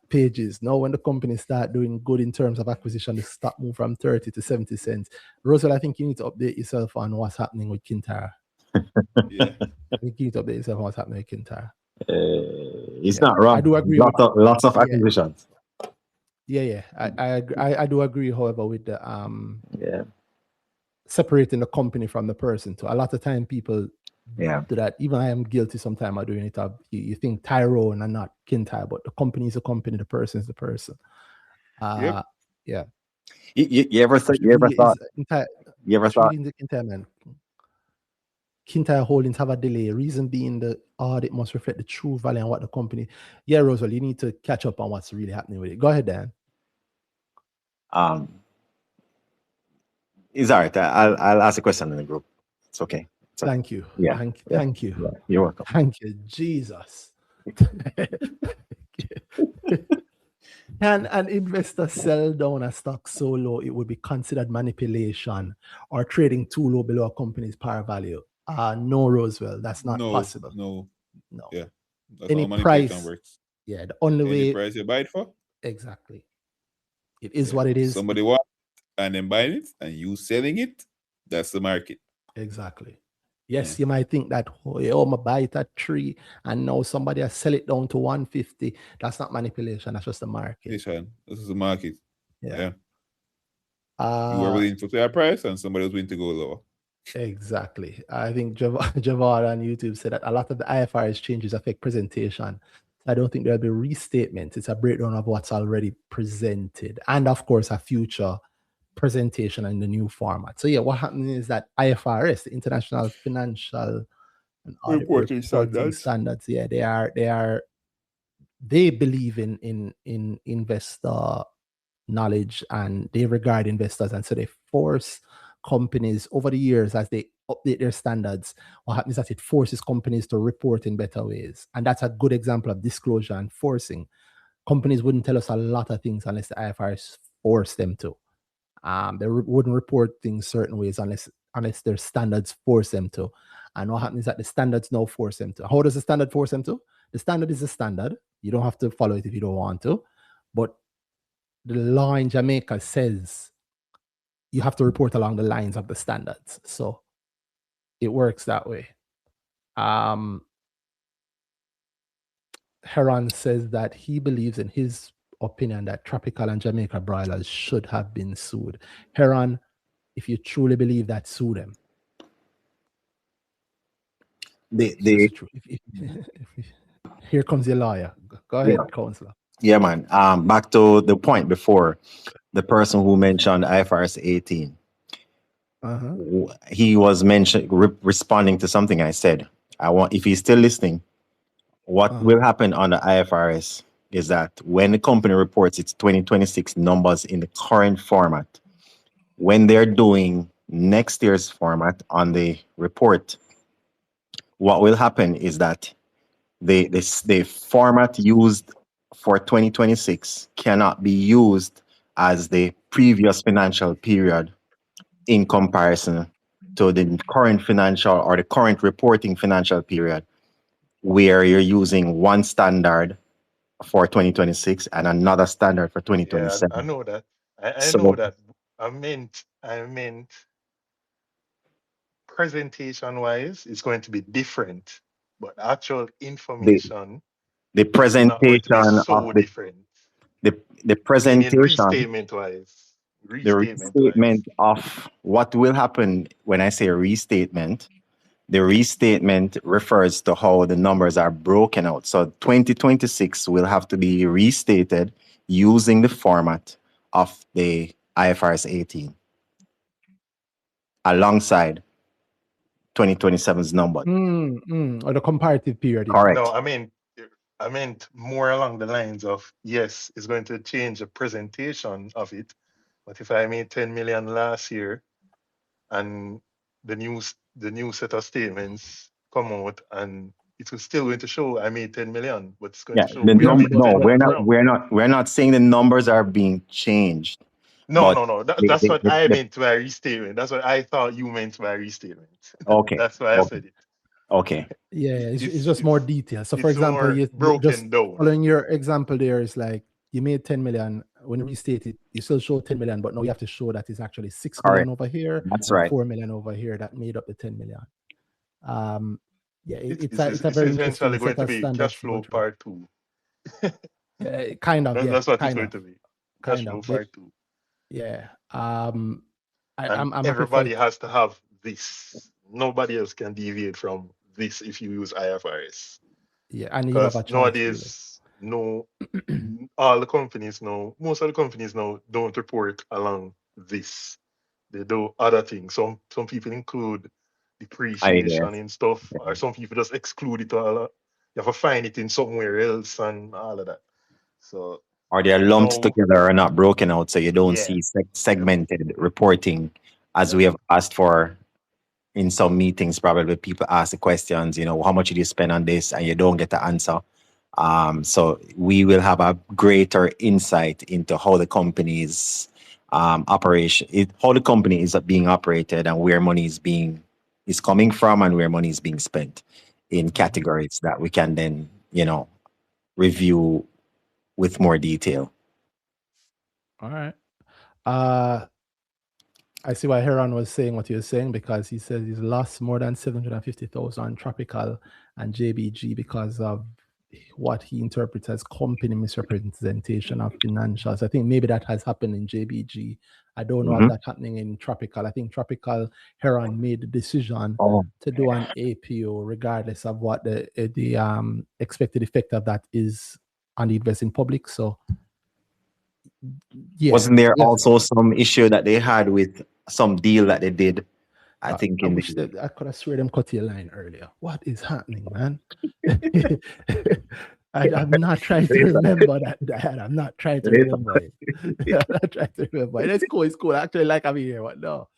pages. Now, when the company start doing good in terms of acquisition, the stock move from 30 to 70 cents. Roswell, I think you need to update yourself on what's happening with Kintyre. Yeah. I think you need to update yourself on what's happening with Kintyre. It's Yeah. not wrong. I do agree Lots of yeah. acquisitions. Yeah. I do agree, however, with the Yeah. separating the company from the person too. A lot of time people Yeah. do that. Even I am guilty sometimes of doing it. You think Tyrone and not Kintyre, but the company is a company, the person is the person. Yep. Yeah. You ever thought? You ever thought? Kintyre, man. Kintyre Holdings have a delay. Reason being the audit must reflect the true value and what the company. Yeah, Roswell, you need to catch up on what's really happening with it. Go ahead, Dan. It's all right. I'll ask a question in the group. It's okay. Thank you. Yeah. Thank you. Yeah. You're welcome. Thank you, Jesus. Can an investor sell down a stock so low it would be considered manipulation or trading too low below a company's par value? No, Roswell, that's not possible. No. Yeah. That's Any how manipulation price works. Yeah, the only Any way. price you buy it for? Exactly. It is what it is. Somebody wants it and then buying it and you selling it, that's the market. Exactly. Yes, you might think that, oh, I'm going to buy it at 3 and now somebody has sell it down to 150. That's not manipulation. That's just the market. This is the market. Yeah. You are willing to pay a price and somebody was willing to go lower. Exactly. I think Javar on YouTube said that a lot of the IFRS changes affect presentation. I don't think there'll be restatements. It's a breakdown of what's already presented. And of course, a future presentation in the new format. So yeah, what happened is that IFRS, the International Financial and Audit Reporting Standards, yeah, they believe in investor knowledge and they regard investors, and so they force companies over the years as they update their standards. What happens is that it forces companies to report in better ways, and that's a good example of disclosure and forcing. Companies wouldn't tell us a lot of things unless the IFRS forced them to. They wouldn't report things certain ways unless their standards force them to. And what happens is that the standards now force them to. How does the standard force them to? The standard is a standard. You don't have to follow it if you don't want to. But the law in Jamaica says you have to report along the lines of the standards. So it works that way. Heron says that he believes, in his opinion, that Tropical and Jamaica broilers should have been sued. Heron, if you truly believe that, sue them. Here comes your lawyer. Go ahead, Counselor. Yeah, man. Back to the point before, the person who mentioned IFRS 18. He was responding to something I said. If he's still listening, what will happen on the IFRS is that when the company reports its 2026 numbers in the current format, when they're doing next year's format on the report, what will happen is that the format used for 2026 cannot be used as the previous financial period in comparison to the current financial or the current reporting financial period, where you're using one standard for 2026 and another standard for 2027. Yeah, I know that. I know that. I meant presentation wise, it's going to be different, but actual information the presentation not going to be so of different. The presentation, restatement wise. The restatement of what will happen when I say restatement. The restatement refers to how the numbers are broken out. So 2026 will have to be restated using the format of the IFRS 18 alongside 2027's number. Or the comparative period. Correct. No, I meant more along the lines of, yes, it's going to change the presentation of it. But if I made 10 million last year and the new set of statements come out and it's still going to show I made 10 million, but it's going to show we're not saying the numbers are being changed. No. That's what I meant by restatement. That's what I thought you meant by restatement. Okay. That's why I said it. Okay. Yeah, it's just more detail. So, for it's example, more you just broken down. following your example there is like you made 10 million. When you restate it, you still show 10 million, but now you have to show that it's actually 6 million Correct. over here That's and right. 4 million over here that made up the 10 million. Yeah, it's a It's very interesting essentially going set to of be standards cash to go flow through. part 2. Kind of, yeah, That's what it's kind going of, to be. Cash kind flow of. part 2. Yeah. And I'm happy for everybody it. has to have this. Nobody else can deviate from this if you use IFRS. Yeah, and you have a Because chart to do that. nowadays, all the companies now, most of the companies now don't report along this. They do other things. Some people include depreciation and stuff, or some people just exclude it all. You have to find it in somewhere else and all of that. So Or they're lumped now, together or not broken out, so you don't yeah, see segmented reporting as we have asked for in some meetings. Probably people ask the questions, how much did you spend on this, and you don't get the answer. So we will have a greater insight into how the company's operation, how the company is being operated, and where money is coming from, and where money is being spent in categories that we can then review with more detail. All right. I see why Heron was saying what he was saying, because he says he's lost more than 750,000 on Tropical and JBG because of what he interprets as company misrepresentation of financials. I think maybe that has happened in JBG. I don't know if that's happening in Tropical. I think Tropical, Heron made the decision to do an APO regardless of what the expected effect of that is on the investing public. So yeah. Wasn't there also some issue that they had with some deal that they did? I think I wish that I could have swear them cut your line earlier. What is happening, man? I'm not trying to remember that, Dad. I'm not trying to remember it. I'm not trying to remember it. It's cool. It's cool. Actually, like I'm here. What no?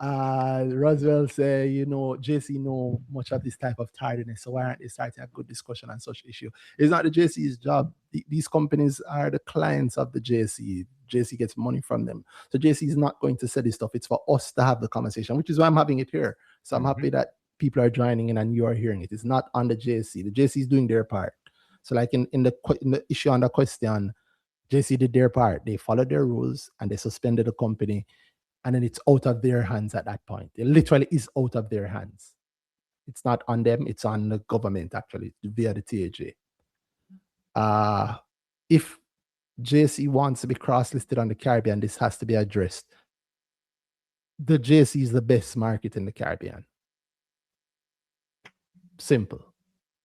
Roswell say, JC know much of this type of tardiness, so why aren't they starting to have good discussion on such issue? It's not the JC's job. These companies are the clients of the JC. JC gets money from them. So JC is not going to say this stuff. It's for us to have the conversation, which is why I'm having it here. So I'm happy that people are joining in and you are hearing it. It's not on the JC. The JC is doing their part. So like in the issue on the question, JC did their part. They followed their rules and they suspended the company. And then it's out of their hands at that point. It literally is out of their hands. It's not on them. It's on the government, actually, via the TAJ. If JC wants to be cross-listed on the Caribbean, this has to be addressed. The JC is the best market in the Caribbean. Simple.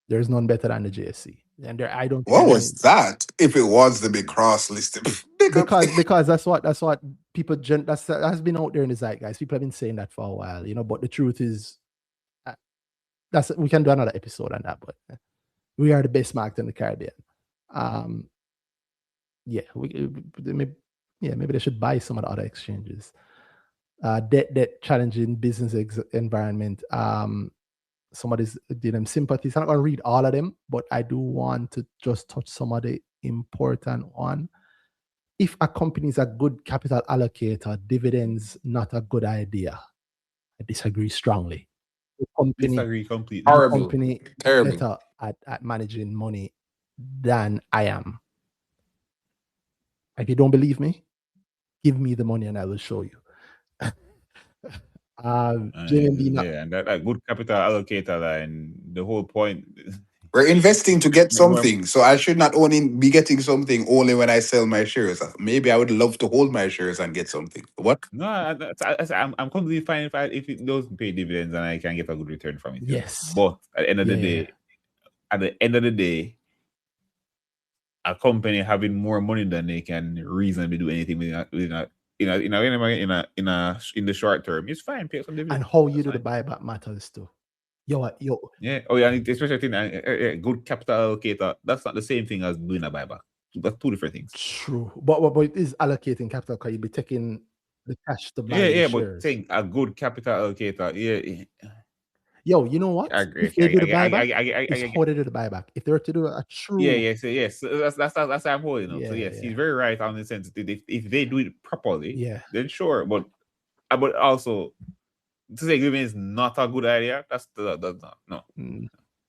There's none better than the JC. And I don't. What was that? If it was the big cross listed, because that's what people that has been out there in the zeitgeist. People have been saying that for a while, But the truth is, we can do another episode on that. But we are the best market in the Caribbean. Maybe they should buy some of the other exchanges. Debt challenging business environment. Somebody's did them sympathies. I'm not going to read all of them, but I do want to just touch some of the important one. If a company is a good capital allocator, dividends not a good idea. I disagree strongly. The company, disagree completely. Horrible. Company Terrible. better at managing money than I am. If you don't believe me, give me the money and I will show you. And that good capital allocator line, the whole point. we're investing to get something. So I should not only be getting something only when I sell my shares. Maybe I would love to hold my shares and get something. What? No, I'm completely fine if it doesn't pay dividends and I can get a good return from it. Yes. But at the end of the day, a company having more money than they can reasonably do anything with in the short term, it's fine. Pay some dividends. And how you do the buyback matters too. Yo. Yeah. Oh yeah. Especially thing, good capital allocator. That's not the same thing as doing a buyback. That's two different things. True, but it is allocating capital because you'll be taking the cash to buy the shares. But saying a good capital allocator, Yo, you know what? If they do the buyback, it's how they do the buyback. If they were to do a true, yes. That's how I'm holding up. So yes, he's very right on the sense that if they do it properly, then sure. But also, to say dividend is not a good idea, that's not no.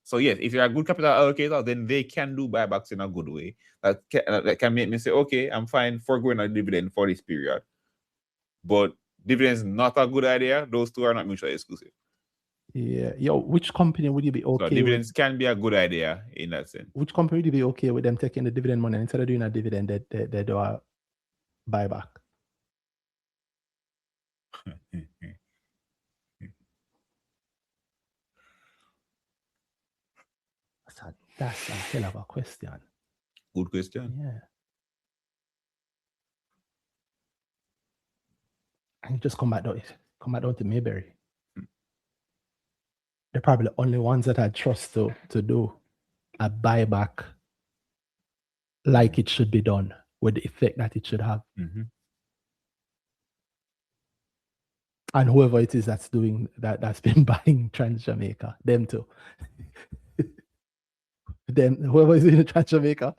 So yes, if you're a good capital allocator, then they can do buybacks in a good way. That can make me say, okay, I'm fine foregoing a dividend for this period. But dividend is not a good idea. Those two are not mutually exclusive. Yeah. Yo, which company would you be okay so dividends can be a good idea in that sense. Which company would you be okay with them taking the dividend money instead of doing a dividend, they do a buyback? That's a hell of a question. Good question. Yeah. And you just come back down to Mayberry. They're probably the only ones that I trust to do a buyback like it should be done with the effect that it should have. And whoever it is that's doing that's been buying Trans Jamaica, them too. Them, whoever is in the Trans Jamaica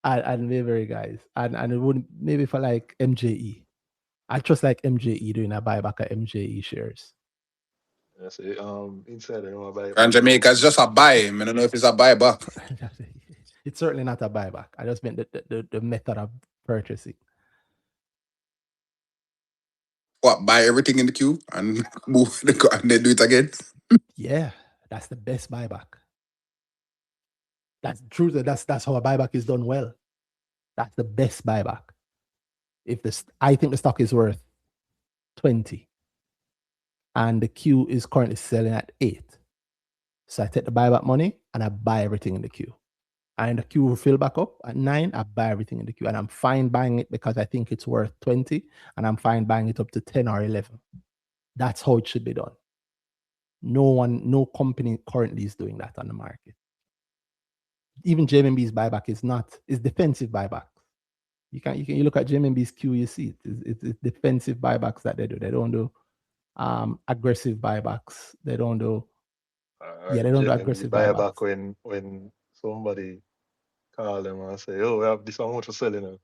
and Mayberry guys. And it wouldn't, maybe for like MJE. I trust like MJE doing a buyback of MJE shares. I say, inside I want to buy. And Jamaica is just a buy. I don't know if it's a buyback. It's certainly not a buyback. I just meant the method of purchasing. What, buy everything in the queue and move and then do it again? Yeah, that's the best buyback. That's true. That's how a buyback is done well. That's the best buyback. I think the stock is worth 20 and the queue is currently selling at 8. So I take the buyback money and I buy everything in the queue. And the queue will fill back up at 9. I buy everything in the queue. And I'm fine buying it because I think it's worth 20. And I'm fine buying it up to 10 or 11. That's how it should be done. No company currently is doing that on the market. Even JMB's buyback is defensive buyback. You look at JMB's queue, you see it's defensive buybacks that they do. They don't do aggressive buybacks. They don't do they don't do aggressive buybacks. When somebody call them and say, "Oh, we have this amount to selling now."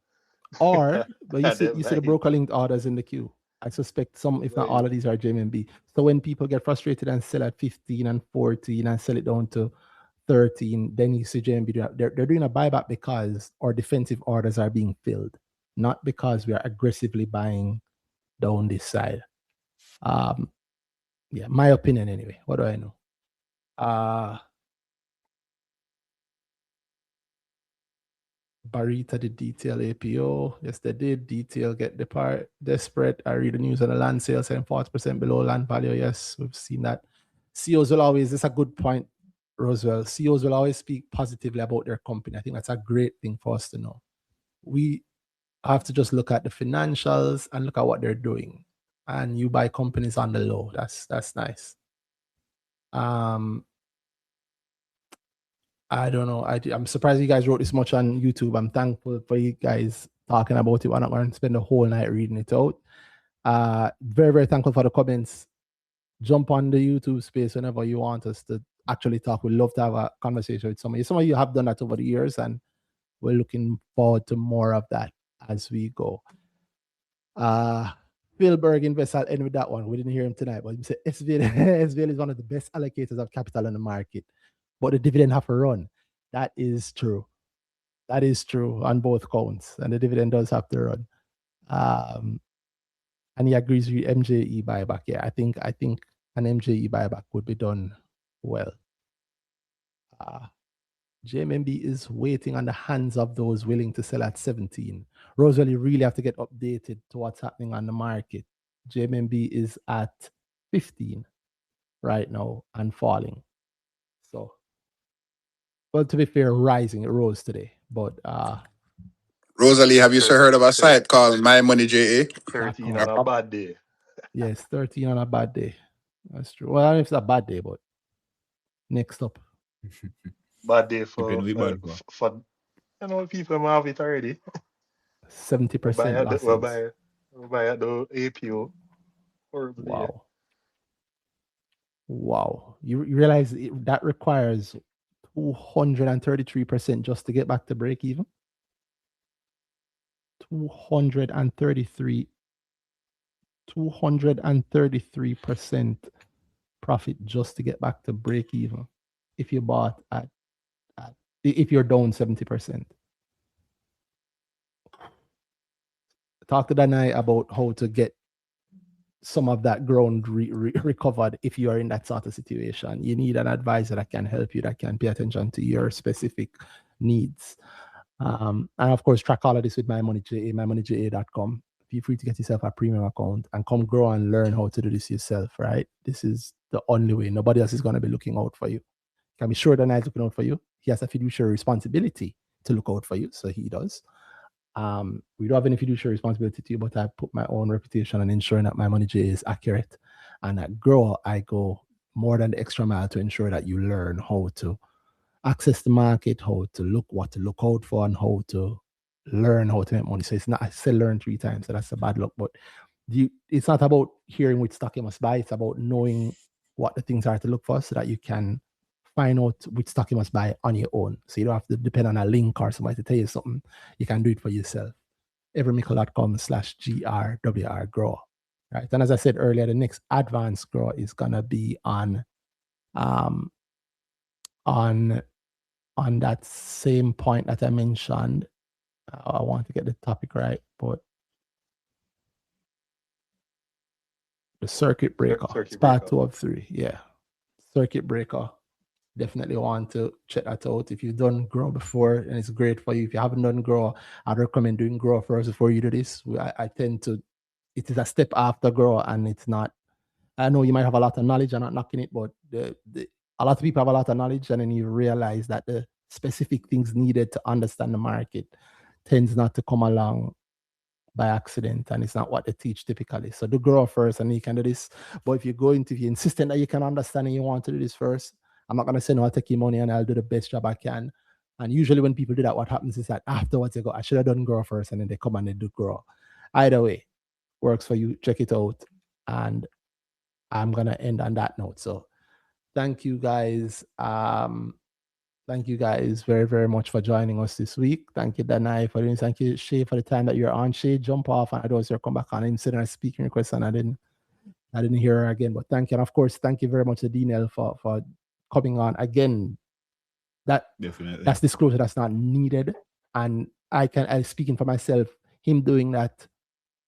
Or, but you see the broker linked orders in the queue. I suspect some, if not all of these are JMB. So when people get frustrated and sell at 15 and 14 and sell it down to 13, then you see JMB they're doing a buyback because our defensive orders are being filled, not because we are aggressively buying down this side. Yeah, my opinion anyway. What do I know? Barita did detail APO. Yes, they did. Detail get desperate. I read the news on the land sale saying 40% below land value. Yes, we've seen that. CEOs will always, this is a good point, Roswell. CEOs will always speak positively about their company. I think that's a great thing for us to know. We have to just look at the financials and look at what they're doing. And you buy companies on the low. That's nice. I don't know. I'm surprised you guys wrote this much on YouTube. I'm thankful for you guys talking about it. I'm not going to spend the whole night reading it out. Very, very thankful for the comments. Jump on the YouTube space whenever you want us to actually talk. We'd love to have a conversation with some of you. Some of you have done that over the years, and we're looking forward to more of that as we go. Phil Berg invests, I'll end with that one. We didn't hear him tonight, but he said SVL is one of the best allocators of capital in the market. But the dividend have to run. That is true. That is true on both counts. And the dividend does have to run. And he agrees with MJE buyback. Yeah, I think an MJE buyback would be done well. JMB is waiting on the hands of those willing to sell at 17. Roswell, you really have to get updated to what's happening on the market. JMB is at 15 right now and falling. So, well, to be fair, rising. It rose today, but Rosalie, have you heard of a site called My Money JA? 13 on a bad day. Yes, 13 on a bad day. That's true. Well, I don't know if it's a bad day, but next up. Bad day for you know, people have it already. 70% losses. We'll buy at the APO. Horrible. Wow. Wow. You realize that requires 233% just to get back to break even? 233%. 233% profit just to get back to break even if you bought at if you're down 70%. Talk to Danai about how to get some of that ground recovered if you are in that sort of situation. You need an advisor that can help you, that can pay attention to your specific needs. And of course, track all of this with mymoneyja.com. Feel free to get yourself a premium account and come grow and learn how to do this yourself, right? This is the only way. Nobody else is going to be looking out for you. You can be sure that Danai is looking out for you. He has a fiduciary responsibility to look out for you, so he does. We don't have any fiduciary responsibility to you, but I put my own reputation on ensuring that my money J is accurate. And at Grow, I go more than the extra mile to ensure that you learn how to access the market, how to look, what to look out for, and how to learn how to make money. So it's not, I said learn 3 times, so that's a bad luck. But it's not about hearing which stock you must buy. It's about knowing what the things are to look for so that you can find out which stock you must buy on your own. So you don't have to depend on a link or somebody to tell you something. You can do it for yourself. evermickle.com/GRWR grow. Right. And as I said earlier, the next advanced grow is gonna be on that same point that I mentioned. I want to get the topic right, but the circuit breaker. It's part 2 of 3. Yeah. Circuit breaker. Definitely want to check that out. If you've done Grow before, and it's great for you. If you haven't done Grow, I'd recommend doing Grow first before you do this. I tend to, it is a step after Grow, and it's not, I know you might have a lot of knowledge, I'm not knocking it, but a lot of people have a lot of knowledge, and then you realize that the specific things needed to understand the market tends not to come along by accident, and it's not what they teach typically. So do Grow first, and you can do this. But if you're insistent that you can understand and you want to do this first, I'm not going to say no, I'll take your money and I'll do the best job I can. And usually when people do that, what happens is that afterwards they go, I should have done Grow first, and then they come and they do Grow. Either way, works for you. Check it out. And I'm going to end on that note. So thank you guys. Thank you guys very, very much for joining us this week. Thank you, Danai, for doing. Thank you, Shay, for the time that you're on. Shay, jump off, and I don't come back on. I'm sitting on a speaking request, and I didn't hear her again. But thank you, and of course, thank you very much to DNL for coming on again. That's disclosure that's not needed, and I speaking for myself, him doing that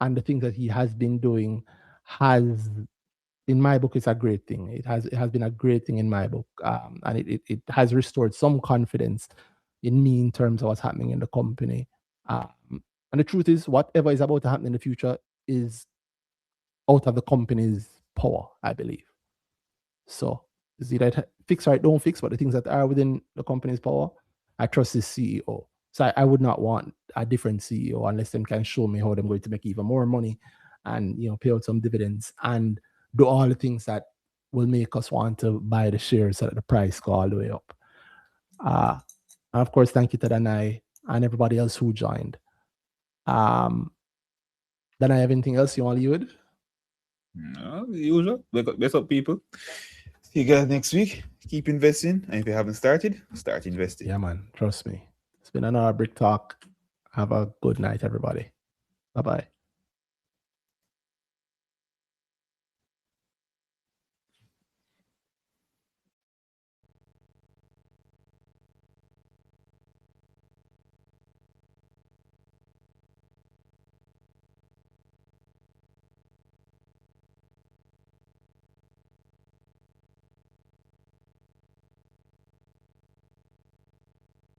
and the things that he has been doing has, in my book, it's a great thing. It has been a great thing in my book, and it has restored some confidence in me in terms of what's happening in the company. And the truth is, whatever is about to happen in the future is out of the company's power, I believe. So is it that fix or don't fix, but the things that are within the company's power, I trust this CEO. So I would not want a different CEO unless they can show me how they're going to make even more money and pay out some dividends and do all the things that will make us want to buy the shares so that the price go all the way up. And of course, thank you to Danai and everybody else who joined. Danai, have anything else you want to leave with? No, the usual. Best up, people. See you guys next week. Keep investing. And if you haven't started, start investing. Yeah, man. Trust me. It's been another BrickTalk. Have a good night, everybody. Bye-bye.